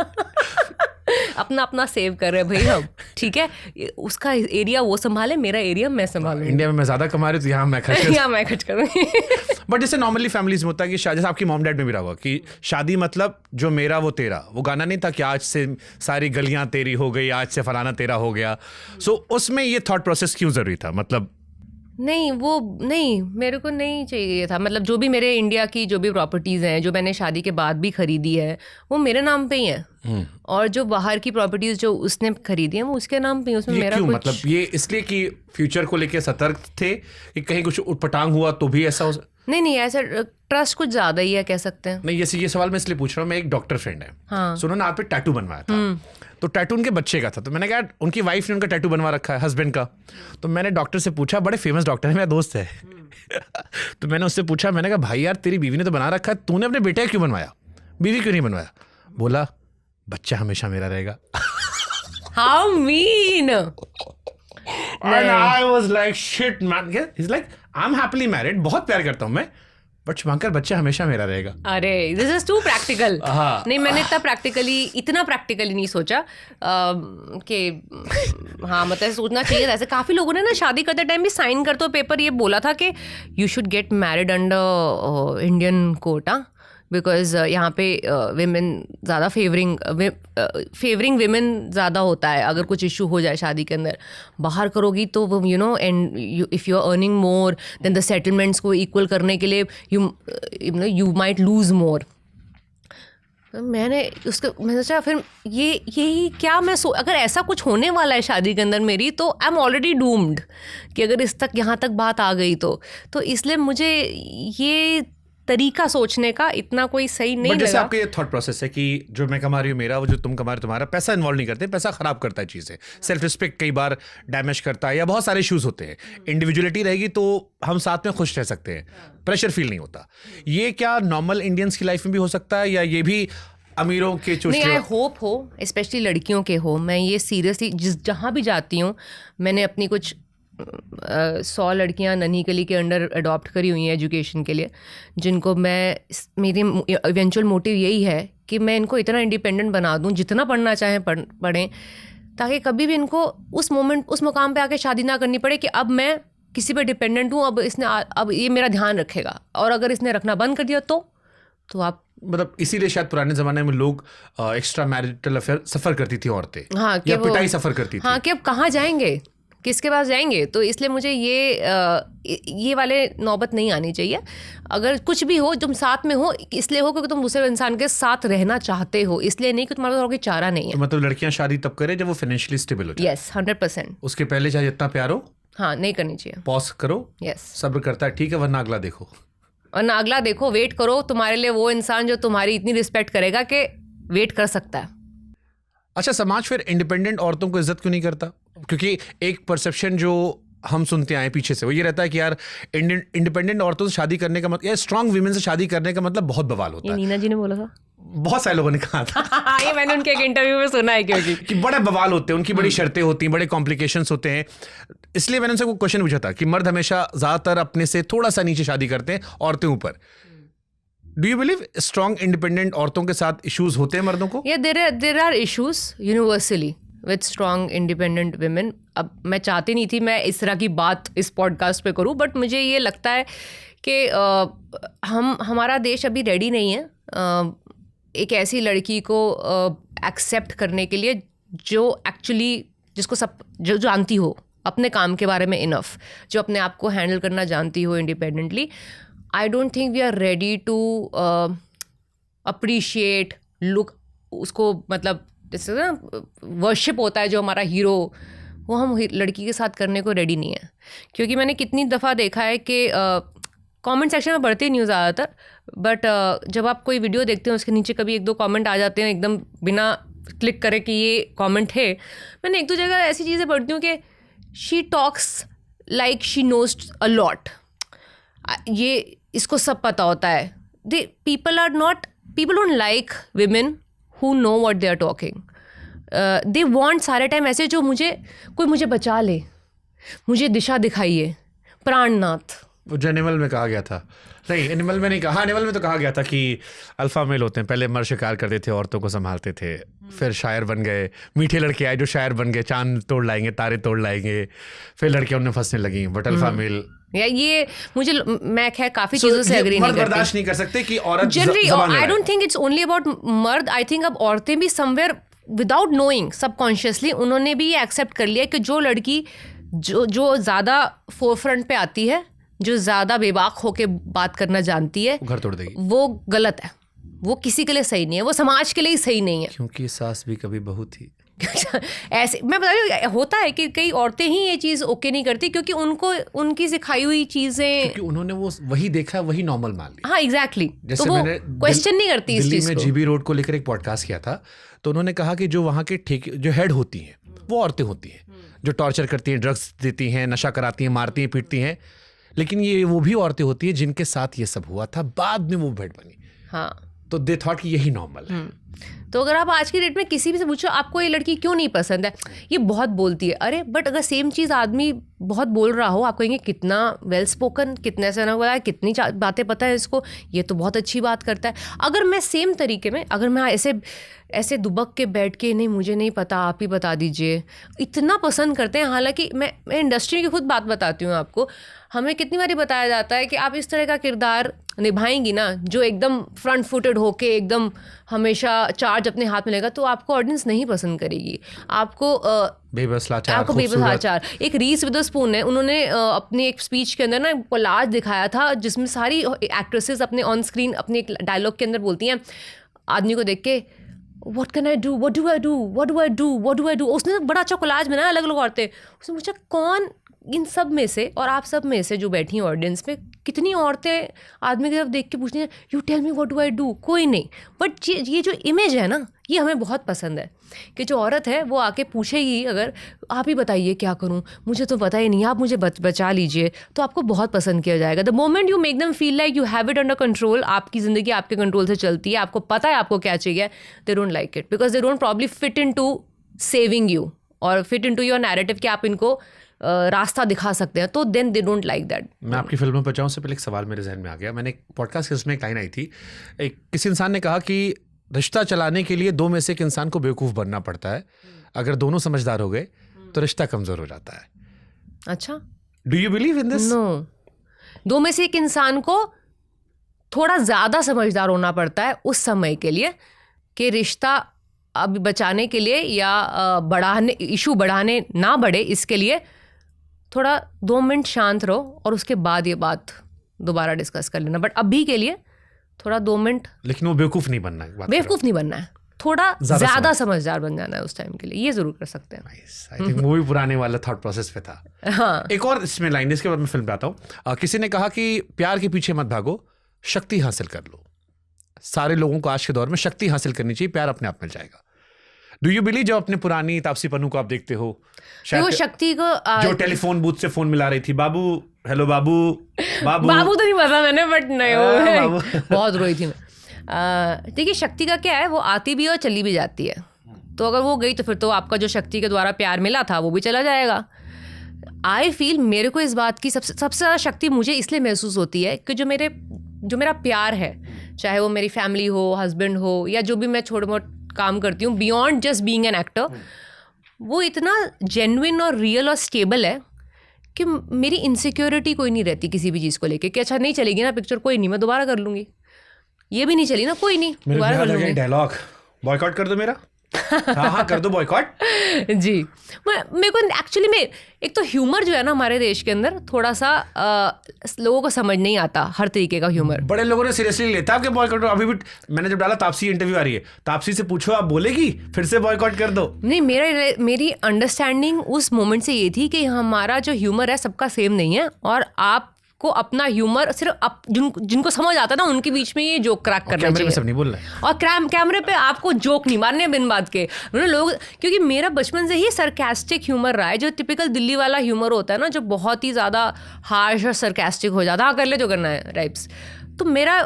अपना सेव कर रहे हैं भाई हम। ठीक है, उसका एरिया वो संभाले, मेरा एरिया मैं संभालूं। इंडिया में मैं ज्यादा कमा रही हूँ तो यहाँ मैं खर्च यहाँ मैं खर्च करूंगी। बट जैसे नॉर्मली फैमिलीज में होता है कि जैसे आपकी मॉम डैड में भी रहा होगा कि शादी मतलब जो मेरा वो तेरा, वो गाना नहीं था कि आज से सारी गलियां तेरी हो गई, आज से फलाना तेरा हो गया। सो उसमें ये थॉट प्रोसेस क्यों जरूरी था? मतलब नहीं, मेरे को नहीं चाहिए था। मतलब जो भी मेरे इंडिया की जो भी प्रॉपर्टीज़ हैं जो मैंने शादी के बाद भी खरीदी है वो मेरे नाम पे ही है, और जो बाहर की प्रॉपर्टीज़ जो उसने खरीदी है वो उसके नाम पे ही। उसमें मेरा क्यों? कुछ मतलब ये इसलिए कि फ्यूचर को लेके सतर्क थे कि कहीं कुछ उटपटांग हुआ तो भी ऐसा हो। नहीं, ऐसा ट्रस्ट कुछ ज़्यादा ही है, कह सकते हैं। नहीं, ये सवाल मैं इसलिए पूछ रहा हूँ, मैं एक डॉक्टर फ्रेंड है, हाँ। सो उन्होंने आप पे टैटू बनवाया था, तो टैटू उनके बच्चे का था, तो मैंने कहा उनकी वाइफ ने उनका टैटू बनवा रखा है, हस्बैंड का। तो मैंने डॉक्टर से पूछा, बड़े फेमस डॉक्टर है, मेरा दोस्त है। तो मैंने उससे पूछा, मैंने कहा भाई यार तेरी बीवी ने तो बना रखा है, तूने अपने बेटे क्यों बनवाया, बीवी क्यों नहीं बनवाया? बोला बच्चा हमेशा मेरा रहेगा। How mean! And I was like shit man. He's like I'm happily married, बहुत प्यार करता हूँ मैं, बट शुभंकर बच्चा हमेशा मेरा रहेगा। अरे दिस इज टू प्रैक्टिकल। हाँ। नहीं, मैंने इतना प्रैक्टिकली नहीं सोचा कि हाँ मतलब सोचना चाहिए। ऐसे काफ़ी लोगों ने ना शादी करते टाइम भी साइन करते पेपर ये बोला था कि you should get married under Indian court, because यहाँ पे विमेन ज़्यादा फेवरिंग विमेन ज़्यादा होता है। अगर कुछ इशू हो जाए शादी के अंदर, बाहर करोगी तो you know, and if you are earning more than the settlements को इक्वल करने के लिए यू माइट लूज मोर। मैंने सोचा फिर यही क्या मैं अगर ऐसा कुछ होने वाला है शादी के अंदर मेरी, तो आई एम ऑलरेडी डूम्ड कि अगर यहाँ तक बात आ गई तो इसलिए मुझे ये तरीका सोचने का इतना कोई सही नहीं लगा। जैसे आपका ये थॉट प्रोसेस है कि जो मैं कमा रही हूँ मेरा, वो जो तुम कमा रहे हो तुम्हारा, पैसा इन्वॉल्व नहीं करते, पैसा खराब करता है चीज़ें, सेल्फ रिस्पेक्ट कई बार डैमेज करता है, या बहुत सारे इश्यूज होते हैं। इंडिविजुअलिटी रहेगी तो हम साथ में खुश रह सकते हैं, प्रेशर फील नहीं होता। ये क्या नॉर्मल इंडियंस की लाइफ में भी हो सकता है, या ये भी अमीरों के नहीं, आई होप हो, स्पेशली लड़कियों के हो। मैं ये सीरियसली जहाँ भी जाती हूँ, मैंने अपनी कुछ 100 लड़कियां नन्ही कली के अंडर अडॉप्ट करी हुई हैं एजुकेशन के लिए, जिनको मेरी इवेंचुअल मोटिव यही है कि मैं इनको इतना इंडिपेंडेंट बना दूं, जितना पढ़ना चाहें पढ़ें, ताकि कभी भी इनको उस मुकाम पे आके शादी ना करनी पड़े कि अब मैं किसी पे डिपेंडेंट हूँ, अब ये मेरा ध्यान रखेगा, और अगर इसने रखना बंद कर दिया तो आप मतलब इसीलिए शायद पुराने जमाने में लोग एक्स्ट्रा मैरिटल अफेयर सफर करती थी औरतें, हाँ, या पिटाई सफर करती थी। हाँ, कि अब कहाँ जाएंगे, किसके पास जाएंगे। तो इसलिए मुझे ये वाले नौबत नहीं आनी चाहिए। अगर कुछ भी हो, तुम साथ में हो, इसलिए हो क्योंकि तुम दूसरे इंसान के साथ रहना चाहते हो, इसलिए नहीं कि तुम्हारे पास और कोई चारा नहीं है। तो मतलब लड़कियां शादी तब करें जब वो फाइनेंशियली स्टेबल हो जाए। यस, 100%। उसके पहले चाहे जितना प्यार हो, हाँ, नहीं करनी चाहिए। पॉज करो, यस, सब्र करता है ठीक है, वरना अगला देखो। और ना अगला देखो, वेट करो तुम्हारे लिए वो इंसान जो तुम्हारी इतनी रिस्पेक्ट करेगा कि वेट कर सकता है। अच्छा, समाज फिर इंडिपेंडेंट औरतों को इज्जत क्यों नहीं करता? क्योंकि एक परसेप्शन जो हम सुनते आए पीछे से, वो ये रहता है कि यार इंडिपेंडेंट औरतों से शादी करने का मतलब, या स्ट्रांग वीमेन से शादी करने का मतलब बहुत बवाल होता है। नीना जी ने बोला था, बहुत सारे लोगों ने कहा था। ये मैंने उनके एक इंटरव्यू में सुना है, क्योंकि कि बड़े बवाल होते हैं, उनकी बड़ी शर्तें होती हैं, बड़े कॉम्प्लिकेशंस होते हैं। इसलिए मैंने उनसे क्वेश्चन पूछा था कि मर्द हमेशा ज्यादातर अपने से थोड़ा सा नीचे शादी करते हैं, औरतें ऊपर। Do you believe strong independent औरतों के साथ इश्यूज होते हैं मर्दों को? या there are issues universally with strong independent women. अब मैं चाहती नहीं थी मैं इस तरह की बात इस पॉडकास्ट पे करूं, बट मुझे ये लगता है कि हमारा देश अभी रेडी नहीं है एक ऐसी लड़की को एक्सेप्ट करने के लिए जो एक्चुअली जो जानती हो अपने काम के बारे में इनफ, जो अपने आप को हैंडल करना जानती हो independently. I don't think we are ready to appreciate look उसको, मतलब जैसे ना वर्शिप होता है जो हमारा हीरो, वो हम लड़की के साथ करने को रेडी नहीं है। क्योंकि मैंने कितनी दफ़ा देखा है कि कमेंट सेक्शन में बढ़ती नहीं ज़्यादातर, बट जब आप कोई वीडियो देखते हैं उसके नीचे कभी 1-2 कमेंट आ जाते हैं एकदम बिना क्लिक करे कि ये कमेंट है। मैंने 1-2 जगह ऐसी चीज़ें पढ़ती हूँ कि she talks like she knows a lot, ये इसको सब पता होता है। People don't like women who know what they are talking. They want सारे टाइम ऐसे जो कोई मुझे बचा ले, मुझे दिशा दिखाइए, प्राणनाथ। वो जो एनिमल में कहा गया था, नहीं एनिमल में नहीं कहा, एनिमल में तो कहा गया था कि अल्फा मेल होते हैं, पहले मर शिकार करते थे, औरतों को संभालते थे, फिर शायर बन गए, मीठे लड़के आए जो शायर बन गए, चांद तोड़ लाएंगे, तारे तोड़ लाएंगे, फिर लड़कियां उनमें फंसने लगी, बट अल्फा मेल या ये मैं खैर काफी चीजों से एग्री नहीं करती। बर्दाश्त नहीं कर सकते कि औरत generally, I don't think it's only about मर्द। आई थिंक अब औरतें भी समवेयर विदाउट नोइंग सबकॉन्शियसली उन्होंने भी ये एक्सेप्ट कर लिया कि जो लड़की जो ज़्यादा फोरफ्रंट पे आती है, जो ज़्यादा बेबाक होके बात करना जानती है, घर तोड़ देगी, वो गलत है, वो किसी के लिए सही नहीं है, वो समाज के लिए ही सही नहीं है। क्योंकि सास भी कभी बहू थी। ऐसे मैं बता रही हूँ, होता है कि कई औरतें ही ये चीज़ ओके नहीं करती क्योंकि उनको उनकी सिखाई हुई चीज़ें, क्योंकि उन्होंने वो वही देखा, वही नॉर्मल मान लिया। हाँ एग्जैक्टली, तो वो क्वेश्चन नहीं करती इस चीज़ को। दिल्ली में जीबी रोड को लेकर एक पॉडकास्ट किया था, तो उन्होंने कहा कि जो वहाँ के जो हेड होती हैं वो औरतें होती हैं, जो टॉर्चर करती हैं, ड्रग्स देती हैं, नशा कराती हैं, मारती हैं, पीटती हैं, लेकिन ये वो भी औरतें होती हैं जिनके साथ ये सब हुआ था, बाद में वो हेड बनी। हाँ, तो दे थॉट कि यही नॉर्मल है। तो अगर आप आज की डेट में किसी भी से पूछो आपको ये लड़की क्यों नहीं पसंद है, ये बहुत बोलती है, अरे बट अगर सेम चीज़ आदमी बहुत बोल रहा हो, आप कहेंगे कितना वेल स्पोकन, कितने से ना हुआ है, कितनी बातें पता है इसको, ये तो बहुत अच्छी बात करता है। अगर मैं सेम तरीके में, अगर मैं ऐसे दुबक के बैठ के नहीं मुझे नहीं पता आप ही बता दीजिए, इतना पसंद करते हैं। हालांकि मैं इंडस्ट्री की खुद बात बताती हूँ आपको, हमें कितनी बारी बताया जाता है कि आप इस तरह का किरदार निभाएंगी ना जो एकदम फ्रंट फुटेड होके एकदम हमेशा चार्ज अपने हाथ में लेगा, तो आपको ऑडियंस नहीं पसंद करेगी। आपको बेबस लाचार, आपको बेबस लाचार। एक रीस विदर्सपून है, उन्होंने अपनी एक स्पीच के अंदर ना कोलाज दिखाया था जिसमें सारी एक्ट्रेसेस अपने ऑन स्क्रीन अपने एक डायलॉग के अंदर बोलती हैं आदमी को देख के, What can I do? What do I do? What do I do? What do I do? उसने बड़ा अच्छा कोलाज बनाया अलग अलग औरतें। उसने पूछा कौन इन सब में से और आप सब में से जो बैठी हैं ऑडियंस में, कितनी औरतें आदमी की तरफ देख के पूछती हैं you tell me what do I do? कोई नहीं। बट ये जो इमेज है ना, ये हमें बहुत पसंद है कि जो औरत है वो आके पूछेगी, अगर आप ही बताइए क्या करूं, मुझे तो पता ही नहीं, आप मुझे बचा लीजिए, तो आपको बहुत पसंद किया जाएगा। The moment you make them feel like you have it under control, आपकी ज़िंदगी आपके कंट्रोल से चलती है, आपको पता है आपको क्या चाहिए, they don't like it because they don't probably fit in to saving you और fit in to your narrative कि आप इनको रास्ता दिखा सकते हैं, तो then they don't like that. मैं आपकी फिल्म में पहुंचाऊं से पहले एक सवाल मेरे जहन में आ गया। मैंने एक पॉडकास्ट के उसमें एक लाइन आई थी, किसी इंसान ने कहा कि रिश्ता चलाने के लिए दो में से एक इंसान को बेवकूफ़ बनना पड़ता है, अगर दोनों समझदार हो गए तो रिश्ता कमज़ोर हो जाता है। अच्छा, do you believe in this? No, दो में से एक इंसान को थोड़ा ज़्यादा समझदार होना पड़ता है उस समय के लिए कि रिश्ता अब बचाने के लिए या बढ़ाने, इशू बढ़ाने ना बढ़े, इसके लिए थोड़ा 2 मिनट शांत रहो और उसके बाद ये बात दोबारा डिस्कस कर लेना। बट अभी के लिए थोड़ा 2 मिनट, लेकिन वो बेवकूफ़ नहीं बनना है, बेवकूफ़ नहीं बनना है, थोड़ा ज़्यादा समझदार बन जाना है उस टाइम के लिए, ये ज़रूर कर सकते हैं। आई थिंक मूवी पुराने वाला थॉट प्रोसेस पे था। हाँ, एक और इसमें लाइन, इसके बाद मैं फिल्म पे आता हूँ। किसी ने कहा कि प्यार के पीछे मत भागो, शक्ति हासिल कर लो। सारे लोगों को आज के दौर में शक्ति हासिल करनी चाहिए, प्यार अपने आप मिल जाएगा। डू यू बिलीव, जब अपने पुरानी तापसी पन्नू को आप देखते हो, वो शक्ति को जो टेलीफोन बूथ से फोन मिला रही थी, बाबू, हेलो बाबू, बाबू बाबू तो नहीं पता मैंने, बट नहीं वो बहुत रोई थी मैं। देखिए शक्ति का क्या है, वो आती भी और चली भी जाती है, तो अगर वो गई तो फिर तो आपका जो शक्ति के द्वारा प्यार मिला था वो भी चला जाएगा। आई फील, मेरे को इस बात की सबसे ज़्यादा शक्ति मुझे इसलिए महसूस होती है कि जो मेरा प्यार है, चाहे वो मेरी फैमिली हो, हस्बैंड हो, या जो भी मैं छोटे मोटे काम करती हूँ beyond just being an actor, वो इतना जेन्युइन और रियल और स्टेबल है कि मेरी इनसिक्योरिटी कोई नहीं रहती किसी भी चीज़ को लेके कि अच्छा नहीं चलेगी ना पिक्चर, कोई नहीं, मैं दोबारा कर लूँगी, ये भी नहीं चली ना, कोई नहीं, दोबारा कर लूँगी। डायलॉग बॉयकॉट कर दो मेरा। हाँ कर दो बॉयकॉट। जी, मेरे को एक्चुअली में एक तो ह्यूमर जो है ना हमारे देश के अंदर थोड़ा सा लोगों को समझ नहीं आता, हर तरीके का ह्यूमर। बड़े लोगों ने सीरियसली लेता है आपके बॉयकॉट। अभी भी मैंने जब डाला तापसी इंटरव्यू आ रही है, तापसी से पूछो आप बोलेगी फिर से बॉयकॉट कर दो। नहीं, मेरी अंडरस्टैंडिंग उस मोमेंट से ये थी कि हमारा जो ह्यूमर है सबका सेम नहीं है, और आप को अपना ह्यूमर सिर्फ जिनको समझ आता है ना उनके बीच में ये जोक क्रैक करना चाहिए। कैमरे पे सब नहीं बोल रहे हैं, और कैमरे पे आपको जोक नहीं मारने बिन बात के लोग, क्योंकि मेरा बचपन से ही सरकास्टिक ह्यूमर रहा है, जो टिपिकल दिल्ली वाला ह्यूमर होता है ना, जो बहुत ही ज़्यादा हार्श और सरकास्टिक हो जाता है, हाँ कर ले जो करना है टाइप्स, तो मेरा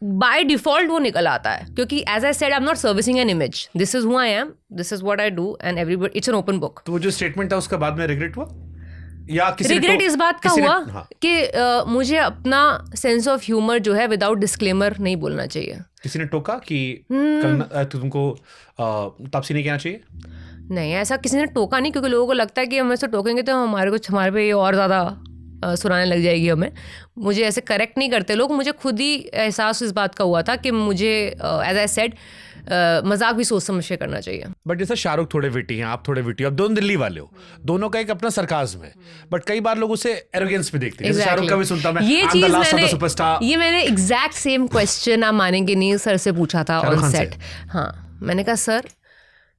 बाय डिफॉल्ट वो निकल आता है, क्योंकि as I said I am not servicing an image, this is who I am, this is what I do and everybody, it's an open book. तो वो जो स्टेटमेंट था उसका बाद में रिग्रेट हुआ, या रिग्रेट इस बात का हुआ हाँ। कि मुझे अपना सेंस ऑफ ह्यूमर जो है विदाउट डिस्क्लेमर नहीं बोलना चाहिए। किसी ने टोका कि तुमको तापसी नहीं कहना चाहिए? नहीं, ऐसा किसी ने टोका नहीं, क्योंकि लोगों को लगता है कि हम ऐसे टोकेंगे तो हमारे पे और ज़्यादा सुनाने लग जाएगी हमें। मुझे ऐसे करेक्ट नहीं करते लोग, मुझे खुद ही एहसास इस बात का हुआ था कि मुझे एज आई सेड मजाक भी सोच समझ के करना चाहिए। बट जैसे शाहरुख थोड़े विटी हैं, आप थोड़े विटी हो, आप दोनों दिल्ली वाले हो, दोनों का एक अपना सरकाज़्म है, बट कई बार लोग उसे एरोगेंस पे देखते हैं। जैसे शाहरुख का भी सुनता मैं, ये I'm the चीज last of the मैंने superstar। ये मैंने एग्जैक्ट सेम क्वेश्चन आप मानेंगे नहीं सर से पूछा था ऑन सेट। हाँ, मैंने कहा सर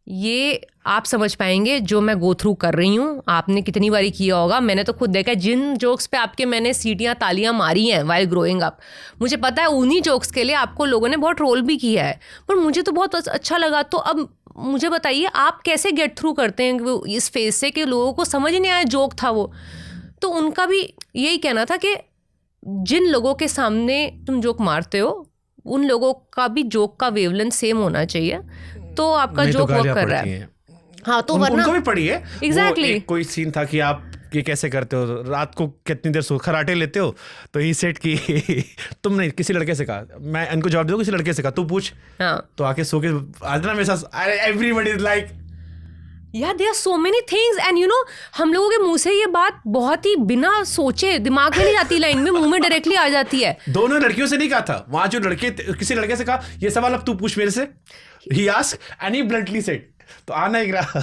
ये आप समझ पाएंगे जो मैं गो थ्रू कर रही हूँ, आपने कितनी बारी किया होगा, मैंने तो खुद देखा है जिन जोक्स पे आपके मैंने सीटियाँ तालियाँ मारी हैं वाइल ग्रोइंग अप, मुझे पता है उन्हीं जोक्स के लिए आपको लोगों ने बहुत ट्रोल भी किया है, पर मुझे तो बहुत अच्छा लगा। तो अब मुझे बताइए आप कैसे गेट थ्रू करते हैं इस फेज से कि लोगों को समझ ही नहीं आया जोक था वो। तो उनका भी यही कहना था कि जिन लोगों के सामने तुम जोक मारते हो उन लोगों का भी जोक का वेवलेंथ सेम होना चाहिए, तो आपका नहीं तो जोक वर्क गालियां कर रहा पड़ती है। हैं। हाँ तो वरना उनको भी पड़ी है। Exactly. वो एक कोई सीन था कि आप ये कैसे करते हो, रात को कितनी देर सो खराटे लेते हो, तो ही सेट की तुमने किसी लड़के से कहा, मैं इनको जवाब दूं किसी लड़के से कहा तू पूछ, हाँ तो आके सो के आज ना मेरे साथ एवरीबॉडी इज लाइक यार there are so many things and you know हम लोगों के मुंह से ये बात बहुत ही बिना सोचे दिमाग में नहीं जाती, लाइन में मुंह में डायरेक्टली आ जाती है। दोनों लड़कियों से नहीं कहा था, वहां जो लड़के किसी लड़के से कहा ये सवाल अब तू पूछ मेरे से, he asked and he bluntly said, तो आना ही रहा।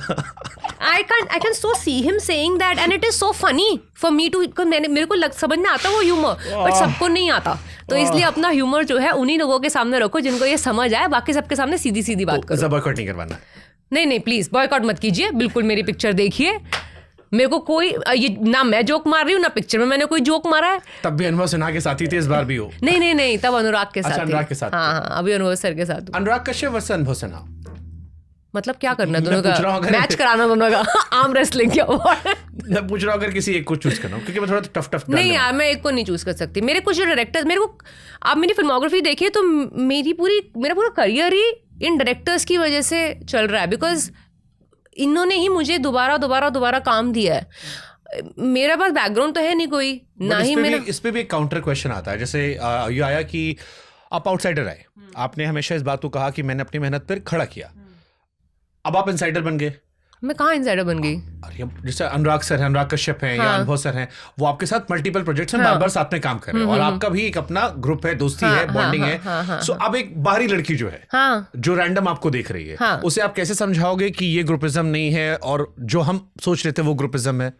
I can so see him saying that and it is so funny for me to, मेरे को समझ में आता वो ह्यूमर, बट सबको नहीं आता, तो इसलिए अपना ह्यूमर जो है उन्हीं लोगों के सामने रखो जिनको ये समझ आए, बाकी सबके सामने सीधी सीधी बात करो। बॉयकॉट नहीं करवाना। नहीं प्लीज बॉयकॉट मत कीजिए, बिल्कुल मेरी पिक्चर देखिए। मेरे को कोई ये ना मैं जोक मार रही हूँ ना पिक्चर में मैंने कोई जोक मारा है। तब भी अनुभव सिन्हा के साथ ही थे, इस बार भी हो। नहीं तब अनुराग के साथ। अनुराग के साथ। हाँ अभी अनुभव सर के साथ। अनुराग कश्यप वर्सेस अनुभव सिन्हा, मतलब क्या करना है मैं दोनों पूछ रहा हूँ का, अगर- मैच कराना दोनों का, आर्म रेसलिंग क्या हुआ है? मैं पूछ रहा हूँ अगर किसी एक को चूज करना हो, क्योंकि मैं थोड़ा टफ नहीं यार मैं एक को नहीं चूज कर सकती। मेरे कुछ जो डायरेक्टर्स, मेरे को आप मेरी फिल्मोग्राफी देखिए तो मेरा पूरा करियर ही इन डायरेक्टर्स की वजह से चल रहा है, बिकॉज इन्होंने ही मुझे दोबारा काम दिया है। मेरा पास बैकग्राउंड तो है नहीं कोई, ना ही मेरा। इस पे भी एक काउंटर क्वेश्चन आता है, जैसे ये आया कि आप आउटसाइडर आए, आपने हमेशा इस बात को कहा कि मैंने अपनी मेहनत पर खड़ा किया, अब आप इनसाइडर बन गए। मैं कहाँ इनसाइडर बन गई? अरे जैसे अनुराग सर हैं, अनुराग कश्यप हैं, या हाँ। अनुभव सर हैं, वो आपके साथ मल्टीपल प्रोजेक्ट्स में बार-बार साथ में काम कर रहे हैं, और आपका भी एक अपना ग्रुप है, दोस्ती है, बॉन्डिंग है। सो अब एक बाहरी लड़की जो है, हाँ जो रैंडम आपको देख रही है, हाँ। उसे आप कैसे समझाओगे कि ये ग्रुपिज्म नहीं है और जो हम सोच रहे थे वो ग्रुपिज्म है?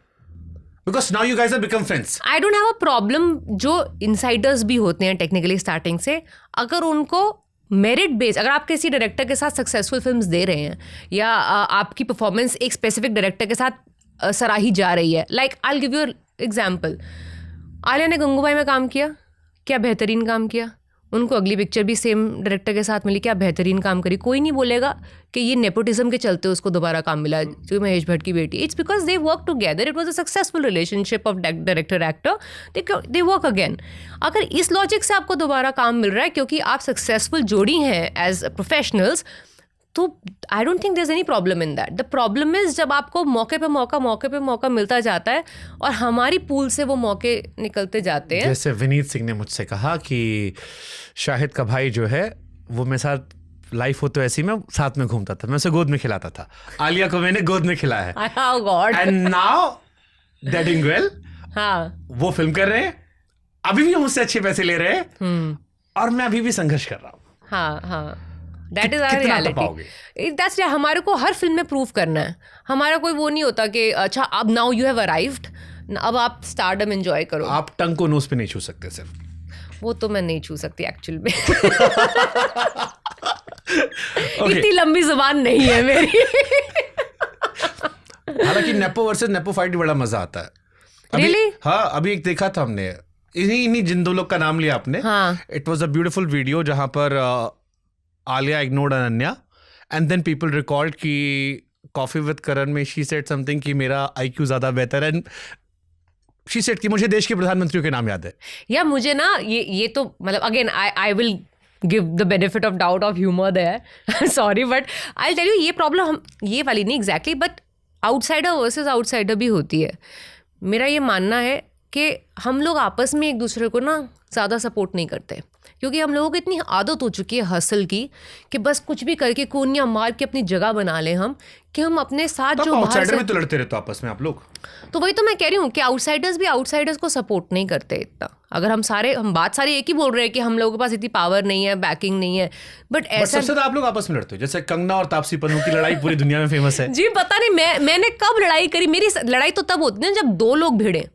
Because now you guys have become friends. I don't have a problem जो इनसाइडर्स भी होते हैं टेक्निकली स्टार्टिंग से, अगर उनको मेरिट बेस, अगर आप किसी डायरेक्टर के साथ सक्सेसफुल फिल्म्स दे रहे हैं या आपकी परफॉर्मेंस एक स्पेसिफिक डायरेक्टर के साथ सराही जा रही है, like I will give you example, Alia ने गंगूबाई में काम किया, क्या बेहतरीन काम किया, उनको अगली पिक्चर भी सेम डायरेक्टर के साथ मिली, क्या बेहतरीन काम करी। कोई नहीं बोलेगा कि ये नेपोटिज्म के चलते उसको दोबारा काम मिला, जो महेश भट्ट की बेटी। It's because they work together, it was a successful relationship of director actor, they work again. अगर इस लॉजिक से आपको दोबारा काम मिल रहा है क्योंकि आप सक्सेसफुल जोड़ी हैं एज प्रोफेशनल्स, तो I don't think there is any problem in that. The problem is जब आपको मौके पे मौका मिलता जाता है और हमारी पूल से वो मौके निकलते जाते हैं। जैसे विनीत सिंह ने मुझसे कहा कि शाहिद का भाई जो है वो मेरे साथ लाइफ हो तो ऐसी में साथ में घूमता था, मैं उसे गोद में खिलाता था, आलिया को मैंने गोद में खिलाया है, Oh God. And now that doing well, हाँ वो फिल्म कर रहे हैं, अभी भी मुझसे अच्छे पैसे ले रहे हैं, और मैं अभी भी संघर्ष कर रहा हूँ। हाँ दैट इज आवर कितना रियलिटी। तपाओगे? दैट्स हमारे को हर फिल्म में प्रूव करना है। हमारा कोई वो नहीं होता कि अच्छा अब नाउ यू हैव अराइव्ड, अब आप स्टारडम एंजॉय करो। आप टंग को नोज पे नहीं छू सकते सिर्फ। वो तो मैं नहीं छू सकती एक्चुअल में। Okay. इतनी लंबी जुबान नहीं है मेरी। हालांकि नेपो वर्सेस नेपो फाइट बड़ा मजा आता है। Really? हाँ अभी एक देखा था हमने, इन्हीं जिन दो लोग का नाम लिया आपने। हाँ। It was a beautiful video जहां पर Alia ignored Ananya and then people record कि कॉफी विद करण में शी सेड समथिंग कि मेरा आईक्यू ज्यादा बेहतर है, एंड शी सेड कि मुझे देश के प्रधानमंत्रियों के नाम याद है। या मुझे ना ये तो मतलब again I will give the benefit of doubt of humour there, sorry but I tell you ये प्रॉब्लम हम ये वाली नहीं exactly, but outsider versus outsider भी होती है। मेरा ये मानना है कि हम लोग आपस में एक दूसरे को ना ज़्यादा सपोर्ट नहीं करते, क्योंकि हम लोगों को इतनी आदत हो चुकी है हसल की कि बस कुछ भी करके कोनियाँ मार के अपनी जगह बना लें हम, कि हम अपने साथ जो बाहर आउटसाइडर से, में तो लड़ते रहते हो आपस में आप लोग। तो वही तो मैं कह रही हूँ कि आउटसाइडर्स भी आउटसाइडर्स को सपोर्ट नहीं करते इतना। अगर हम बात सारे एक ही बोल रहे हैं कि हम लोगों के पास इतनी पावर नहीं है, बैकिंग नहीं है, बट ऐसा सबसे ज्यादा आप लोग आपस में लड़ते हो, जैसे कंगना और तापसी पन्नू की लड़ाई पूरी दुनिया में फेमस है। जी पता नहीं मैंने कब लड़ाई करी। मेरी लड़ाई तो तब होती है जब दो लोग भिड़े,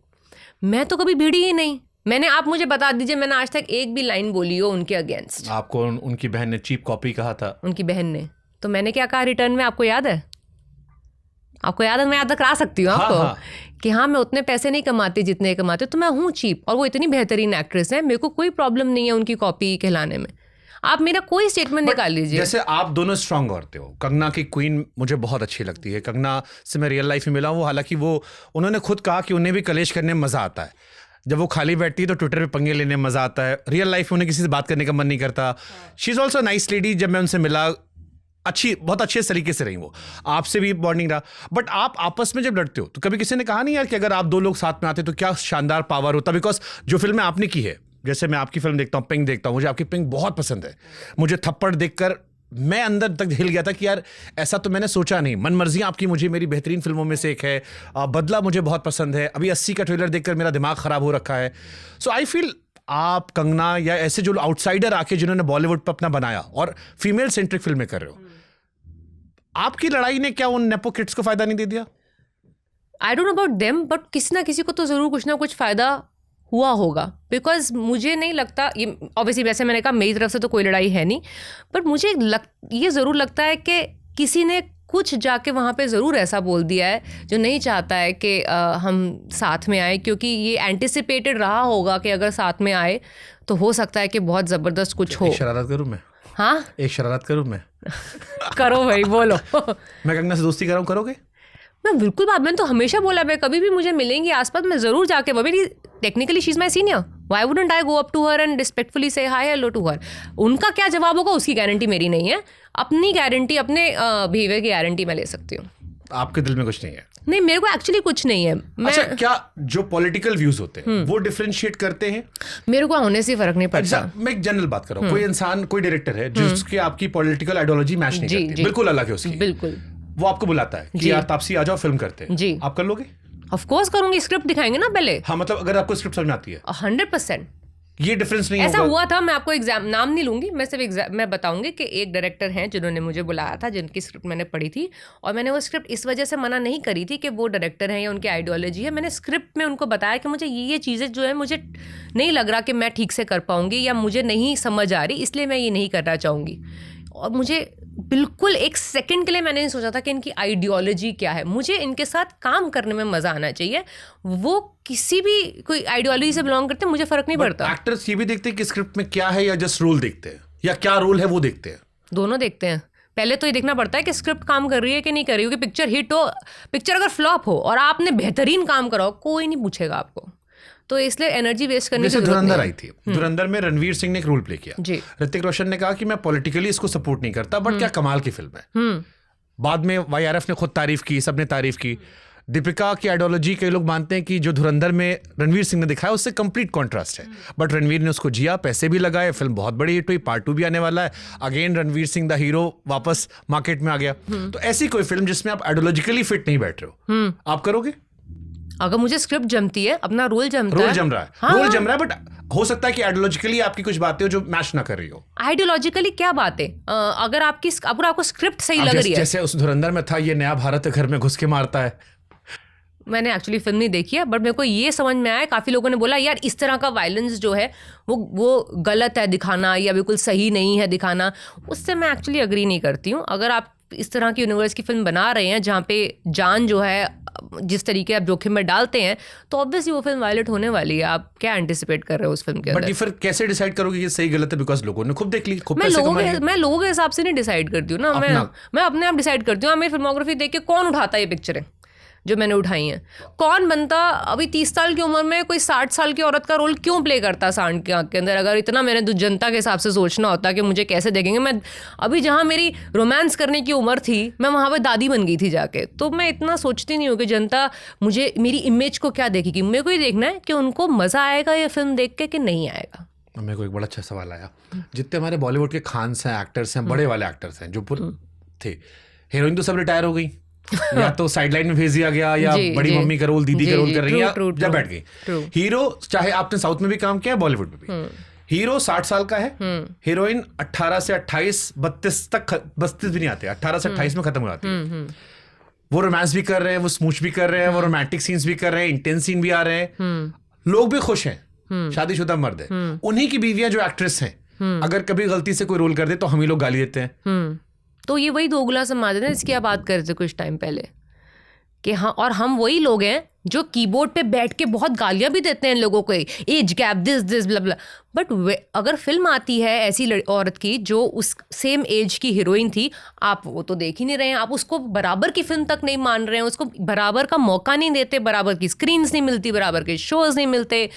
मैं तो कभी भिड़ी ही नहीं। मैंने, आप मुझे बता दीजिए, मैंने आज तक एक भी लाइन बोली हो उनके अगेंस्ट। आपको उनकी बहन ने चीप कॉपी कहा था। उनकी बहन ने, तो मैंने क्या कहा रिटर्न में, आपको याद है? आपको याद है? मैं याद करा सकती हूँ आपको। हाँ। कि हाँ मैं उतने पैसे नहीं कमाती जितने कमाते, तो मैं हूँ चीप, और वो इतनी बेहतरीन एक्ट्रेस है, मेरे को कोई प्रॉब्लम नहीं है उनकी कॉपी कहलाने में। आप मेरा कोई स्टेटमेंट निकाल लीजिए। जैसे आप दोनों स्ट्रांग औरतें हो, कंगना की क्वीन मुझे बहुत अच्छी लगती है, कंगना से मैं रियल लाइफ में मिला हूँ, हालांकि वो उन्होंने खुद कहा कि उन्हें भी कलेश करने में मजा आता है। जब वो खाली बैठती है तो ट्विटर पे पंगे लेने में मजा आता है, रियल लाइफ में उन्हें किसी से बात करने का मन नहीं करता. She is also nice lady. जब मैं उनसे मिला बहुत अच्छे तरीके से रही वो, आपसे भी बॉन्डिंग रहा. बट आप आपस में जब लड़ते हो तो कभी किसी ने कहा नहीं यार कि अगर आप 2 लोग साथ में आते तो क्या शानदार पावर होता? बिकॉज जो फिल्में आपने की है, जैसे मैं आपकी फिल्म देखता हूँ, पिंक देखता हूँ, मुझे आपकी पिंक बहुत पसंद है. मुझे थप्पड़ देखकर मैं अंदर तक हिल गया था कि यार ऐसा तो मैंने सोचा नहीं. मन मर्जियाँ आपकी मुझे मेरी बेहतरीन फिल्मों में से एक है. बदला मुझे बहुत पसंद है. अभी 80 का ट्रेलर देखकर मेरा दिमाग खराब हो रखा है. सो आई फील आप, कंगना या ऐसे जो आउटसाइडर आके जिन्होंने बॉलीवुड पर अपना बनाया और फीमेल सेंट्रिक फिल्में कर रहे हो, आपकी लड़ाई ने क्या उन नेपो किड्स को फायदा नहीं दे दिया? I don't know about them, but किसी ना किसी को तो ज़रूर कुछ ना कुछ फ़ायदा हुआ होगा. बिकॉज मुझे नहीं लगता, ये ऑब्वियसली वैसे मैंने कहा मेरी तरफ से तो कोई लड़ाई है नहीं, बट मुझे ये ज़रूर लगता है कि किसी ने कुछ जाके वहाँ पे ज़रूर ऐसा बोल दिया है जो नहीं चाहता है कि हम साथ में आए, क्योंकि ये एंटिसिपेटेड रहा होगा कि अगर साथ में आए तो हो सकता है कि बहुत ज़बरदस्त कुछ हो. शरारत करूँ मैं? हाँ, एक शरारत करूँ मैं? करो भाई, बोलो. मैं कंगना से दोस्ती कर रहा हूँ, करोगे? मैं बिल्कुल बात, मैंने तो हमेशा बोला है, कभी भी मुझे मिलेंगी आसपास मैं ज़रूर जाके, वो मेरी technically she is my senior, why wouldn't I go up to her and respectfully say hi hello to her. उनका क्या जवाब होगा उसकी गारंटी मेरी नहीं है. अपनी गारंटी, अपने बिहेवियर की गारंटी मैं ले सकती हूँ. आपके दिल में कुछ नहीं है? नहीं, मेरे को एक्चुअली कुछ नहीं है. अच्छा, क्या जो पॉलिटिकल व्यूज होते हैं वो डिफरेंशिएट करते हैं? मेरे को होने से फर्क नहीं पड़ता. मैं एक जनरल बात कर रहा हूँ. कोई इंसान, कोई डायरेक्टर है जिसकी आपकी पॉलिटिकल आइडियोलॉजी मैच नहीं करती, बिल्कुल अलग है उसकी, बिल्कुल, वो आपको बुलाता है कि यार तापसी आ जाओ फिल्म करते हैं, जी, आप कर लोगे? ऑफ कोर्स करूंगी. स्क्रिप्ट दिखाएंगे ना पहले. हाँ, मतलब अगर आपको स्क्रिप्ट समझ में आती है 100%. ये डिफरेंस नहीं ऐसा होगा? हुआ था, मैं आपको एग्जाम नाम नहीं लूंगी, मैं सिर्फ मैं बताऊंगी कि एक डायरेक्टर हैं जिन्होंने मुझे बुलाया था, जिनकी स्क्रिप्ट मैंने पढ़ी थी, और मैंने वो स्क्रिप्ट इस वजह से मना नहीं करी थी कि वो डायरेक्टर हैं या उनकी आइडियोलॉजी है. मैंने स्क्रिप्ट में उनको बताया कि मुझे ये चीज़ें जो है मुझे नहीं लग रहा कि मैं ठीक से कर पाऊंगी या मुझे नहीं समझ आ रही, इसलिए मैं ये नहीं करना चाहूँगी. और मुझे बिल्कुल एक सेकंड के लिए मैंने नहीं सोचा था कि इनकी आइडियोलॉजी क्या है. मुझे इनके साथ काम करने में मज़ा आना चाहिए. वो किसी भी कोई आइडियोलॉजी से बिलोंग करते हैं, मुझे फ़र्क नहीं पड़ता. एक्टर्स ये भी देखते हैं कि स्क्रिप्ट में क्या है, या जस्ट रोल देखते हैं, या क्या रोल है वो देखते हैं? दोनों देखते हैं. पहले तो ये देखना पड़ता है कि स्क्रिप्ट काम कर रही है कि नहीं कर रही है, क्योंकि पिक्चर हिट हो, पिक्चर अगर फ्लॉप हो और आपने बेहतरीन काम करा हो, कोई नहीं पूछेगा आपको. तो इसलिए एनर्जी वेस्ट करने की जरूरत नहीं. धुरंधर आई थी, धुरंधर में रणवीर सिंह ने एक रोल प्ले किया जी. ऋतिक रोशन ने कहा कि मैं पॉलिटिकली इसको सपोर्ट नहीं करता, बट क्या कमाल की फिल्म है. बाद में YRF ने खुद तारीफ की, सबने तारीफ की. दीपिका की आइडियोलॉजी कई लोग मानते हैं कि जो धुरंधर में रणवीर सिंह ने दिखाया उससे कंप्लीट कॉन्ट्रास्ट है, बट रणवीर ने उसको जिया, पैसे भी लगाए, फिल्म बहुत बड़ी हिट हुई, पार्ट 2 भी आने वाला है. Again Ranveer Singh the hero वापस मार्केट में आ गया. तो ऐसी कोई फिल्म जिसमें आप आइडियोलॉजिकली फिट नहीं बैठ रहे हो, आप करोगे? अगर मुझे स्क्रिप्ट जमती है, अपना रोल जमता है, रोल जम रहा है, हाँ, रोल जम रहा है, बट हो सकता है कि आइडियोलॉजिकली आपकी कुछ बातें हो जो मैच ना कर रही हो. आइडियोलॉजिकली क्या बातें, अगर आपको स्क्रिप्ट सही लग रही है. जैसे उस धुरंधर में था, ये नया भारत है, घर में घुस के मारता है. मैंने एक्चुअली फिल्म नहीं देखी है, बट मेरे को ये समझ में आया, काफ़ी लोगों ने बोला यार इस तरह का वायलेंस जो है वो गलत है दिखाना, या बिल्कुल सही नहीं है दिखाना. उससे मैं एक्चुअली एग्री नहीं करती हूँ. अगर आप इस तरह की यूनिवर्स की फिल्म बना रहे हैं जहाँ पे जान जो है जिस तरीके आप जोखिम में डालते हैं, तो ऑब्वियसली वो फिल्म वायलेट होने वाली है. आप क्या एंटिसिपेट कर रहे हो उस फिल्म के अंदर? बट फिर कैसे डिसाइड करोगे ये सही गलत है? बिकॉज लोगों ने खूब देख ली, खूब मैं पैसे लोगों कमा के लिए. मैं लोगों के हिसाब से नहीं डिसाइड करती हूँ ना. मैं अपने आप डिसाइड करती हूँ. मेरी फिल्मोग्राफी देख के कौन उठाता है ये पिक्चरें जो मैंने उठाई हैं? कौन बनता अभी 30 साल की उम्र में कोई 60 साल की औरत का रोल क्यों प्ले करता सांड की आंख के अंदर? अगर इतना मैंने जनता के हिसाब से सोचना होता कि मुझे कैसे देखेंगे, मैं अभी जहाँ मेरी रोमांस करने की उम्र थी, मैं वहाँ पे दादी बन गई थी जाके. तो मैं इतना सोचती नहीं हूँ कि जनता मुझे मेरी इमेज को क्या देखेगी. मेरे को ये देखना है कि उनको मज़ा आएगा ये फिल्म देख के कि नहीं आएगा. मेरे को एक बड़ा अच्छा सवाल आया. जितने हमारे बॉलीवुड के खान्स हैं, एक्टर्स हैं, बड़े वाले एक्टर्स हैं जो थे, हीरोइन तो सब रिटायर हो गई, या तो साइडलाइन में भेज दिया गया, या बड़ी मम्मी का रोल, दीदी का रोल कर रही है, या जब बैठ गई. हीरो, चाहे आपने साउथ में भी काम किया, बॉलीवुड में भी, हीरो 60 साल का है, हीरोइन 18 से 28 32 तक, 32 भी नहीं आते, 18 से 28 में खत्म हो जाती है. वो रोमांस भी कर रहे हैं, वो स्मूच भी कर रहे हैं, वो रोमांटिक सीन्स भी कर रहे हैं, इंटेंस सीन भी आ रहे हैं, लोग भी खुश हैं, शादीशुदा मर्द है. उन्हीं की बीवियां जो एक्ट्रेस हैं, अगर कभी गलती से कोई रोल कर दे तो हम ही लोग गाली देते हैं. तो ये वही दोगला समाज है ना जिसकी आप बात कर रहे थे कुछ टाइम पहले, कि हाँ, और हम वही लोग हैं जो कीबोर्ड पे बैठ के बहुत गालियां भी देते हैं इन लोगों को, age gap this blah blah, but अगर फिल्म आती है ऐसी औरत की जो उस सेम एज की हीरोइन थी, आप वो तो देख ही नहीं रहे हैं, आप उसको बराबर की फिल्म तक नहीं मान रहे हैं, उसको बराबर का मौका नहीं देते, बराबर की स्क्रीन्स नहीं मिलती, बराबर के शोज नहीं मिलते,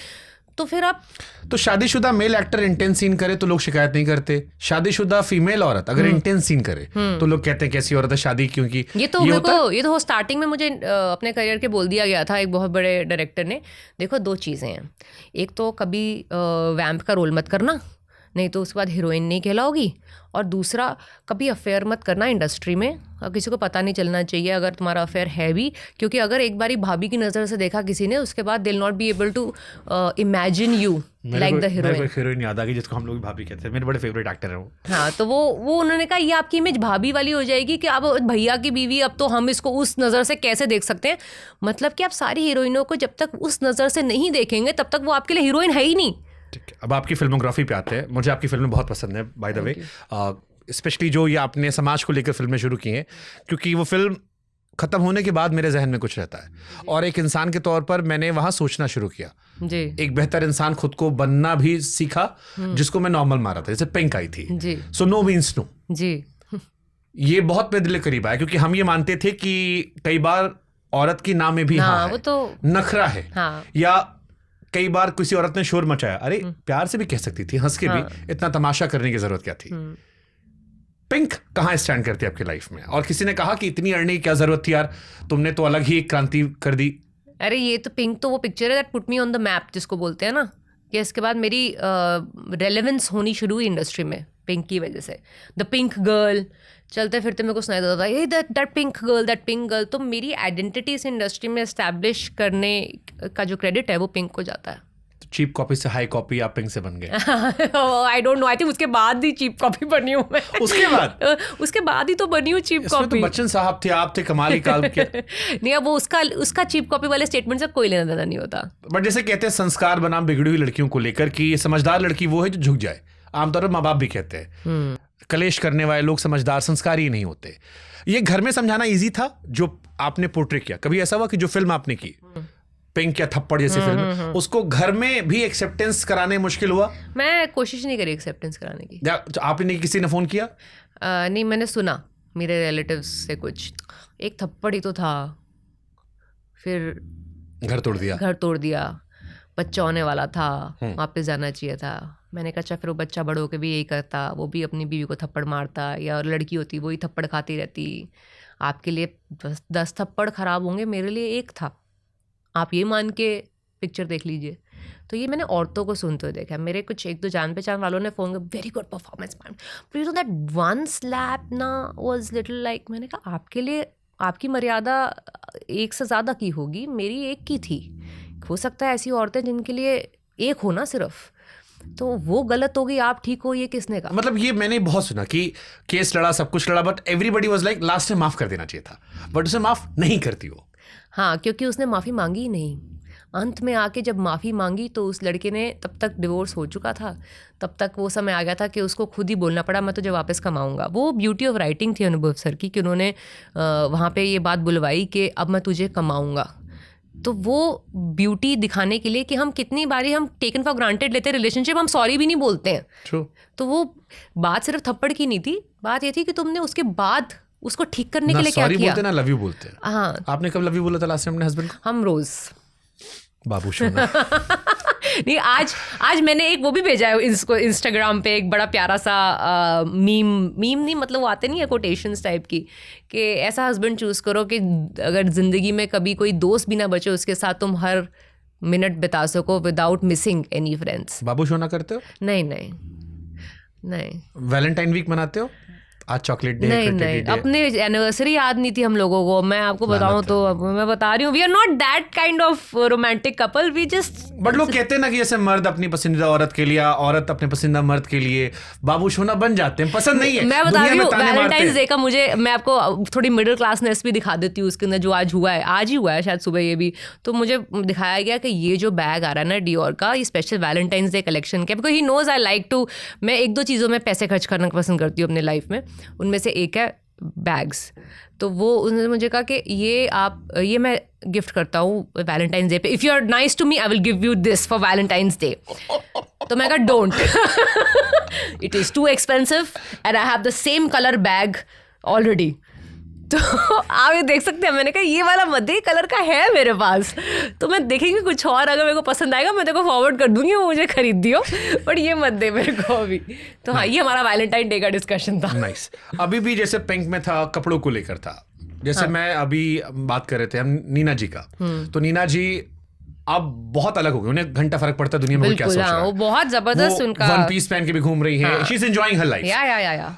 तो फिर आप तो शादीशुदा मेल एक्टर इंटेंस सीन करे तो लोग शिकायत नहीं करते, शादीशुदा फीमेल औरत अगर इंटेंस सीन करे तो लोग कहते हैं कैसी औरत है शादी क्योंकि ये तो स्टार्टिंग में मुझे अपने करियर के बोल दिया गया था एक बहुत बड़े डायरेक्टर ने, देखो 2 चीज़ें हैं, एक तो कभी वैम्प का रोल मत करना, नहीं तो उसके बाद हीरोइन नहीं कहलाओगी, और दूसरा कभी अफेयर मत करना इंडस्ट्री में, किसी को पता नहीं चलना चाहिए अगर तुम्हारा अफेयर है भी, क्योंकि अगर एक बारी भाभी की नज़र से देखा किसी ने, उसके बाद they will not be able to imagine you like the heroine. Heroine याद आ गई जिसको हम लोग भाभी कहते हैं, मेरे बड़े फेवरेट एक्टर हैं वो। हाँ, तो वो उन्होंने कहा ये आपकी इमेज भाभी वाली हो जाएगी कि अब भैया की बीवी, अब तो हम इसको उस नज़र से कैसे देख सकते हैं, मतलब कि आप सारी हीरोइनों को जब तक उस नज़र से नहीं देखेंगे तब तक वो आपके लिए हीरोइन है ही नहीं। ठीक है, अब आपकी फिल्मोग्राफी पे आते हैं। मुझे आपकी फिल्में बहुत पसंद है बाय द वे, स्पेशली जो ये आपने समाज को लेकर फिल्में शुरू की हैं, क्योंकि वो फिल्म खत्म होने के बाद मेरे जहन में कुछ रहता है और एक इंसान के तौर पर मैंने वहाँ सोचना शुरू किया जी, एक बेहतर इंसान खुद को बनना भी सीखा, जिसको मैं नॉर्मल मारा था, जैसे पिंक आई थी जी सो नो मीन्स नो जी। ये बहुत मेरे दिल के करीब आया, क्योंकि हम ये मानते थे कि कई बार औरत की नाम में भी हाँ वो है, तो नखरा है, हाँ, या कई बार किसी औरत ने शोर मचाया, अरे प्यार से भी कह सकती थी, हंस के भी, इतना तमाशा करने की जरूरत क्या थी। पिंक कहाँ स्टैंड करती है आपकी लाइफ में, और किसी ने कहा कि इतनी अड़ने की क्या जरूरत थी यार, तुमने तो अलग ही एक क्रांति कर दी। अरे ये तो पिंक तो वो पिक्चर है that put me on the map जिसको बोलते हैं ना, कि इसके बाद मेरी रेलेवेंस होनी शुरू हुई इंडस्ट्री में पिंक की वजह से। द पिंक गर्ल चलते फिरते मेरे को सुनाई देता था, ये दैट पिंक गर्ल, तो मेरी आइडेंटिटी इस इंडस्ट्री में एस्टैब्लिश करने का जो क्रेडिट है वो पिंक को जाता है। चीप कॉपी से हाई कॉपी आप पिंक से बन गए। I don't know, I think उसके बाद ही चीप कॉपी बनी हूँ मैं। उसके बाद ही तो बनी हूँ चीप कॉपी। तो बच्चन साहब थे, आप थे कमाल ही काल के। नहीं, अब वो उसका चीप कॉपी वाले स्टेटमेंट से कोई लेना देना नहीं होता। बट जैसे कहते हैं संस्कार बनाम बिगड़ी हुई लड़कियों को लेकर कि समझदार लड़की वो है जो झुक जाए, आमतौर पर माँ बाप भी कहते हैं कलेश करने वाले लोग समझदार संस्कारी नहीं होते। ये घर में समझाना इजी था जो आपने पोर्ट्रे किया, कभी ऐसा हुआ कि जो फिल्म आपने की पिंक या थप्पड़ जैसी फिल्म, उसको घर में भी एक्सेप्टेंस कराने मुश्किल हुआ? मैं कोशिश नहीं करी एक्सेप्टेंस कराने की। आपने किसी ने फोन किया? नहीं, मैंने सुना मेरे रिलेटिव्स से कुछ, एक थप्पड़ ही तो था, फिर घर तोड़ दिया, बच्चा होने वाला था, वापस जाना चाहिए था। मैंने कहा अच्छा, फिर वो बच्चा बड़ो के भी यही करता, वो भी अपनी बीवी को थप्पड़ मारता, या लड़की होती वही थप्पड़ खाती रहती। आपके लिए 10 थप्पड़ खराब होंगे, मेरे लिए एक था, आप ये मान के पिक्चर देख लीजिए। तो ये मैंने औरतों को सुनते हुए देखा। मेरे कुछ 1-2 जान पहचान वालों ने फोन कर, very good performance ma'am, but you know that one slap ना वाज लिटिल लाइक। मैंने कहा आपके लिए आपकी मर्यादा एक से ज़्यादा की होगी, मेरी एक की थी। हो सकता है ऐसी औरतें जिनके लिए एक हो ना सिर्फ, तो वो गलत हो गई, आप ठीक हो, ये किसने कहा? मतलब ये मैंने बहुत सुना कि केस लड़ा, सब कुछ लड़ा, but everybody was like last में माफ कर देना चाहिए था, बट उसे माफ नहीं करती वो। हाँ, क्योंकि उसने माफ़ी मांगी ही नहीं। अंत में आके जब माफ़ी मांगी तो उस लड़के ने, तब तक डिवोर्स हो चुका था, तब तक वो समय आ गया था कि उसको खुद ही बोलना पड़ा मैं तुझे वापस कमाऊंगा। वो ब्यूटी ऑफ राइटिंग थी अनुभव सर की, कि उन्होंने वहाँ पे ये बात बुलवाई कि अब मैं तुझे कमाऊंगा। तो वो ब्यूटी दिखाने के लिए कि हम कितनी बारी हम टेकन फॉर ग्रांटेड लेते हैं रिलेशनशिप, हम सॉरी भी नहीं बोलते हैं। True. तो वो बात सिर्फ थप्पड़ की नहीं थी, बात ये थी कि तुमने उसके बाद उसको ठीक करने के लिए क्या किया। सॉरी बोलते ना लव यू बोलते हैं। हाँ, आपने कब लव यू बोला था लास्ट टाइम अपने हस्बैंड को? हम रोज बाबू सोना। नहीं, आज मैंने एक वो भी भेजा है इसको इंस्टाग्राम पे, एक बड़ा प्यारा सा मीम नहीं, मतलब वो आते नहीं है कोटेशंस टाइप की, कि ऐसा हस्बैंड चूज करो कि अगर जिंदगी में कभी कोई दोस्त भी ना बचे, उसके साथ तुम हर मिनट बिता सको विदाउट मिसिंग एनी फ्रेंड्स। बाबू सोना करते हो? नहीं। वैलेंटाइन वीक मनाते हो? आज चॉकलेट डे, नहीं, अपने एनिवर्सरी याद नहीं थी हम लोगों को। मैं आपको बताऊं तो मैं बता रही हूँ, we are not that kind of romantic couple, we just. But लोग कहते हैं ना कि जैसे मर्द अपनी पसंदीदा औरत के लिए, औरत अपने पसंदीदा मर्द के लिए बाबू सोना बन जाते हैं। पसंद नहीं है। मैं बता रही हूँ वैलेंटाइंस डे का मैं आपको थोड़ी मिडिल क्लासनेस भी दिखा देती हूँ उसके अंदर, जो आज हुआ है, आज ही हुआ है शायद सुबह ये भी। तो मुझे दिखाया गया कि ये जो बैग आ रहा है ना डियोर का, ये स्पेशल वैलेंटाइंस डे कलेक्शन का, because he knows I like to, मैं 1-2 चीज़ों में पैसे खर्च करना पसंद करती हूँ अपने लाइफ में। उनमें से एक है बैग्स। तो वो उन्होंने मुझे कहा कि ये मैं गिफ्ट करता हूँ वैलेंटाइंस डे पे, if you are nice to me I will give you this for Valentine's day. तो मैं कहा don't, it is too expensive and I have the same colour bag already. तो आप ये देख सकते हैं, मैंने कहा ये वाला मध्य कलर का है मेरे पास, तो मैं देखेंगी कुछ और, अगर मेरे को पसंद आएगा मैं तेरे को फॉरवर्ड कर दूंगी, वो मुझे खरीद दियो, बट ये मत दे मेरे को अभी। तो हाँ, ये हमारा वैलेंटाइन डे का डिस्कशन था। नाइस। अभी भी जैसे पिंक में था, कपड़ों को लेकर था, जैसे मैं अभी बात कर रहे थे हम नीना जी का, तो नीना जी अब बहुत अलग हो गए, उन्हें घंटा फर्क पड़ता है दुनिया में क्या सोच रहा है। वो बहुत जबरदस्त उनका वन पीस पहन के भी घूम रही है, she is enjoying her life. या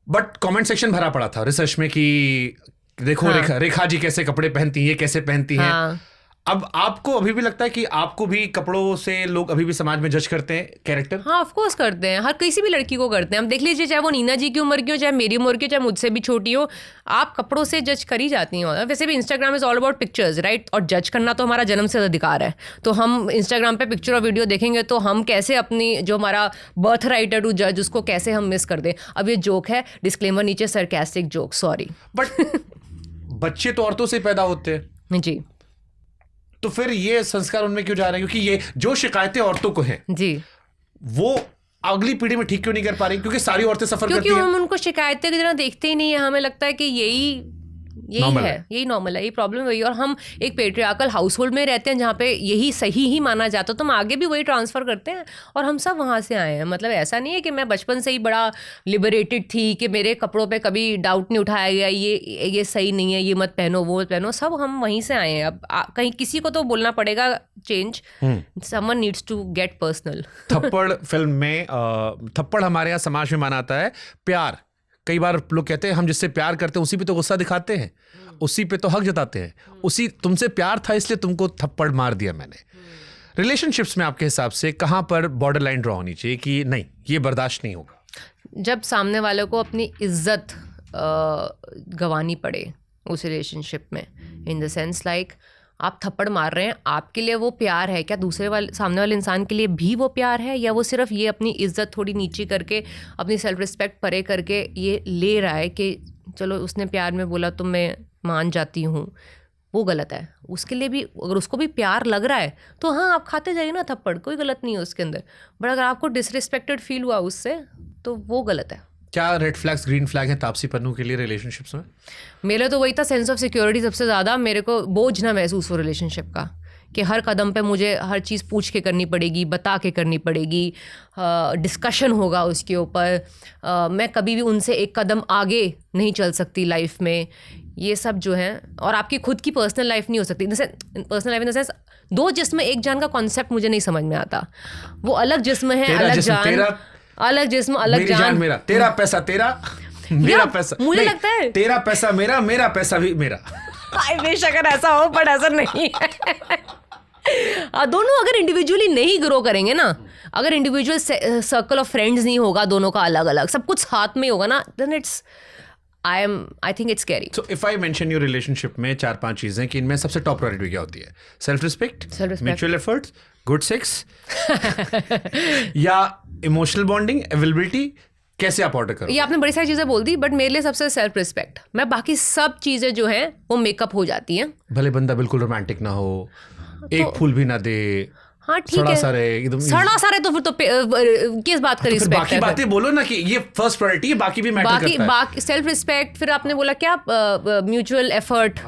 बट कमेंट सेक्शन भरा पड़ा था रिसर्च में कि देखो रेखा जी कैसे कपड़े पहनती हैं, ये कैसे पहनती हैं। अब आपको अभी भी लगता है कि आपको भी कपड़ों से लोग अभी भी समाज में जज करते हैं कैरेक्टर? हाँ, ऑफ कोर्स करते हैं, हर किसी भी लड़की को करते हैं। हम देख लीजिए, चाहे वो नीना जी की उम्र की हो, चाहे मेरी उम्र की हो, चाहे मुझसे भी छोटी हो, आप कपड़ों से जज करी जाती हैं। वैसे भी Instagram is all about pictures, right? और जज करना तो हमारा जन्म से अधिकार है। तो हम इंस्टाग्राम पे पिक्चर और वीडियो देखेंगे तो हम कैसे अपनी जो हमारा बर्थ राइट है टू जज, उसको कैसे हम मिस कर दें। अब ये जोक है, डिस्क्लेमर नीचे, सरकास्टिक जोक, सॉरी। बट बच्चे तो औरतों से पैदा होते हैं जी, तो फिर ये संस्कार उनमें क्यों जा रहे हैं? क्योंकि ये जो शिकायतें औरतों को हैं जी, वो अगली पीढ़ी में ठीक क्यों नहीं कर पा रही? क्योंकि सारी औरतें सफर क्योंकि करती हैं। हम उनको शिकायतें की तरह देखते ही नहीं है। हमें लगता है कि यही Normal है, है। यही नॉर्मल है, यही प्रॉब्लम वही। और हम एक पेट्रियार्कल हाउस होल्ड में रहते हैं जहाँ पे यही सही ही माना जाता है, तो हम आगे भी वही ट्रांसफ़र करते हैं। और हम सब वहाँ से आए हैं। मतलब ऐसा नहीं है कि मैं बचपन से ही बड़ा लिबरेटेड थी कि मेरे कपड़ों पे कभी डाउट नहीं उठाया गया, ये सही नहीं है, ये मत पहनो, वो मत पहनो। सब हम वहीं से आए हैं। अब कहीं किसी को तो बोलना पड़ेगा change, someone needs to get personal. थप्पड़ फिल्म में थप्पड़ हमारे यहाँ समाज में माना आता है प्यार। कई बार लोग कहते हैं हम जिससे प्यार करते हैं उसी पे तो गुस्सा दिखाते हैं, उसी पे तो हक जताते हैं, उसी तुमसे प्यार था इसलिए तुमको थप्पड़ मार दिया मैंने। रिलेशनशिप्स में आपके हिसाब से कहाँ पर बॉर्डर लाइन ड्रॉ होनी चाहिए कि नहीं ये बर्दाश्त नहीं होगा? जब सामने वाले को अपनी इज्जत गंवानी पड़े उस रिलेशनशिप में, इन द सेंस लाइक आप थप्पड़ मार रहे हैं, आपके लिए वो प्यार है क्या? दूसरे वाले सामने वाले इंसान के लिए भी वो प्यार है, या वो सिर्फ ये अपनी इज्जत थोड़ी नीची करके, अपनी सेल्फ रिस्पेक्ट परे करके ये ले रहा है कि चलो उसने प्यार में बोला तो मैं मान जाती हूँ? वो गलत है। उसके लिए भी, अगर उसको भी प्यार लग रहा है तो हाँ, आप खाते जाइए ना थप्पड़, कोई गलत नहीं है उसके अंदर। बट अगर आपको डिसरिस्पेक्टेड फील हुआ उससे तो वो गलत है। क्या रेड फ्लैग्स ग्रीन फ्लैग है तापसी पन्नू के लिए रिलेशनशिप्स में? मेरे तो वही था, सेंस ऑफ सिक्योरिटी सबसे ज़्यादा। मेरे को बोझ ना महसूस हो रिलेशनशिप का कि हर कदम पे मुझे हर चीज़ पूछ के करनी पड़ेगी, बता के करनी पड़ेगी, डिस्कशन होगा उसके ऊपर, मैं कभी भी उनसे एक कदम आगे नहीं चल सकती लाइफ में। ये सब जो है, और आपकी खुद की पर्सनल लाइफ नहीं हो सकती। जैसे personal life in the sense, दो जिस्म एक जान का कॉन्सेप्ट मुझे नहीं समझ में आता। वो अलग जिस्म है, अलग जान, अलग जिस्म अलग जान। मेरा, तेरा पैसा तेरा, मेरा पैसा मुझे नहीं, लगता है तेरा पैसा मेरा, मेरा पैसा भी मेरा। बेशक अगर ऐसा हो, बट ऐसा नहीं है। दोनों अगर इंडिविजुअली नहीं ग्रो करेंगे ना, अगर इंडिविजुअल सर्कल ऑफ फ्रेंड्स नहीं होगा दोनों का अलग अलग, सब कुछ साथ में होगा ना, then it's I think it's scary. So if I mention your relationship में 4-5 चीजें कि इनमें सबसे टॉप प्रायोरिटी क्या होती है? Self respect, mutual efforts, good sex या इमोशनल बॉन्डिंग, अवेलेबिलिटी? कैसे आप ऑर्डर करो? ये आपने बड़ी सारी चीजें बोल दी, बट मेरे लिए सबसे सेल्फ रिस्पेक्ट। मैं बाकी सब चीजें जो हैं वो मेकअप हो जाती हैं। भले बंदा बिल्कुल रोमांटिक ना हो, एक फूल भी ना दे, हाँ ठीक है, सड़ा सारे तो फिर तो किस बात का रिस्पेक्ट है? बाकी बातें बोलो ना कि ये फर्स्ट प्रायोरिटी है, बाकी भी मैटर करता है। बाकी सेल्फ रिस्पेक्ट, फिर आपने बोला क्या, म्यूचुअल एफर्ट,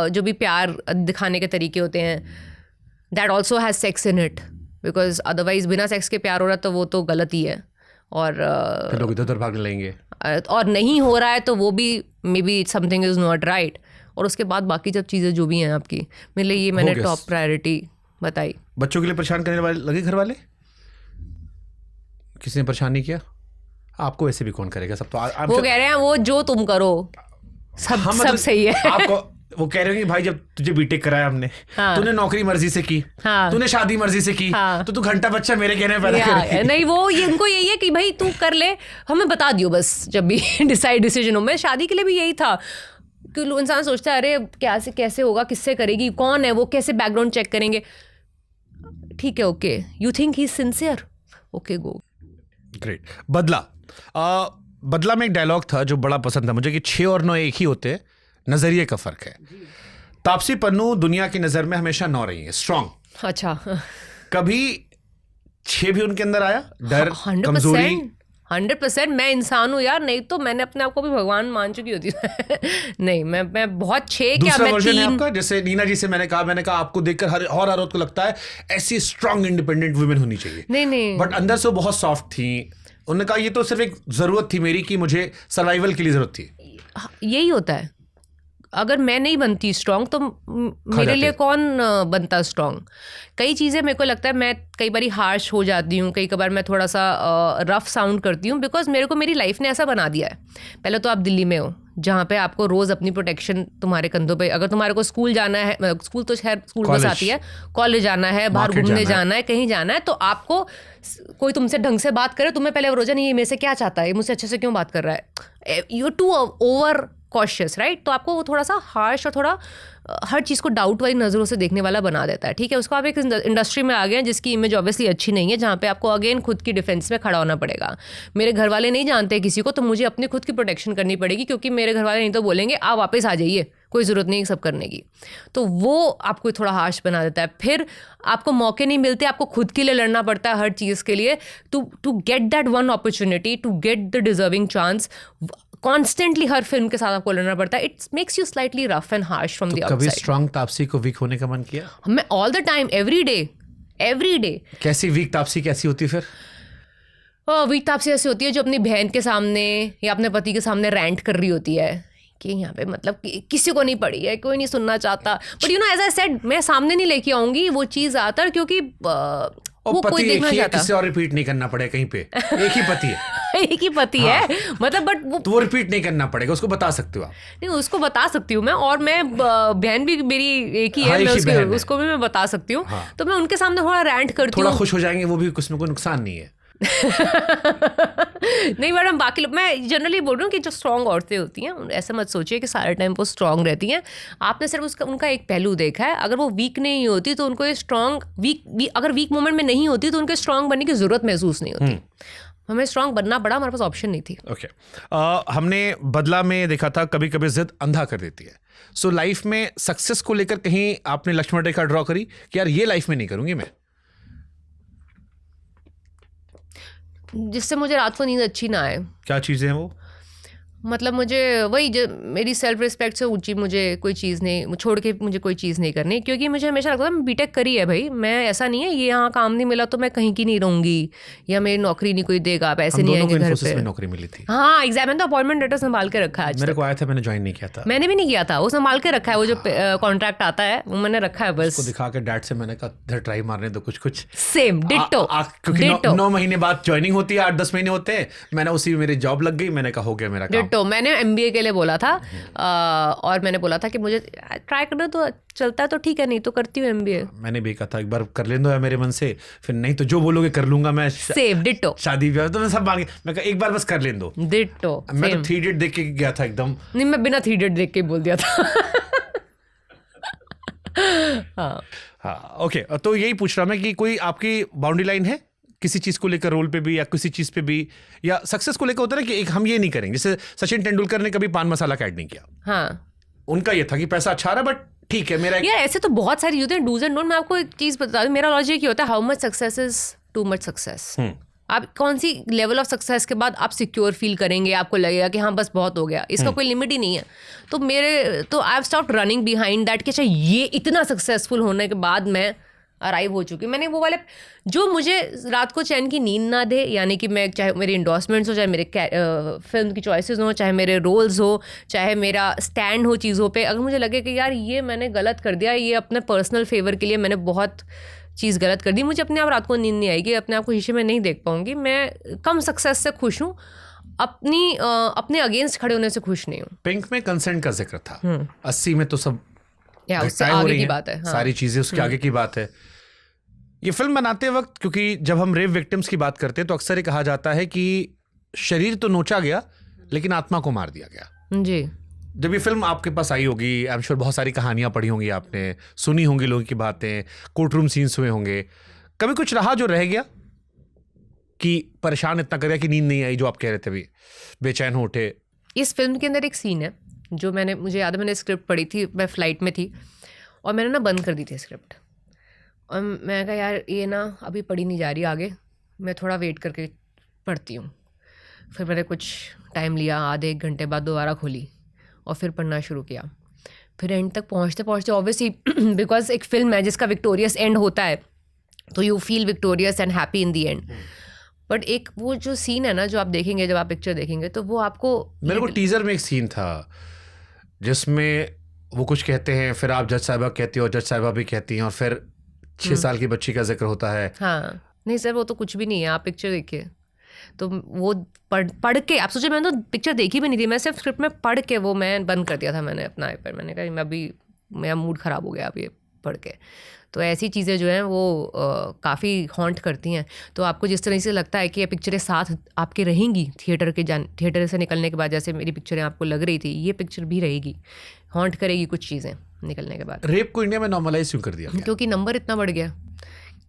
जो भी प्यार दिखाने के तरीके होते हैं, that also has sex in it, because otherwise बिना सेक्स के प्यार हो रहा है तो वो तो गलत ही है। और लोग इधर उधर भागने लगेंगे, और नहीं हो रहा है तो वो भी may be something is not right. और उसके बाद बाकी जब चीज़ें जो भी हैं आपकी, मेरे लिए ये मैंने टॉप प्रायोरिटी बताई। बच्चों के लिए परेशान करने वाले लगे घर वाले? किसी ने परेशान नहीं किया आपको? वैसे भी कौन करेगा, सब तो वो कह रहे हैं वो जो तुम करो सब हाँ, सब सही है। आपको वो कह रहे हो कि भाई जब तुझे बीटेक कराया हमने, हाँ, तूने नौकरी मर्जी से की, हाँ, तूने शादी मर्जी से की, हाँ, तो तू घंटा बच्चा मेरे कहने पे पैदा करेगी। नहीं, वो ये उनको यही है कि भाई तू कर ले, हमें बता दियो बस जब भी डिसीजन हो। मैं शादी के लिए भी यही था कि इंसान सोचता है अरे कैसे होगा, किससे करेगी, कौन है वो, कैसे बैकग्राउंड चेक करेंगे। ठीक है, okay, you think he is sincere, okay go. Great. बदला बदला में एक डायलॉग था जो बड़ा पसंद था मुझे कि 6 और 9 एक ही होते हैं, नजरिए का फर्क है। तापसी पन्नू दुनिया की नजर में हमेशा 9 रही है, स्ट्रांग। अच्छा। कभी 6 भी उनके अंदर आया, डर, कमजोरी? 100%। मैं इंसान हूँ यार, नहीं तो मैंने अपने आप को भी भगवान मान चुकी होती नहीं, मैं बहुत 6 क्या, दूसरा मैं वर्जन है 3। आपका, जैसे नीना जी से मैंने कहा आपको देखकर हर और औरत को लगता है ऐसी स्ट्रांग इंडिपेंडेंट वुमेन होनी चाहिए, नहीं बट अंदर से वो बहुत सॉफ्ट थी। उन्होंने कहा ये तो सिर्फ एक जरूरत थी मेरी कि मुझे सर्वाइवल के लिए जरूरत थी। यही होता है, अगर मैं नहीं बनती स्ट्रांग तो मेरे लिए कौन बनता स्ट्रांग। कई चीज़ें मेरे को लगता है मैं कई बार हार्श हो जाती हूँ, कई बार मैं थोड़ा सा रफ साउंड करती हूँ, बिकॉज मेरे को मेरी लाइफ ने ऐसा बना दिया है। पहले तो आप दिल्ली में हो जहाँ पे आपको रोज़ अपनी प्रोटेक्शन तुम्हारे कंधों पे, अगर तुम्हारे को स्कूल जाना है, स्कूल तो खैर स्कूल बस आती है, कॉलेज जाना है, बाहर घूमने जाना है, कहीं जाना है, तो आपको कोई तुमसे ढंग से बात करे, तुम्हें पहले रोजा नहीं, ये मेरे से क्या चाहता है, ये मुझसे अच्छे से क्यों बात कर रहा है, you too over cautious, right. तो आपको वो थोड़ा सा हार्श और थोड़ा हर चीज़ को डाउट वाली नज़रों से देखने वाला बना देता है, ठीक है। उसको आप एक इंडस्ट्री में आ गए हैं जिसकी इमेज ऑब्वियसली अच्छी नहीं है, जहाँ पे आपको अगेन खुद की डिफेंस में खड़ा होना पड़ेगा। मेरे घर वाले नहीं जानते किसी को, तो मुझे अपनी खुद की प्रोटेक्शन करनी पड़ेगी, क्योंकि मेरे घर वाले नहीं तो बोलेंगे आप वापस आ जाइए, कोई ज़रूरत नहीं सब करने की। तो वो आपको थोड़ा हार्श बना देता है। फिर आपको मौके नहीं मिलते, आपको खुद के लिए लड़ना पड़ता है हर चीज़ के लिए, to get that one opportunity, to get the deserving chance. Constantly हर फिल्म के साथ आपको लड़ना पड़ता है। It's makes you slightly rough and harsh from the outside. कभी स्ट्रांग तापसी को वीक होने का मन किया? मैं all the time, every day. कैसी वीक तापसी कैसी होती फिर? वीक तापसी ऐसी होती है जो अपनी बहन के सामने या अपने पति के सामने रैंट कर रही होती है कि यहाँ पे मतलब किसी को नहीं पड़ी है, कोई नहीं सुनना चाहता, but you know as I said, मैं सामने नहीं लेके आऊंगी वो चीज़ आता, क्योंकि वो कोई देखना चाहता। किसी और रिपीट नहीं करना पड़े कहीं पे, एक ही पति है। एक ही पति है, मतलब बट वो रिपीट नहीं करना पड़ेगा, उसको बता सकते हो आप। नहीं, उसको बता सकती हूँ मैं, और मैं बहन भी मेरी एक ही है, मैं उसको भी मैं बता सकती हूँ। तो मैं उनके सामने थोड़ा रैंट करती हूँ, थोड़ा खुश हो जाएंगे वो भी, कुछ में कोई नुकसान नहीं है। नहीं मैडम, बाकी लोग, मैं जनरली बोल रही हूँ कि जो स्ट्रांग औरतें होती हैं, ऐसा मत सोचिए कि सारे टाइम वो स्ट्रांग रहती हैं। आपने सिर्फ उनका एक पहलू देखा है। अगर वो वीक नहीं होती तो उनको ये स्ट्रांग अगर वीक मोमेंट में नहीं होती तो उनके स्ट्रांग बनने की जरूरत महसूस नहीं होती। हमें स्ट्रांग बनना पड़ा, हमारे पास ऑप्शन नहीं थी। ओके हमने बदला में देखा था कभी कभी जिद अंधा कर देती है। सो लाइफ में सक्सेस को लेकर कहीं आपने लक्ष्मण रेखा ड्रॉ करी कि यार ये लाइफ में नहीं करूंगी मैं, जिससे मुझे रात को नींद अच्छी ना आए? क्या चीज़ें हैं वो? मतलब मुझे वही जो मेरी सेल्फ रिस्पेक्ट से ऊंची मुझे कोई चीज़ नहीं, छोड़ के मुझे कोई चीज़ नहीं करनी, क्योंकि मुझे हमेशा लगता था मैं बीटेक करी है भाई, मैं ऐसा नहीं है ये यहाँ काम नहीं मिला तो मैं कहीं की नहीं रहूँगी या मेरी नौकरी नहीं कोई देगा, पैसे नहीं आएंगे घर पे। नौकरी मिली थी। हाँ एग्जैक्ट, मैंने तो अपॉइंटमेंट लेटर संभाल के रखा है। मेरे को आया था, मैंने ज्वाइन नहीं किया था। मैंने भी नहीं किया था, वो संभाल के रखा है, वो जो कॉन्ट्रैक्ट आता है वो मैंने रखा है बस। उसको दिखा के डैड से मैंने कहा इधर ट्राई मारने दो कुछ सेम डिट्टो, क्योंकि 9 महीने बाद ज्वाइनिंग होती है, 8-10 महीने होते हैं, मैंने उसी मेरी जॉब लग गई, मैंने कहा हो गया मेरा काम। डिट्टो, मैंने MBA के लिए बोला था और मैंने बोला था कि मुझे ट्राई करना तो चलता है तो ठीक है, नहीं तो करती हूँ MBA। मैंने भी कहा था एक बार कर लें दो मेरे मन से, फिर नहीं तो जो बोलोगे कर लूंगा मैं। सेम डिट्टो, शादी ब्याह तो मैं सब मांगे, मैं कहा एक बार बस कर लें दो। डिट्टो, मैं तो 3 इडियट देख के गया था एकदम। नहीं, मैं बिना 3 इडियट देख के बोल दिया था। हाँ ओके, तो यही पूछ रहा मैं कि कोई आपकी बाउंड्री लाइन है किसी चीज को लेकर, रोल पे भी या किसी चीज पे भी, या सक्सेस को लेकर होता है कि एक हम ये नहीं करेंगे। जैसे सचिन तेंदुलकर ने कभी पान मसाला का ऐड नहीं किया। हाँ, उनका ये था कि पैसा अच्छा आ रहा है बट ठीक है मेरा यार ऐसे तो बहुत सारी होते हैं डूज एंड डोंट। मैं आपको एक चीज बता दूं, मेरा लॉजिक ये होता है, how much success is too much success. आप कौन सी लेवल ऑफ सक्सेस के बाद आप सिक्योर फील करेंगे, आपको लगेगा कि हाँ बस बहुत हो गया, इसका कोई लिमिट ही नहीं है। तो I have stopped running behind that कि अच्छा ये इतना सक्सेसफुल होने के बाद मैं अराइव हो चुकी। मैंने वो वाले जो मुझे रात को चैन की नींद ना दे, यानी कि मैं चाहे मेरे इंडोर्समेंट्स हो, चाहे मेरे फिल्म की चॉइसेस हो, चाहे मेरे रोल्स हो, चाहे मेरा स्टैंड हो चीज़ों पे, अगर मुझे लगे कि यार ये मैंने गलत कर दिया, ये अपने पर्सनल फेवर के लिए मैंने बहुत चीज़ गलत कर दी, मुझे अपने आप रात को नींद नहीं आएगी, अपने आप को शीशे में नहीं देख पाऊंगी, मैं कम सक्सेस से खुश हूँ, अपने अगेंस्ट खड़े होने से खुश नहीं हूँ। पिंक में कंसेंट का जिक्र था, 80 में तो सब उससे आगे की बात है। हाँ। सारी चीजें उसके आगे की बात है। ये फिल्म बनाते वक्त, क्योंकि जब हम रेप विक्टिम्स की बात करते हैं तो अक्सर ये कहा जाता है कि शरीर तो नोचा गया लेकिन आत्मा को मार दिया गया। जी, जब ये फिल्म आपके पास आई होगी, आई एम श्योर बहुत सारी कहानियां पढ़ी होंगी आपने, सुनी होंगी लोगों की बातें, कोर्ट रूम सीन्स हुए होंगे, कभी कुछ रहा जो रह गया कि परेशान इतना कर दिया कि नींद नहीं आई, जो आप कह रहे थे अभी, बेचैन हो उठे? इस फिल्म के अंदर एक सीन है जो मुझे याद है, मैंने स्क्रिप्ट पढ़ी थी, मैं फ़्लाइट में थी और मैंने ना बंद कर दी थी स्क्रिप्ट, और मैं कहा यार ये ना अभी पढ़ी नहीं जा रही आगे, मैं थोड़ा वेट करके पढ़ती हूँ। फिर मैंने कुछ टाइम लिया, आधे एक घंटे बाद दोबारा खोली और फिर पढ़ना शुरू किया। फिर एंड तक पहुँचते पहुँचते ऑब्वियसली बिकॉज एक फ़िल्म है जिसका विक्टोरियस एंड होता है, तो you feel victorious and happy in the and. But एक वो जो सीन है ना, जो आप देखेंगे जब आप पिक्चर देखेंगे, तो वो आपको, मेरे को टीजर में एक सीन था जिसमें वो कुछ कहते हैं, फिर आप जज साहिबा कहती हो, जज साहिबा भी कहती हैं, और फिर 6 साल की बच्ची का जिक्र होता है। हाँ नहीं सर, वो तो कुछ भी नहीं है, आप पिक्चर देखिए। तो वो पढ़ के आप सोचिए, मैंने तो पिक्चर देखी भी नहीं थी, मैं सिर्फ स्क्रिप्ट में पढ़ के वो मैं बंद कर दिया था मैंने अपना आईपैड। मैंने कहा मैं अभी, मेरा मूड ख़राब हो गया अब ये पढ़ के। तो ऐसी चीज़ें जो हैं वो काफ़ी हॉन्ट करती हैं। तो आपको जिस तरह से लगता है कि ये पिक्चरें साथ आपके रहेंगी थिएटर से निकलने के बाद, जैसे मेरी पिक्चरें आपको लग रही थी, ये पिक्चर भी रहेगी, हॉन्ट करेगी कुछ चीज़ें निकलने के बाद। रेप को इंडिया में नॉर्मलाइज क्यों कर दिया? क्योंकि नंबर इतना बढ़ गया,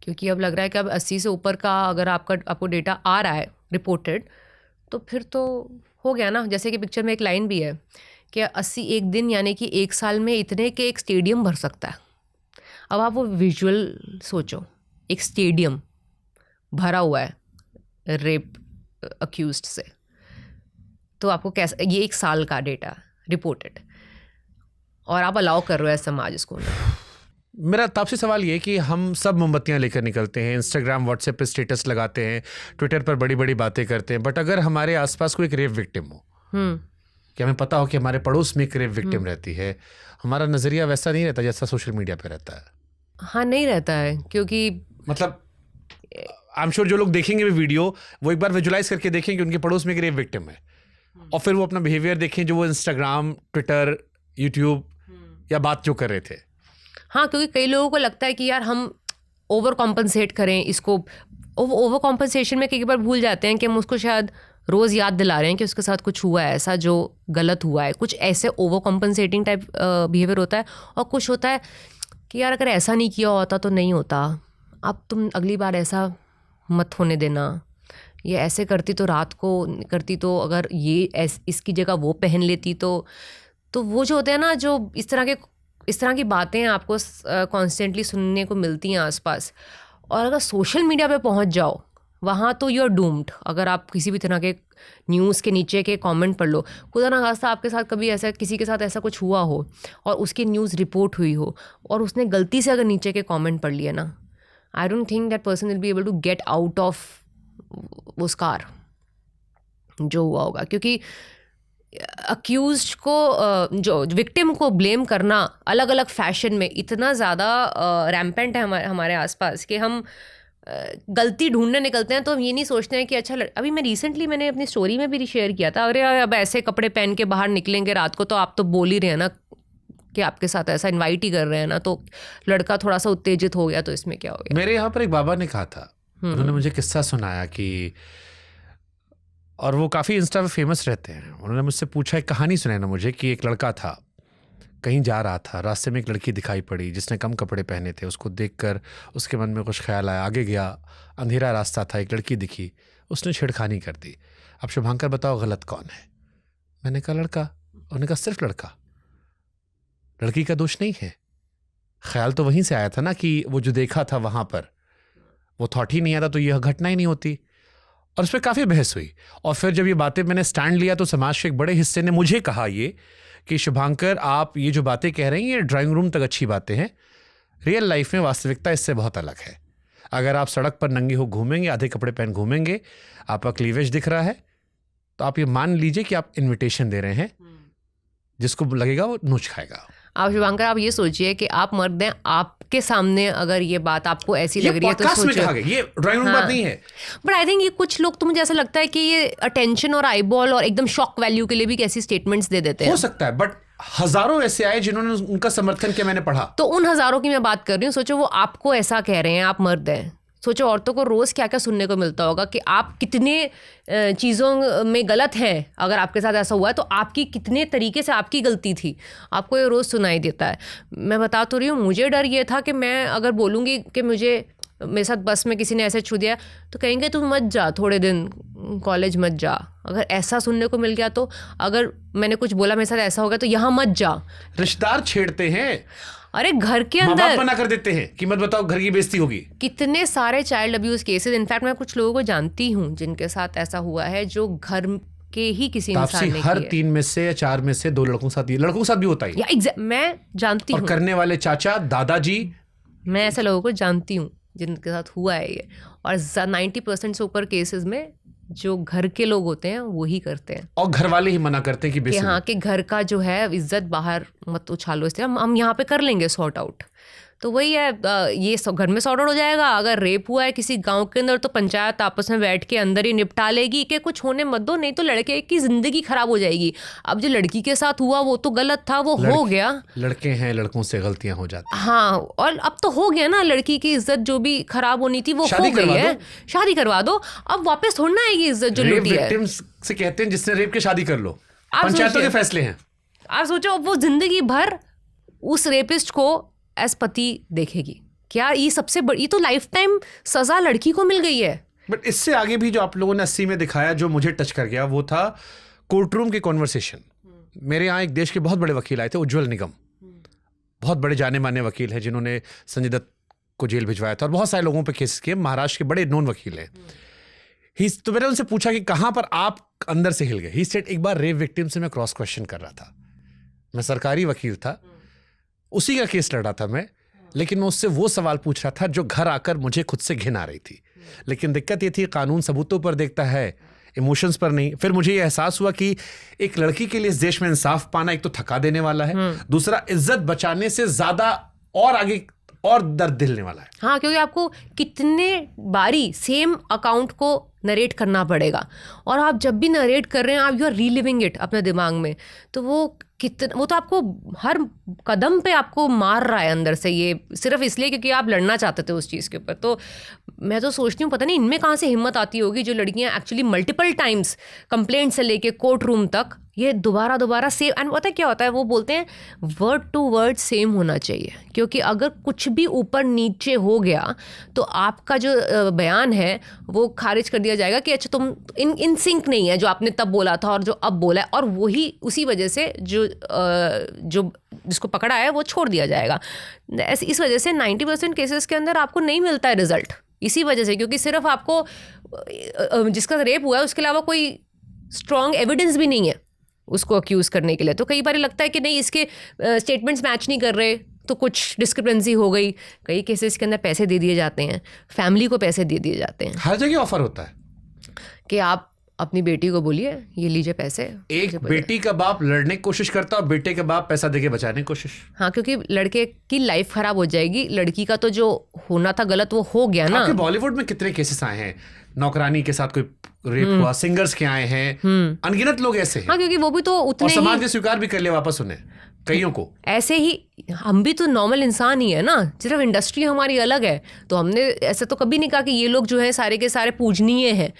क्योंकि अब लग रहा है कि अब 80 से ऊपर का अगर आपको डेटा आ रहा है रिपोर्टेड, तो फिर तो हो गया ना। जैसे कि पिक्चर में एक लाइन भी है कि 80 एक दिन यानी कि 1 साल में इतने के एक स्टेडियम भर सकता है। अब आप वो विजुअल सोचो, एक स्टेडियम भरा हुआ है रेप अक्यूज्ड से, तो आपको कैसा, ये 1 साल का डेटा रिपोर्टेड, और आप अलाउ कर रहे हो समाज इसको। मेरा आपसे सवाल ये कि हम सब मोमबत्तियां लेकर निकलते हैं, इंस्टाग्राम व्हाट्सएप पे स्टेटस लगाते हैं, ट्विटर पर बड़ी बड़ी बातें करते हैं, बट अगर हमारे आसपास कोई एक रेप विक्टिम हो, कि हमें पता हो कि हमारे पड़ोस में एक रेप विक्टिम रहती है, हमारा नज़रिया वैसा नहीं रहता जैसा सोशल मीडिया पे रहता है। हाँ नहीं रहता है, क्योंकि मतलब आई एम श्योर जो लोग देखेंगे भी वीडियो, वो एक बार विजुलाइज करके देखें कि उनके पड़ोस में एक रेप विक्टिम है, और फिर वो अपना बिहेवियर देखें जो वो इंस्टाग्राम, ट्विटर, यूट्यूब या बात जो कर रहे थे। हाँ, क्योंकि कई लोगों को लगता है कि यार हम ओवर कॉम्पनसेट करें इसको। ओवर कॉम्पनसेशन में कई बार भूल जाते हैं कि हम उसको शायद रोज़ याद दिला रहे हैं कि उसके साथ कुछ हुआ है ऐसा जो गलत हुआ है। कुछ ऐसे ओवर कॉम्पनसेटिंग टाइप बिहेवियर होता है, और कुछ होता है कि यार अगर ऐसा नहीं किया होता तो नहीं होता, अब तुम अगली बार ऐसा मत होने देना, ये ऐसे करती तो रात को करती, तो अगर ये इसकी जगह वो पहन लेती तो वो जो होते हैं ना, जो इस तरह की बातें आपको कॉन्स्टेंटली सुनने को मिलती हैं आसपास। और अगर सोशल मीडिया पे पहुंच जाओ, वहाँ तो यू आर डूम्ड। अगर आप किसी भी तरह के न्यूज़ के नीचे के कमेंट पढ़ लो, खुदा ना खास्ता आपके साथ कभी ऐसा, किसी के साथ ऐसा कुछ हुआ हो और उसकी न्यूज़ रिपोर्ट हुई हो और उसने गलती से अगर नीचे के कमेंट पढ़ लिए ना, I don't think that person will be able to get out of वो स्कार जो हुआ होगा। क्योंकि अक्यूज्ड को, जो विक्टिम को ब्लेम करना अलग अलग फैशन में इतना ज़्यादा रैम्पेंट है हमारे आसपास कि हम गलती ढूंढने निकलते हैं तो हम ये नहीं सोचते हैं कि अच्छा अभी मैंने अपनी स्टोरी में भी शेयर किया था, अरे अब ऐसे कपड़े पहन के बाहर निकलेंगे रात को तो आप तो बोल ही रहे हैं ना कि आपके साथ ऐसा इनवाइट ही कर रहे हैं ना, तो लड़का थोड़ा सा उत्तेजित हो गया तो इसमें क्या हो गया। मेरे यहाँ पर एक बाबा ने कहा था, उन्होंने मुझे किस्सा सुनाया कि, और वो काफ़ी इंस्टा पे फेमस रहते हैं, उन्होंने मुझसे पूछा, एक कहानी सुनाई ना मुझे कि एक लड़का था, कहीं जा रहा था, रास्ते में एक लड़की दिखाई पड़ी जिसने कम कपड़े पहने थे, उसको देखकर उसके मन में कुछ ख्याल आया, आगे गया, अंधेरा रास्ता था, एक लड़की दिखी, उसने छेड़खानी कर दी। अब शुभांकर बताओ गलत कौन है? मैंने कहा लड़का। उन्होंने कहा सिर्फ लड़का? लड़की का दोष नहीं है? ख्याल तो वहीं से आया था ना कि वो जो देखा था वहाँ पर, वो थॉट ही नहीं आता तो यह घटना ही नहीं होती। और उस पर काफ़ी बहस हुई, और फिर जब ये बातें मैंने स्टैंड लिया तो समाज के एक बड़े हिस्से ने मुझे कहा ये कि शुभांकर आप ये जो बातें कह रहे हैं ये ड्राइंग रूम तक अच्छी बातें हैं, रियल लाइफ में वास्तविकता इससे बहुत अलग है। अगर आप सड़क पर नंगे हो घूमेंगे, आधे कपड़े पहन घूमेंगे, आपका क्लीवेज दिख रहा है, तो आप ये मान लीजिए कि आप इन्विटेशन दे रहे हैं, जिसको लगेगा वो नोच खाएगा। आप शुभांकर आप ये सोचिए कि आप मर्द हैं, आपके सामने अगर ये बात आपको ऐसी लग रही है तो सोचिए, ये ड्राइंग रूम बात नहीं है। बट आई थिंक ये कुछ लोग, तो मुझे ऐसा लगता है कि ये अटेंशन और आईबॉल और एकदम शॉक वैल्यू के लिए भी ऐसी स्टेटमेंट्स दे देते हैं। हो सकता है, बट हजारों ऐसे आए जिन्होंने उनका समर्थन किया, मैंने पढ़ा। तो उन हजारों की मैं बात कर रही हूँ। सोचो वो आपको ऐसा कह रहे हैं, आप मर्द हैं, सोचो औरतों को रोज़ क्या क्या सुनने को मिलता होगा कि आप कितने चीज़ों में गलत हैं। अगर आपके साथ ऐसा हुआ है तो आपकी कितने तरीके से आपकी गलती थी, आपको ये रोज़ सुनाई देता है। मैं बता तो रही हूँ, मुझे डर ये था कि मैं अगर बोलूँगी कि मुझे मेरे साथ बस में किसी ने ऐसे छू दिया तो कहेंगे तू मत जा, थोड़े दिन कॉलेज मत जा। अगर ऐसा सुनने को मिल गया तो अगर मैंने कुछ बोला मेरे साथ ऐसा हो गया तो यहाँ मत जा। रिश्तेदार छेड़ते हैं, अरे घर के माँ बाप अंदर मना कर देते हैं कि मत बताओ, घर की बेइज्जती होगी। कितने सारे चाइल्ड अब्यूज केसेस, इनफैक्ट मैं कुछ लोगों को जानती हूँ जिनके साथ ऐसा हुआ है, जो घर के ही किसी इंसान तापसी, ने हर किया है। 3 में से या 4 में से 2 लड़कों के साथ, लड़कों के साथ भी होता है। मैं जानती और हूँ, करने वाले चाचा दादाजी, मैं ऐसे लोगों को जानती हूँ जिनके साथ हुआ है ये। और 90% से ऊपर केसेस में जो घर के लोग होते हैं वो ही करते हैं, और घर वाले ही मना करते हैं कि कि बेसिक हाँ कि घर का जो है इज्जत बाहर मत उछालो, इसलिए हम यहाँ पे कर लेंगे सॉर्ट आउट। तो वही है, ये घर में सॉर्ट आउट हो जाएगा। अगर रेप हुआ है किसी गांव के अंदर तो पंचायत आपस में बैठ के अंदर ही निपटा लेगी कि कुछ होने मत दो, नहीं तो लड़के की जिंदगी खराब हो जाएगी। अब जो लड़की के साथ हुआ वो तो गलत था, वो हो गया। लड़के हैं, लड़कों से गलतियां हो जाती हैं। हाँ, और अब तो हो गया ना, लड़की की इज्जत जो भी खराब होनी थी वो हो गई है, शादी करवा दो। अब वापस थोड़ी ना आएगी इज्जत जो लूटी है। विक्टिम्स से कहते हैं जिसने रेप के शादी कर लो, आप पंचायतों सोचिए। के फैसले हैं। आप सोचो वो जिंदगी भर उस रेपिस्ट को एज पति देखेगी क्या? ये सबसे बड़ी तो लाइफ टाइम सजा लड़की को मिल गई है। बट इससे आगे भी जो आप लोगों ने 80 में दिखाया, जो मुझे टच कर गया, वो था कोर्ट रूम की कॉन्वर्सेशन। मेरे यहाँ एक देश के बहुत बड़े वकील आए थे, उज्ज्वल निगम, बहुत बड़े जाने माने वकील हैं जिन्होंने संजय दत्त को जेल भिजवाया था और बहुत सारे लोगों पे केस किए, महाराष्ट्र के बड़े नोन वकील हैं। तो मैंने उनसे पूछा कि कहाँ पर आप अंदर से हिल गए। ही सेड, एक बार रेप विक्टिम से मैं क्रॉस क्वेश्चन कर रहा था, मैं सरकारी वकील था, उसी का केस लड़ रहा था मैं, लेकिन मैं उससे वो सवाल पूछ रहा था जो घर आकर मुझे खुद से घिन आ रही थी। लेकिन दिक्कत ये थी, कानून सबूतों पर देखता है, इमोशंस पर नहीं। फिर मुझे ये एहसास हुआ कि एक लड़की के लिए इस देश में इंसाफ पाना एक तो थका देने वाला है, दूसरा इज्जत बचाने से ज्यादा और आगे और दर्द दिलने वाला है। हाँ, क्योंकि आपको कितने बारी सेम अकाउंट को नरेट करना पड़ेगा, और आप जब भी नरेट कर रहे हैं आप यू आर रीलिविंग इट अपने दिमाग में, तो वो तो आपको हर कदम पे आपको मार रहा है अंदर से, ये सिर्फ इसलिए क्योंकि आप लड़ना चाहते थे उस चीज़ के ऊपर। तो मैं तो सोचती हूँ पता नहीं इनमें कहाँ से हिम्मत आती होगी, जो लड़कियाँ एक्चुअली मल्टीपल टाइम्स कंप्लेंट से लेके कोर्ट रूम तक ये दोबारा सेम। एंड पता है क्या होता है, वो बोलते हैं वर्ड टू वर्ड सेम होना चाहिए, क्योंकि अगर कुछ भी ऊपर नीचे हो गया तो आपका जो बयान है वो खारिज कर दिया जाएगा कि अच्छा तुम इन सिंक नहीं है जो आपने तब बोला था और जो अब बोला है, और वही उसी वजह से जो जिसको पकड़ा है वो छोड़ दिया जाएगा। इस वजह से 90% केसेस के अंदर आपको नहीं मिलता है रिजल्ट, इसी वजह से, क्योंकि सिर्फ आपको जिसका रेप हुआ है उसके अलावा कोई स्ट्रॉन्ग एविडेंस भी नहीं है उसको अक्यूज़ करने के लिए। तो कई बार लगता है कि नहीं इसके स्टेटमेंट्स मैच नहीं कर रहे तो कुछ डिस्क्रिपेंसी हो गई। कई केसेस के अंदर पैसे दे दिए जाते हैं, फैमिली को पैसे दे दिए जाते हैं, हर जगह ऑफर होता है कि आप अपनी बेटी को बोलिए ये लीजिए पैसे। एक बेटी का बाप लड़ने की कोशिश करता है और बेटे का बाप पैसा देके बचाने की कोशिश। हाँ, क्योंकि लड़के की लाइफ खराब हो जाएगी, लड़की का तो जो होना था गलत वो हो गया ना। आपके बॉलीवुड में कितने केसेस आए हैं, नौकरानी के साथ कोई रेप हुआ, सिंगर्स के आए हैं, अनगिनत लोग ऐसे हैं। हाँ, क्योंकि वो भी तो उतने और समाज ही ने स्वीकार भी कर लिया वापस उन्हें, कईयों को। ऐसे ही हम भी तो नॉर्मल इंसान ही है ना, सिर्फ इंडस्ट्री हमारी अलग है। तो हमने ऐसे तो कभी नहीं कहा कि ये लोग जो है सारे के सारे पूजनीय हैं।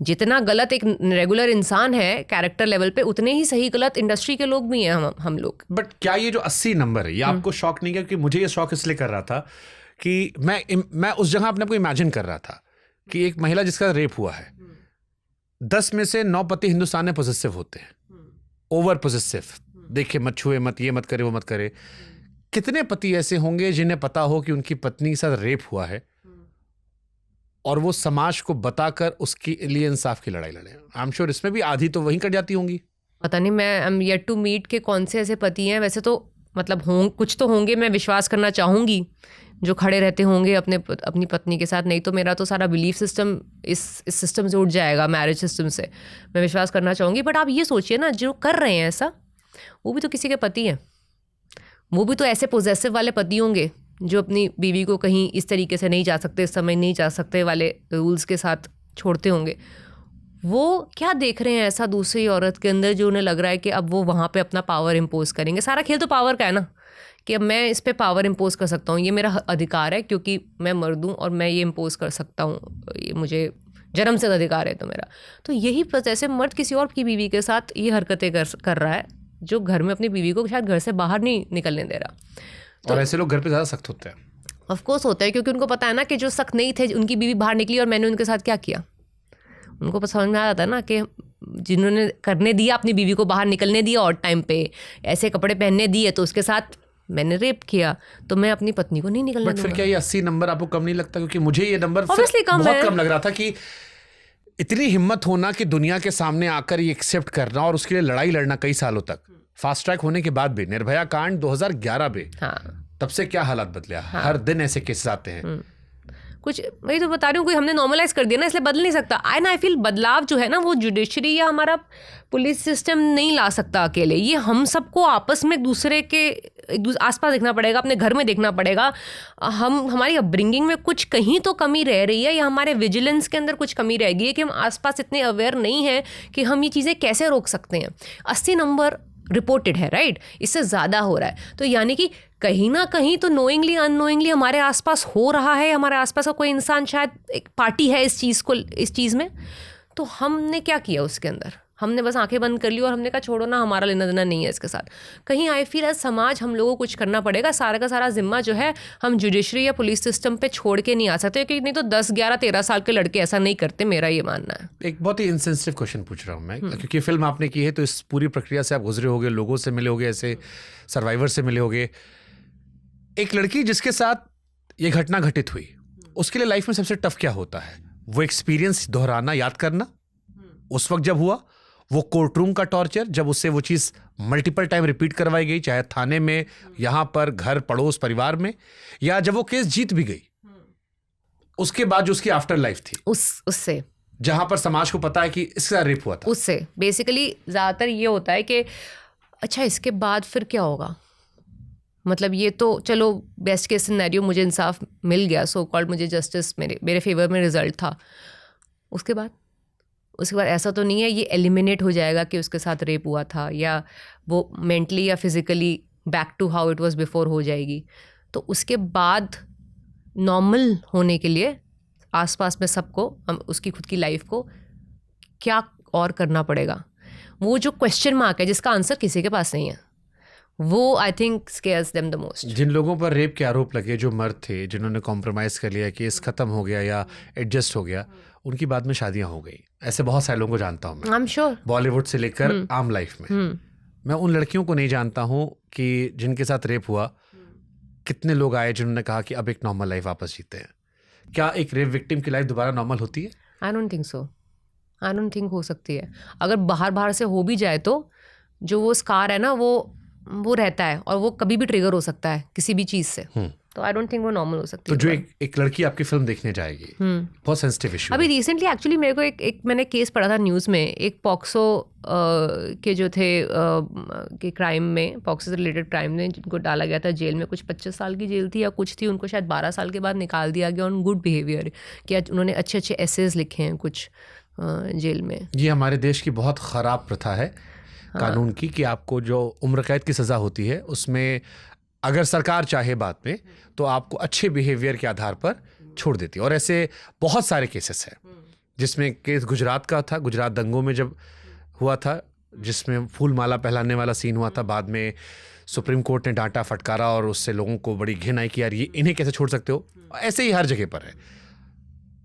जितना गलत एक रेगुलर इंसान है कैरेक्टर लेवल पे, उतने ही सही गलत इंडस्ट्री के लोग भी हैं हम लोग। बट क्या ये जो 80 नंबर है ये आपको शॉक नहीं किया? क्योंकि मुझे ये शॉक इसलिए कर रहा था कि मैं उस जगह अपने को इमेजिन कर रहा था कि एक महिला जिसका रेप हुआ है, 10 में से 9 पति हिंदुस्तान में पॉसेसिव होते हैं, ओवर पॉसेसिव, देखे मत, छुए मत, ये मत करे, वो मत करे। कितने पति ऐसे होंगे जिन्हें पता हो कि उनकी पत्नी के साथ रेप हुआ है और वो समाज को बताकर उसके लिए इंसाफ की लड़ाई लड़े? आई एम श्योर इसमें भी आधी तो वहीं कट जाती होंगी। पता नहीं, मैं I am yet to meet के कौन से ऐसे पति हैं। वैसे तो मतलब कुछ तो होंगे, मैं विश्वास करना चाहूँगी, जो खड़े रहते होंगे अपनी पत्नी के साथ। नहीं तो मेरा तो सारा बिलीफ सिस्टम इस सिस्टम से उठ जाएगा, मैरिज सिस्टम से। मैं विश्वास करना चाहूँगी। बट आप ये सोचिए ना, जो कर रहे हैं ऐसा वो भी तो किसी के पति हैं, वो भी तो ऐसे पोजेसिव वाले पति होंगे जो अपनी बीवी को कहीं इस तरीके से नहीं जा सकते, इस समय नहीं जा सकते वाले रूल्स के साथ छोड़ते होंगे। वो क्या देख रहे हैं ऐसा दूसरी औरत के अंदर जो उन्हें लग रहा है कि अब वो वहाँ पे अपना पावर इम्पोज करेंगे। सारा खेल तो पावर का है ना, कि अब मैं इस पे पावर इम्पोज कर सकता हूँ, ये मेरा अधिकार है क्योंकि मैं मर्द हूँ और मैं ये इम्पोज कर सकता हूँ, ये मुझे जन्म से अधिकार है तो मेरा। तो यही जैसे मर्द किसी और की बीवी के साथ ये हरकतें कर रहा है, जो घर में अपनी बीवी को शायद घर से बाहर नहीं निकलने दे रहा। और ऐसे लोग घर पे ज़्यादा सख्त होते हैं। ऑफ कोर्स होता है, क्योंकि उनको पता है ना कि जो शक नहीं थे उनकी बीवी बाहर निकली और मैंने उनके साथ क्या किया। उनको समझ में आ जाता है ना कि जिन्होंने करने दिया अपनी बीवी को बाहर निकलने दिया और टाइम पे ऐसे कपड़े पहनने दिए तो उसके साथ मैंने रेप किया, तो मैं अपनी पत्नी को नहीं निकलने बट फिर दूंगा। क्या ये 80 नंबर आपको कम नहीं लगता? क्योंकि मुझे ये नंबर Obviously कम बहुत है। कम लग रहा था कि इतनी हिम्मत होना कि दुनिया के सामने आकर ये एक्सेप्ट करना और उसके लिए लड़ाई लड़ना कई सालों तक, फास्ट ट्रैक होने के बाद भी। निर्भया कांड 2011 में, हाँ तब से क्या हालात बदले? हर दिन ऐसे केसेस आते हैं। कुछ वही तो बता रही हूँ, कोई हमने नॉर्मलाइज कर दिया ना, इसलिए बदल नहीं सकता। आई फील बदलाव जो है ना वो जुडिशरी या हमारा पुलिस सिस्टम नहीं ला सकता अकेले। ये हम सबको आपस में दूसरे के आसपास देखना पड़ेगा, अपने घर में देखना पड़ेगा। हमारी अपब्रिंगिंग में कुछ कहीं तो कमी रह रही है, या हमारे विजिलेंस के अंदर कुछ कमी रह गई है कि हम आसपास इतने अवेयर नहीं हैं कि हम ये चीज़ें कैसे रोक सकते हैं। 80 नंबर रिपोर्टेड है, राइट, इससे ज़्यादा हो रहा है, तो यानी कि कहीं ना कहीं तो नोइंगली अननोइंगली हमारे आसपास हो रहा है। हमारे आसपास का कोई इंसान, शायद एक पार्टी है इस चीज़ में, तो हमने क्या किया उसके अंदर? हमने बस आंखें बंद कर ली और हमने कहा छोड़ो ना, हमारा लेना देना नहीं है इसके साथ। कहीं आई फील एज समाज हम लोगों को कुछ करना पड़ेगा। सारा का सारा जिम्मा जो है हम जुडिशरी या पुलिस सिस्टम पे छोड़ के नहीं आ सकते, क्योंकि नहीं तो 10, 11, 13 साल के लड़के ऐसा नहीं करते, मेरा ये मानना है। एक बहुत ही इंसेंसिटिव क्वेश्चन पूछ रहा हूँ मैं, क्योंकि फिल्म आपने की है तो इस पूरी प्रक्रिया से आप गुजरे होगे, लोगों से मिले होगे, ऐसे सर्वाइवर से मिले होगे। एक लड़की जिसके साथ ये घटना घटित हुई, उसके लिए लाइफ में सबसे टफ क्या होता है? वो एक्सपीरियंस दोहराना, याद करना उस वक्त जब हुआ, वो कोर्ट रूम का टॉर्चर जब उससे वो चीज मल्टीपल टाइम रिपीट करवाई गई, चाहे थाने में, यहां पर, घर, पड़ोस, परिवार में, या जब वो केस जीत भी गई उसके बाद जो उसकी आफ्टर लाइफ थी, उससे जहां पर समाज को पता है कि इसके साथ रेप हुआ था। उससे बेसिकली ज़्यादातर ये होता है कि अच्छा इसके बाद फिर क्या होगा। मतलब ये तो चलो बेस्ट केस सिनेरियो, मुझे इंसाफ मिल गया, सो कॉल्ड मुझे जस्टिस मेरे फेवर में रिजल्ट था। उसके बाद ऐसा तो नहीं है ये एलिमिनेट हो जाएगा कि उसके साथ रेप हुआ था, या वो मेंटली या physically back to how it was before हो जाएगी। तो उसके बाद नॉर्मल होने के लिए आसपास में सबको, हम उसकी खुद की लाइफ को क्या और करना पड़ेगा, वो जो क्वेश्चन मार्क है जिसका आंसर किसी के पास नहीं है, वो I think scares them the most. जिन लोगों पर रेप के आरोप लगे, जो मर्द थे, जिन्होंने कॉम्प्रोमाइज कर लिया, केस खत्म हो गया या एडजस्ट हो गया, उनकी बाद में शादियां हो गई। ऐसे बहुत सारे लोगों को जानता हूं मैं, आई एम श्योर, बॉलीवुड से लेकर आम लाइफ में। मैं उन लड़कियों को नहीं जानता हूं कि जिनके साथ रेप हुआ, कितने लोग आए जिन्होंने कहा कि अब एक नॉर्मल लाइफ वापस जीते हैं। क्या एक रेप विक्टिम की लाइफ दोबारा नॉर्मल होती है? आई don't think so. I don't think हो सकती है। अगर बाहर से हो भी जाए तो जो वो स्कार है ना वो रहता है, और वो कभी भी ट्रिगर हो सकता है किसी भी चीज़ से। तो आई डोंट थिंक वो नॉर्मल हो सकती तो है। जो एक लड़की आपकी फिल्म देखने जाएगी, बहुत सेंसिटिव इशू। अभी रिसेंटली एक्चुअली मेरे को एक मैंने केस पढ़ा था न्यूज़ में, एक पॉक्सो के जो थे के क्राइम में, पॉक्सो से रिलेटेड क्राइम में जिनको डाला गया था जेल में, कुछ 25 साल की जेल थी या कुछ थी, उनको शायद 12 साल के बाद निकाल दिया गया ऑन गुड बिहेवियर, कि उन्होंने अच्छे एसेज लिखे हैं कुछ जेल में। ये हमारे देश की बहुत ख़राब प्रथा है कानून की, कि आपको जो उम्र कैद की सज़ा होती है उसमें अगर सरकार चाहे बाद में तो आपको अच्छे बिहेवियर के आधार पर छोड़ देती है। और ऐसे बहुत सारे केसेस हैं, जिसमें केस गुजरात का था, गुजरात दंगों में जब हुआ था, जिसमें फूल माला पहनाने वाला सीन हुआ था, बाद में सुप्रीम कोर्ट ने डांटा, फटकारा, और उससे लोगों को बड़ी घिन आई कि यार ये इन्हें कैसे छोड़ सकते हो। ऐसे ही हर जगह पर है,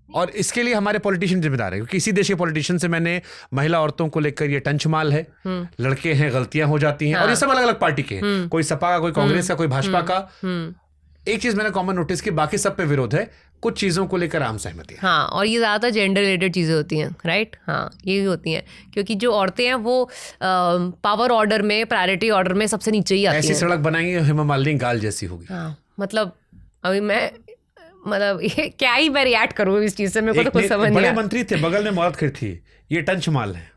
और इसके लिए हमारे पॉलिटिशियन जिम्मेदार है, क्योंकि इसी देश के पॉलिटिशियन से मैंने महिला औरतों को लेकर ये टंचमाल है, लड़के हैं, गलतियां हो जाती हैं, और ये सब अलग अलग पार्टी के हैं, कोई सपा का, कोई कांग्रेस का, कोई भाजपा का। एक चीज मैंने कॉमन नोटिस की, बाकी सब पे विरोध है, कुछ चीजों को लेकर आम सहमति है। हाँ, और ये ज़्यादातर जेंडर रिलेटेड चीज़ें होती हैं, राइट। हाँ, ये भी होती हैं, क्योंकि जो औरतें हैं वो पावर ऑर्डर में, प्रायोरिटी ऑर्डर में सबसे नीचे ही आती हैं। ऐसी सड़क बनाएंगे हेमा मालिनी गाल जैसी होगी। हाँ, मतलब अभी ये क्या ही मैं रिएक्ट करूँ इस चीज़ से, मेरे को तो कुछ समझ नहीं बड़े आया। मंत्री थे, बगल में औरत खड़ी थी, ये टंचमाल है।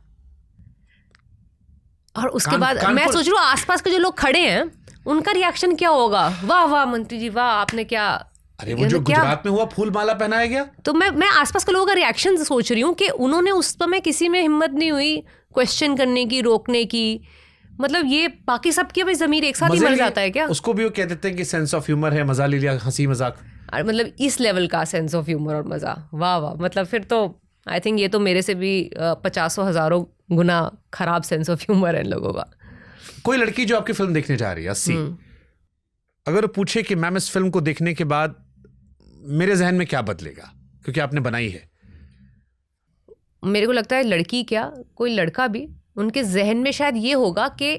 और उसके बाद मैं सोच रही हूँ आसपास के जो लोग खड़े हैं उनका रिएक्शन क्या होगा। वाह वाह मंत्री जी, वाह, आपने क्या। अरे वो जो गुजरात में हुआ, फूल माला पहनाया गया, तो मैं आसपास के लोगों का रिएक्शन सोच रही हूँ कि उन्होंने उस समय किसी में हिम्मत नहीं हुई क्वेश्चन करने की, रोकने की। मतलब ये बाकी सबकी भाई ज़मीर एक साथ ही मर जाता है क्या? उसको भी वो कह देते हैं कि सेंस ऑफ ह्यूमर है, मजा ले लिया, हंसी मजाक। मतलब इस लेवल का सेंस ऑफ ह्यूमर और मज़ा, वाह वाह। मतलब फिर तो आई थिंक ये तो मेरे से भी 50 हज़ारों गुना खराब सेंस ऑफ ह्यूमर है इन लोगों का। कोई लड़की जो आपकी फिल्म देखने जा रही है 80, अगर वो पूछे कि मैम इस फिल्म को देखने के बाद मेरे जहन में क्या बदलेगा क्योंकि आपने बनाई है? मेरे को लगता है लड़की क्या कोई लड़का भी उनके जहन में शायद ये होगा कि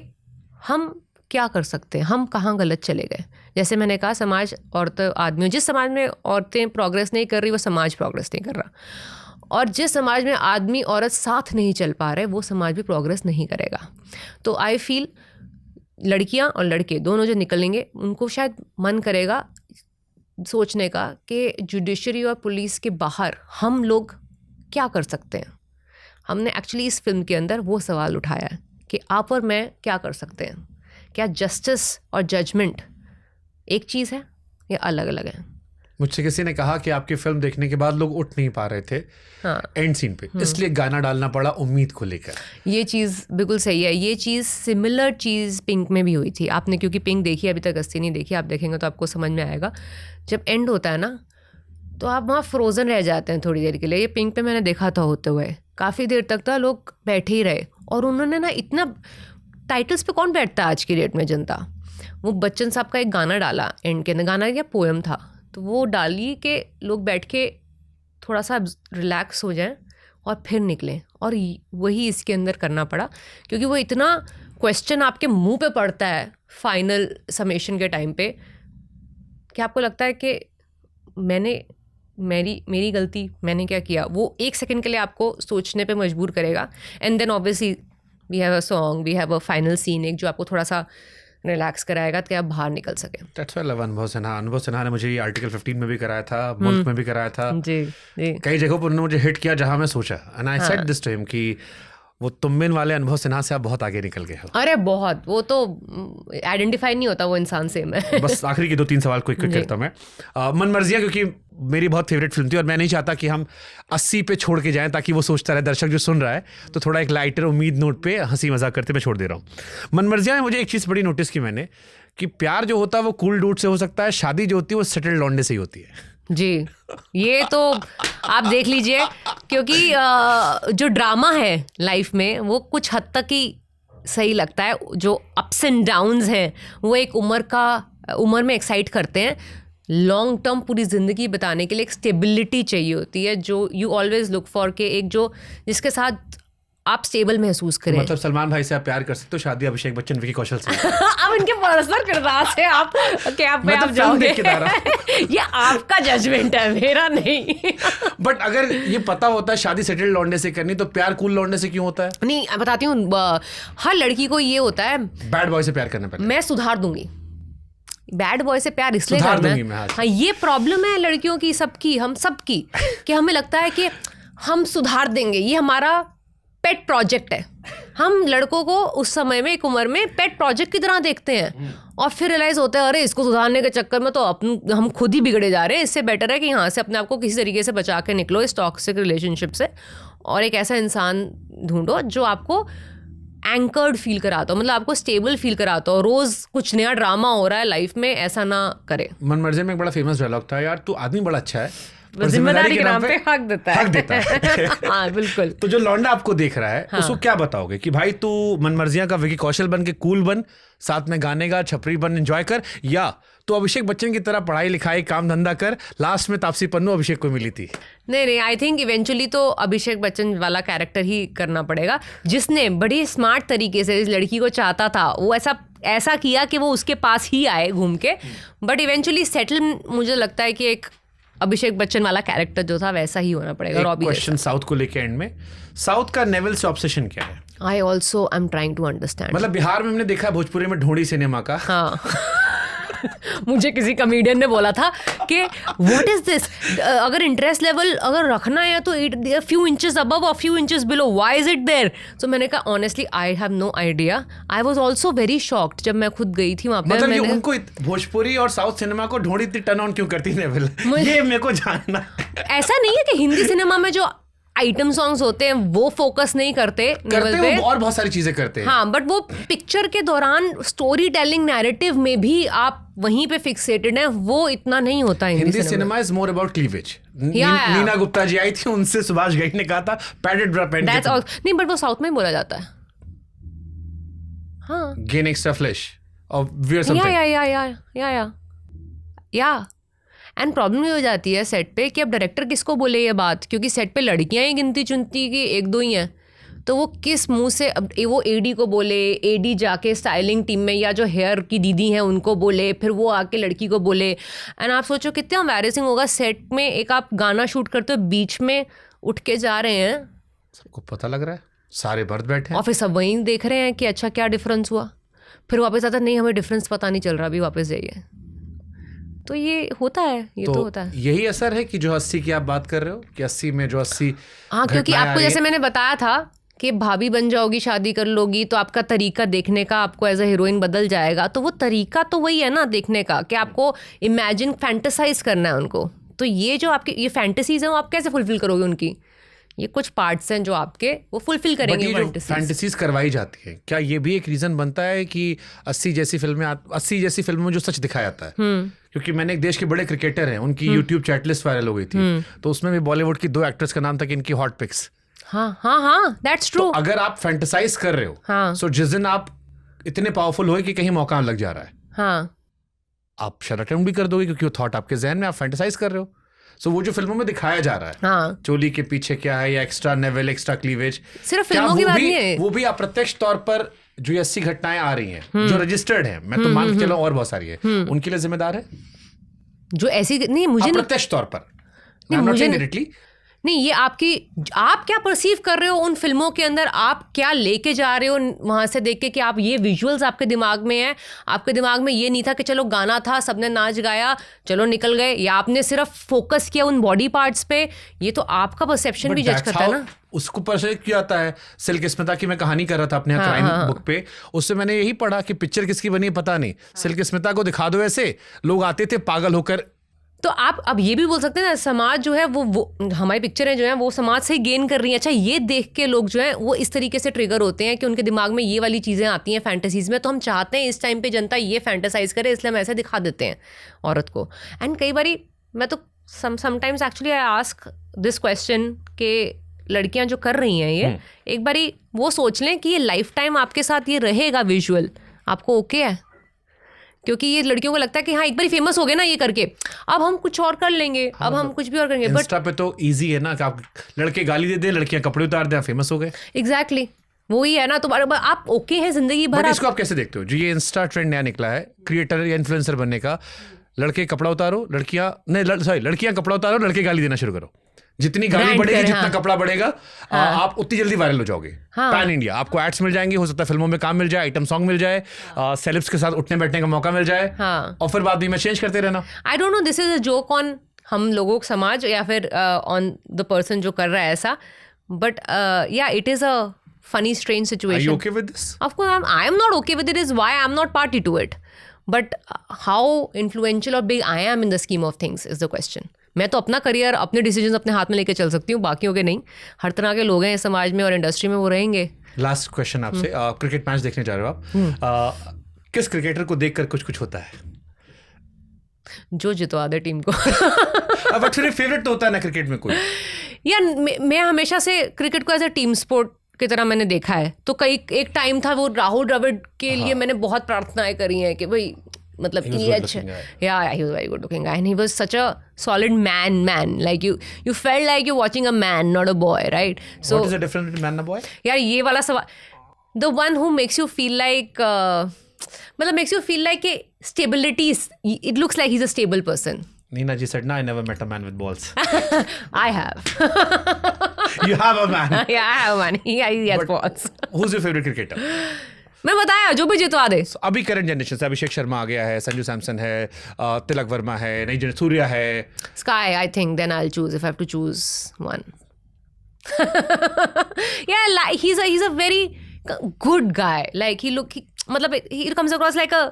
हम क्या कर सकते हैं, हम कहाँ गलत चले गए। जैसे मैंने कहा समाज औरतें आदमियों, जिस समाज में औरतें प्रोग्रेस नहीं कर रही वो समाज प्रोग्रेस नहीं कर रहा, और जिस समाज में आदमी औरत साथ नहीं चल पा रहे वो समाज भी प्रोग्रेस नहीं करेगा। तो आई फील लड़कियां और लड़के दोनों जो निकलेंगे उनको शायद मन करेगा सोचने का कि जुडिशरी और पुलिस के बाहर हम लोग क्या कर सकते हैं। हमने एक्चुअली इस फिल्म के अंदर वो सवाल उठाया है कि आप और मैं क्या कर सकते हैं। क्या जस्टिस और जजमेंट एक चीज़ है या अलग अलग है? मुझसे किसी ने कहा कि आपकी फिल्म देखने के बाद लोग उठ नहीं पा रहे थे एंड सीन पे, इसलिए गाना डालना पड़ा उम्मीद को लेकर। ये चीज़ बिल्कुल सही है। ये चीज़ सिमिलर चीज़ पिंक में भी हुई थी। आपने क्योंकि पिंक देखी अभी तक, अस्सी नहीं देखी, आप देखेंगे तो आपको समझ में आएगा। जब एंड होता है ना तो आप वहाँ फ्रोज़न रह जाते हैं थोड़ी देर के लिए। ये पिंक पे मैंने देखा था होते हुए, काफ़ी देर तक तो लोग बैठे ही रहे। और उन्होंने ना इतना, टाइटल्स पे कौन बैठता है आज की डेट में जनता। वो बच्चन साहब का एक गाना डाला एंड के, गाना या पोएम था, तो वो डाली कि लोग बैठ के थोड़ा सा रिलैक्स हो जाएं और फिर निकलें। और वही इसके अंदर करना पड़ा क्योंकि वो इतना क्वेश्चन आपके मुंह पे पड़ता है फाइनल समेशन के टाइम पे कि आपको लगता है कि मेरी गलती, मैंने क्या किया, वो एक सेकंड के लिए आपको सोचने पे मजबूर करेगा। And then obviously we have a song, we have a final scene, एक जो आपको थोड़ा सा रिलैक्स कराएगा कि आप बाहर निकल सके। That's why I love अनुभव सिन्हा ने मुझे ये आर्टिकल 15 में भी कराया था, मुल्क में भी कराया था, जी जी, कई जगहों पर उन्होंने मुझे हिट किया जहां मैं सोचा, and I said this to him कि वो तुम वाले अनुभव सिन्हा से आप बहुत आगे निकल गए हो। अरे बहुत, वो तो आइडेंटिफाई नहीं होता वो इंसान से मैं। बस आखिरी के 2-3 सवाल क्विक करता हूं मैं। मन मर्जियां क्योंकि मेरी बहुत फेवरेट फिल्म थी और मैं नहीं चाहता कि हम 80 पे छोड़ के जाएं ताकि वो सोचता रहे दर्शक जो सुन रहा है, तो थोड़ा एक लाइटर उम्मीद नोट पे हंसी मजाक करते मैं छोड़ दे रहा हूँ। मन मर्जियां में मुझे एक चीज़ बड़ी नोटिस की मैंने कि प्यार जो होता है वो कूल डूड से हो सकता है, शादी जो होती है वो सेटल्ड लौंडे से ही होती है। जी, ये तो आप देख लीजिए क्योंकि जो ड्रामा है लाइफ में वो कुछ हद तक ही सही लगता है। जो अप्स एंड डाउन्स हैं वो एक उम्र में एक्साइट करते हैं। लॉन्ग टर्म पूरी ज़िंदगी बिताने के लिए एक स्टेबिलिटी चाहिए होती है जो यू ऑलवेज लुक फॉर के, एक जो जिसके साथ आप स्टेबल महसूस करें। मतलब सलमान भाई से आप प्यार कर सकते हो, शादी अभिषेक बच्चन विकी कौशल से। अब इनके पर्सनल किरदार से आप क्या पे आप जाओगे? ये आपका जजमेंट है, मेरा नहीं। बट अगर ये पता होता है शादी सेटल्ड लौंडे से करनी तो प्यार कूल लौंडे से क्यों होता है? नहीं, मैं बताती हूँ, हर लड़की को ये होता है बैड बॉय से प्यार करना पड़ता है। मैं सुधार दूंगी, बैड बॉय से प्यार इसलिए सुधार करना दूंगी है। मैं, हाँ, ये प्रॉब्लम है लड़कियों की, सबकी, हम सबकी, कि हमें लगता है कि हम सुधार देंगे, ये हमारा पेट प्रोजेक्ट है। हम लड़कों को उस समय में, एक उम्र में पेट प्रोजेक्ट की तरह देखते हैं और फिर रियलाइज होता है अरे इसको सुधारने के चक्कर में तो हम खुद ही बिगड़े जा रहे हैं। इससे बेटर है कि यहाँ से अपने आप को किसी तरीके से बचा के निकलो इस टॉक्सिक रिलेशनशिप से और एक ऐसा इंसान ढूंढो जो आपको एंकर्ड फील कराता हो, मतलब आपको स्टेबल फील कराता हो। रोज कुछ नया ड्रामा हो रहा है लाइफ में, ऐसा ना करे। मन मर्जी में एक बड़ा फेमस डायलॉग था, यार तू आदमी बड़ा अच्छा है, जिम्मेदारी के नाम पे हक देता है। हाँ बिल्कुल। तो जो लौंडा आपको देख रहा है उसको क्या बताओगे कि भाई तू मनमर्जियां का विकी कौशल बन के कूल बन, साथ में गाने गा, छपरी बन, एंजॉय कर, या तो अभिषेक बच्चन की तरह पढ़ाई लिखाई काम धंधा कर, लास्ट में तापसी पन्नू अभिषेक को मिली थी? नहीं, आई थिंक इवेंचुअली तो अभिषेक बच्चन वाला कैरेक्टर ही करना पड़ेगा, जिसने बड़ी स्मार्ट तरीके से इस लड़की को चाहता था, वो ऐसा किया कि वो उसके पास ही आए घूम के, बट इवेंचुअली सेटल मुझे लगता है कि एक अभिषेक बच्चन वाला कैरेक्टर जो था वैसा ही होना पड़ेगा। रॉबी क्वेश्चन साउथ को लेके एंड में, साउथ का नेवल से ऑब्सेशन क्या है? I am trying to understand. मतलब बिहार में हमने देखा है भोजपुरी में ढोंडी सिनेमा का। हाँ मुझे किसी कमेडियन ने बोला था कि व्हाट इज दिस, अगर इंटरेस्ट लेवल अगर रखना है तो फ्यू इंचेस अबव और few inches below, why is it there? So मैंने कहा honestly I have no idea. I was also very shocked जब मैं खुद गई थी वहां पे। मतलब कि उनको भोजपुरी और साउथ सिनेमा को ढोंडी इतनी टर्न ऑन क्यों करती नेवल, ये मेरे को जानना। ऐसा नहीं है कि हिंदी सिनेमा में जो आइटम सॉन्ग्स होते हैं वो फोकस नहीं करते पे, और बहुत सारी चीजें करते हैं। हाँ, बट वो पिक्चर के दौरान स्टोरी टेलिंग नैरेटिव में भी आप वहीं पे फिक्सेटेड हैं, वो इतना नहीं होता Hindi cinema is more about cleavage. Neena Gupta ji आई थी, उनसे सुभाष घई ने कहा था पैडेड ब्रा पेंट, नहीं, बट वो साउथ में बोला जाता है। हाँ, गेन एक्स्ट्रा फ्लैश और वियर समथिंग, या एंड प्रॉब्लम ये हो जाती है सेट पे कि अब डायरेक्टर किसको बोले ये बात, क्योंकि सेट पे लड़कियां ही गिनती चुनती की एक दो ही हैं, तो वो किस मुंह से अब वो एडी को बोले, एडी जाके स्टाइलिंग टीम में या जो हेयर की दीदी हैं उनको बोले, फिर वो आके लड़की को बोले। एंड आप सोचो कितना एम्बैरेसिंग होगा सेट में, एक आप गाना शूट करते हो बीच में उठ के जा रहे हैं, सबको पता लग रहा है, सारे मर्द बैठे हैं और फिर सब वहीं देख रहे हैं कि अच्छा क्या डिफरेंस हुआ, फिर वापस आता नहीं हमें डिफरेंस पता नहीं चल रहा, अभी वापस जाइए। तो ये होता है, ये तो होता है। यही असर है कि जो 80 की आप बात कर रहे हो कि 80 में जो 80 हाँ, क्योंकि घटनाएं आ आपको रही जैसे हैं। मैंने बताया था कि भाभी बन जाओगी, शादी कर लोगी, तो आपका तरीका देखने का आपको एज अ हीरोइन बदल जाएगा। तो वो तरीका तो वही है ना देखने का, कि आपको इमेजिन फैंटेसाइज करना है उनको। तो ये जो आपकी ये फैंटेसीज हैं वो आप कैसे फुलफिल करोगे उनकी? ये कुछ पार्ट्स हैं जो आपके वो फुलफिल बट करेंगे ये जो फैंटेसीज करवाई जाती है, क्या ये भी एक रीजन बनता है कि 80 जैसी फिल्मों में जो सच दिखाया जाता है? क्योंकि मैंने एक देश के बड़े क्रिकेटर हैं, उनकी यूट्यूब चैटलिस्ट वायरल हो गई थी, तो उसमें भी बॉलीवुड की 2 एक्टर्स का नाम था कि इनकी हॉट पिक्स। हाँ, दैट्स ट्रू। अगर आप फैंटेसाइज कर रहे हो, हाँ। सो जिस दिन आप इतने पावरफुल हो कि कहीं मौका लग जा रहा है, हाँ, आप शायद अटेम्प्ट भी कर दोगे, क्योंकि वो थॉट आपके जहन में, आप फैंटेसाइज कर रहे हो। सो वो जो फिल्मों में दिखाया जा रहा है, हाँ, चोली के पीछे क्या है, या एक्स्ट्रा नेवल, एक्स्ट्रा क्लीवेज, सिर्फ फिल्मों की बात नहीं है। वो भी अप्रत्यक्ष तौर पर जो 80 घटनाएं आ रही हैं जो रजिस्टर्ड हैं, मैं तो मान के चलो और बहुत सारी है, उनके लिए जिम्मेदार है जो ऐसी नहीं, मुझे अप्रत्यक्ष तौर पर, नहीं, मुझे डायरेक्टली नहीं, ये आप क्या परसीव कर रहे हो उन फिल्मों के अंदर, आप क्या लेके जा रहे हो वहाँ से देख के, कि आप ये विजुअल्स आपके दिमाग में है, आपके दिमाग में ये नहीं था कि चलो गाना था, सबने नाच गाया, चलो निकल गए, या आपने सिर्फ फोकस किया उन बॉडी पार्ट्स पे। ये तो आपका परसेप्शन भी जज करता है ना। उसको परसेप्ट किया जाता है। सिल्क स्मिता की मैं कहानी कर रहा था अपने क्राइम बुक पे, उससे मैंने यही पढ़ा कि पिक्चर किसकी बनी पता नहीं, सिल्क स्मिता को दिखा दो ऐसे, लोग आते थे पागल होकर। तो आप अब ये भी बोल सकते हैं ना, समाज जो है वो हमारी पिक्चरें जो हैं वो समाज से ही गेन कर रही हैं। अच्छा, ये देख के लोग जो हैं वो इस तरीके से ट्रिगर होते हैं कि उनके दिमाग में ये वाली चीज़ें आती हैं फैंटेसीज में, तो हम चाहते हैं इस टाइम पे जनता ये फैंटेसाइज करे, इसलिए हम ऐसे दिखा देते हैं औरत को। एंड कई बारी मैं तो sometimes actually I ask this question कि लड़कियां जो कर रही हैं ये, एक बारी वो सोच लें कि ये लाइफ टाइम आपके साथ ये रहेगा विजुअल, आपको ओके है? क्योंकि ये लड़कियों को लगता है कि हाँ एक बार फेमस हो गए ना ये करके, अब हम कुछ और कर लेंगे, अब हम कुछ भी और करेंगे। बट इंस्टा पे तो इजी है ना कि आप लड़के गाली दे दें, लड़कियां कपड़े उतार दें, फेमस हो गए। एग्जैक्टली वही है ना। तो आप ओके हैं जिंदगी भर। इसको आप कैसे देखते हो जो ये इंस्टा ट्रेंड नया निकला है क्रिएटर या इन्फ्लुएंसर बनने का, लड़के कपड़ा उतारो, लड़कियां कपड़ा उतारो, लड़के गाली देना शुरू करो। जितनी गाली बढ़ेगी, जितना कपड़ा बढ़ेगा, आप उतनी जल्दी वायरल हो जाओगे। पैन इंडिया आपको एड्स मिल जाएंगे, हो सकता है फिल्मों में काम मिल जाए, आइटम सॉन्ग मिल जाए, सेलेब्स के साथ उठने बैठने का मौका मिल जाए, और फिर बाद में चेंज करते रहना। I don't know, this is a joke on हम लोगों का समाज, या फिर ऑन द पर्सन जो कर रहा है ऐसा, बट या it is a funny strange situation. Are you okay with this? Of course I am not okay with it, is why I am not party to it. But how influential or big I am in the scheme of things is the question. मैं तो अपना career, अपने decisions अपने हाथ में लेके चल सकती हूँ, बाकियों के नहीं। हर तरह के लोग हैं इस समाज में और इंडस्ट्री में, वो रहेंगे। लास्ट क्वेश्चन आपसे, क्रिकेट मैच देखने जा रहे हो आप, किस क्रिकेटर को देखकर कुछ होता है? जो जितवा दे टीम को। बट फिर फेवरेट तो होता है ना क्रिकेट में कोई? यार मैं हमेशा से क्रिकेट को एज अ टीम स्पोर्ट की तरह मैंने देखा है। तो एक टाइम था वो राहुल द्रविड़ के लिए मैंने बहुत प्रार्थनाएं करी हैं कि भाई मतलब ये अच्छा, yeah, he was very good looking guy and he was such a solid man, like you felt like you're watching a man, not a boy, right? So what is the difference between man and boy? यार ये वाला सवाल, the one who makes you feel like मतलब makes you feel like stability, it looks like he's a stable person. Neena ji said, "No, I never met a man with balls." I have. You have a man. Yeah, I have a man. He has balls. Who's your favorite cricketer? मैं बताया जो भी जितवा दे। अभी current generation से अभिषेक शर्मा आ गया है, संजू सैमसन है, तिलक वर्मा है, नई जनरेशन सूर्या है। Sky, I think then I'll choose if I have to choose one. Yeah, like he's a very good guy. Like मतलब he comes across like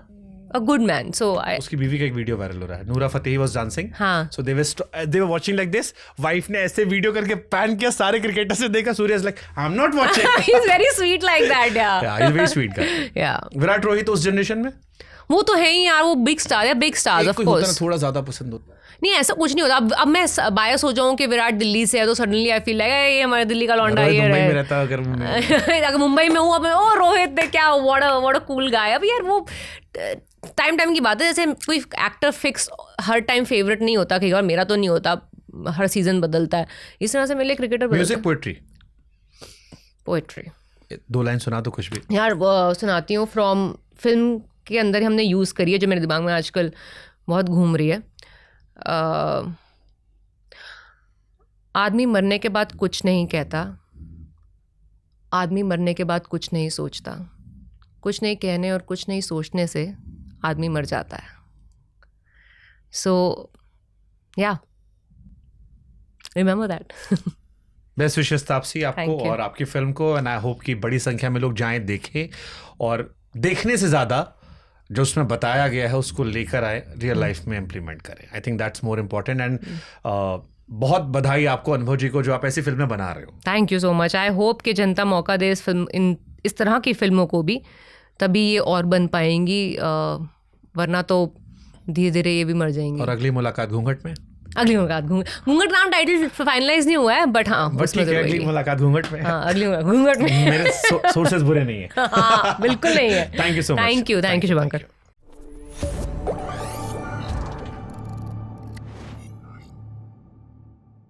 a good man. So उसकी बीवी का एक वीडियो वायरल हो रहा है, नूरा फतेही वाज डांसिंग, हाँ, so they were watching like this, wife ने ऐसे वीडियो करके पैन किया, सारे क्रिकेटर से देखा, Surya is like I am not watching. he's very sweet like that, yeah. Yeah, he's a very sweet guy. Yeah. Virat Rohit उस generation में वो तो है ही यार, वो बिग स्टार है, बिग स्टार्स ऑफ कोर्स। थोड़ा ज्यादा पसंद होता है। नहीं ऐसा कुछ नहीं होता। अब मैं बायस हो जाऊं कि विराट दिल्ली से है तो सडनली आई फील लाइक ये हमारे दिल्ली का लौंडा ही है। मुंबई में रहता अगर मुंबई में हूँ अब, ओ रोहित ने क्या, व्हाट अ कूल गाय। अब यार वो टाइम की बात है, जैसे कोई एक्टर फिक्स हर टाइम फेवरेट नहीं होता कि यार मेरा तो नहीं होता, हर सीजन बदलता है, इस तरह से मेरे लिए cricketer music, poetry? Poetry 2 line सुना दो कुछ भी यार। सुनाती हूँ, फ्रॉम फिल्म के अंदर हमने यूज़ करी है, जो मेरे दिमाग में आजकल बहुत घूम रही है। आदमी मरने के बाद कुछ नहीं कहता, आदमी मरने के बाद कुछ नहीं सोचता, कुछ नहीं कहने और कुछ नहीं सोचने से आदमी मर जाता है। सो या remember that. Best wishes Taapsee आपको Thank you. और आपकी फिल्म को, एंड आई होप कि बड़ी संख्या में लोग जाएं, देखें, और देखने से ज़्यादा जो उसमें बताया गया है उसको लेकर आए, रियल लाइफ में इम्प्लीमेंट करें। I think that's more important. And बहुत बधाई आपको, अनुभव जी को, जो आप ऐसी फिल्में बना रहे हो। Thank you so much. I hope कि जनता मौका दे इस तरह की फिल्मों को भी, तभी ये और बन पाएंगी, वरना तो धीरे धीरे ये भी मर जाएंगी। और अगली मुलाकात घूंघट में? अगली मुलाकात घूंघट नाम टाइटल फाइनलाइज नहीं हुआ है, बट हाँ उसमें ठीक है, अगली मुलाकात घूंघट में। हाँ अगली मुलाकात घूंघट में। मेरे सोर्सेज बुरे नहीं है। हाँ बिल्कुल नहीं है। Thank you so much. Thank you Shubhankar.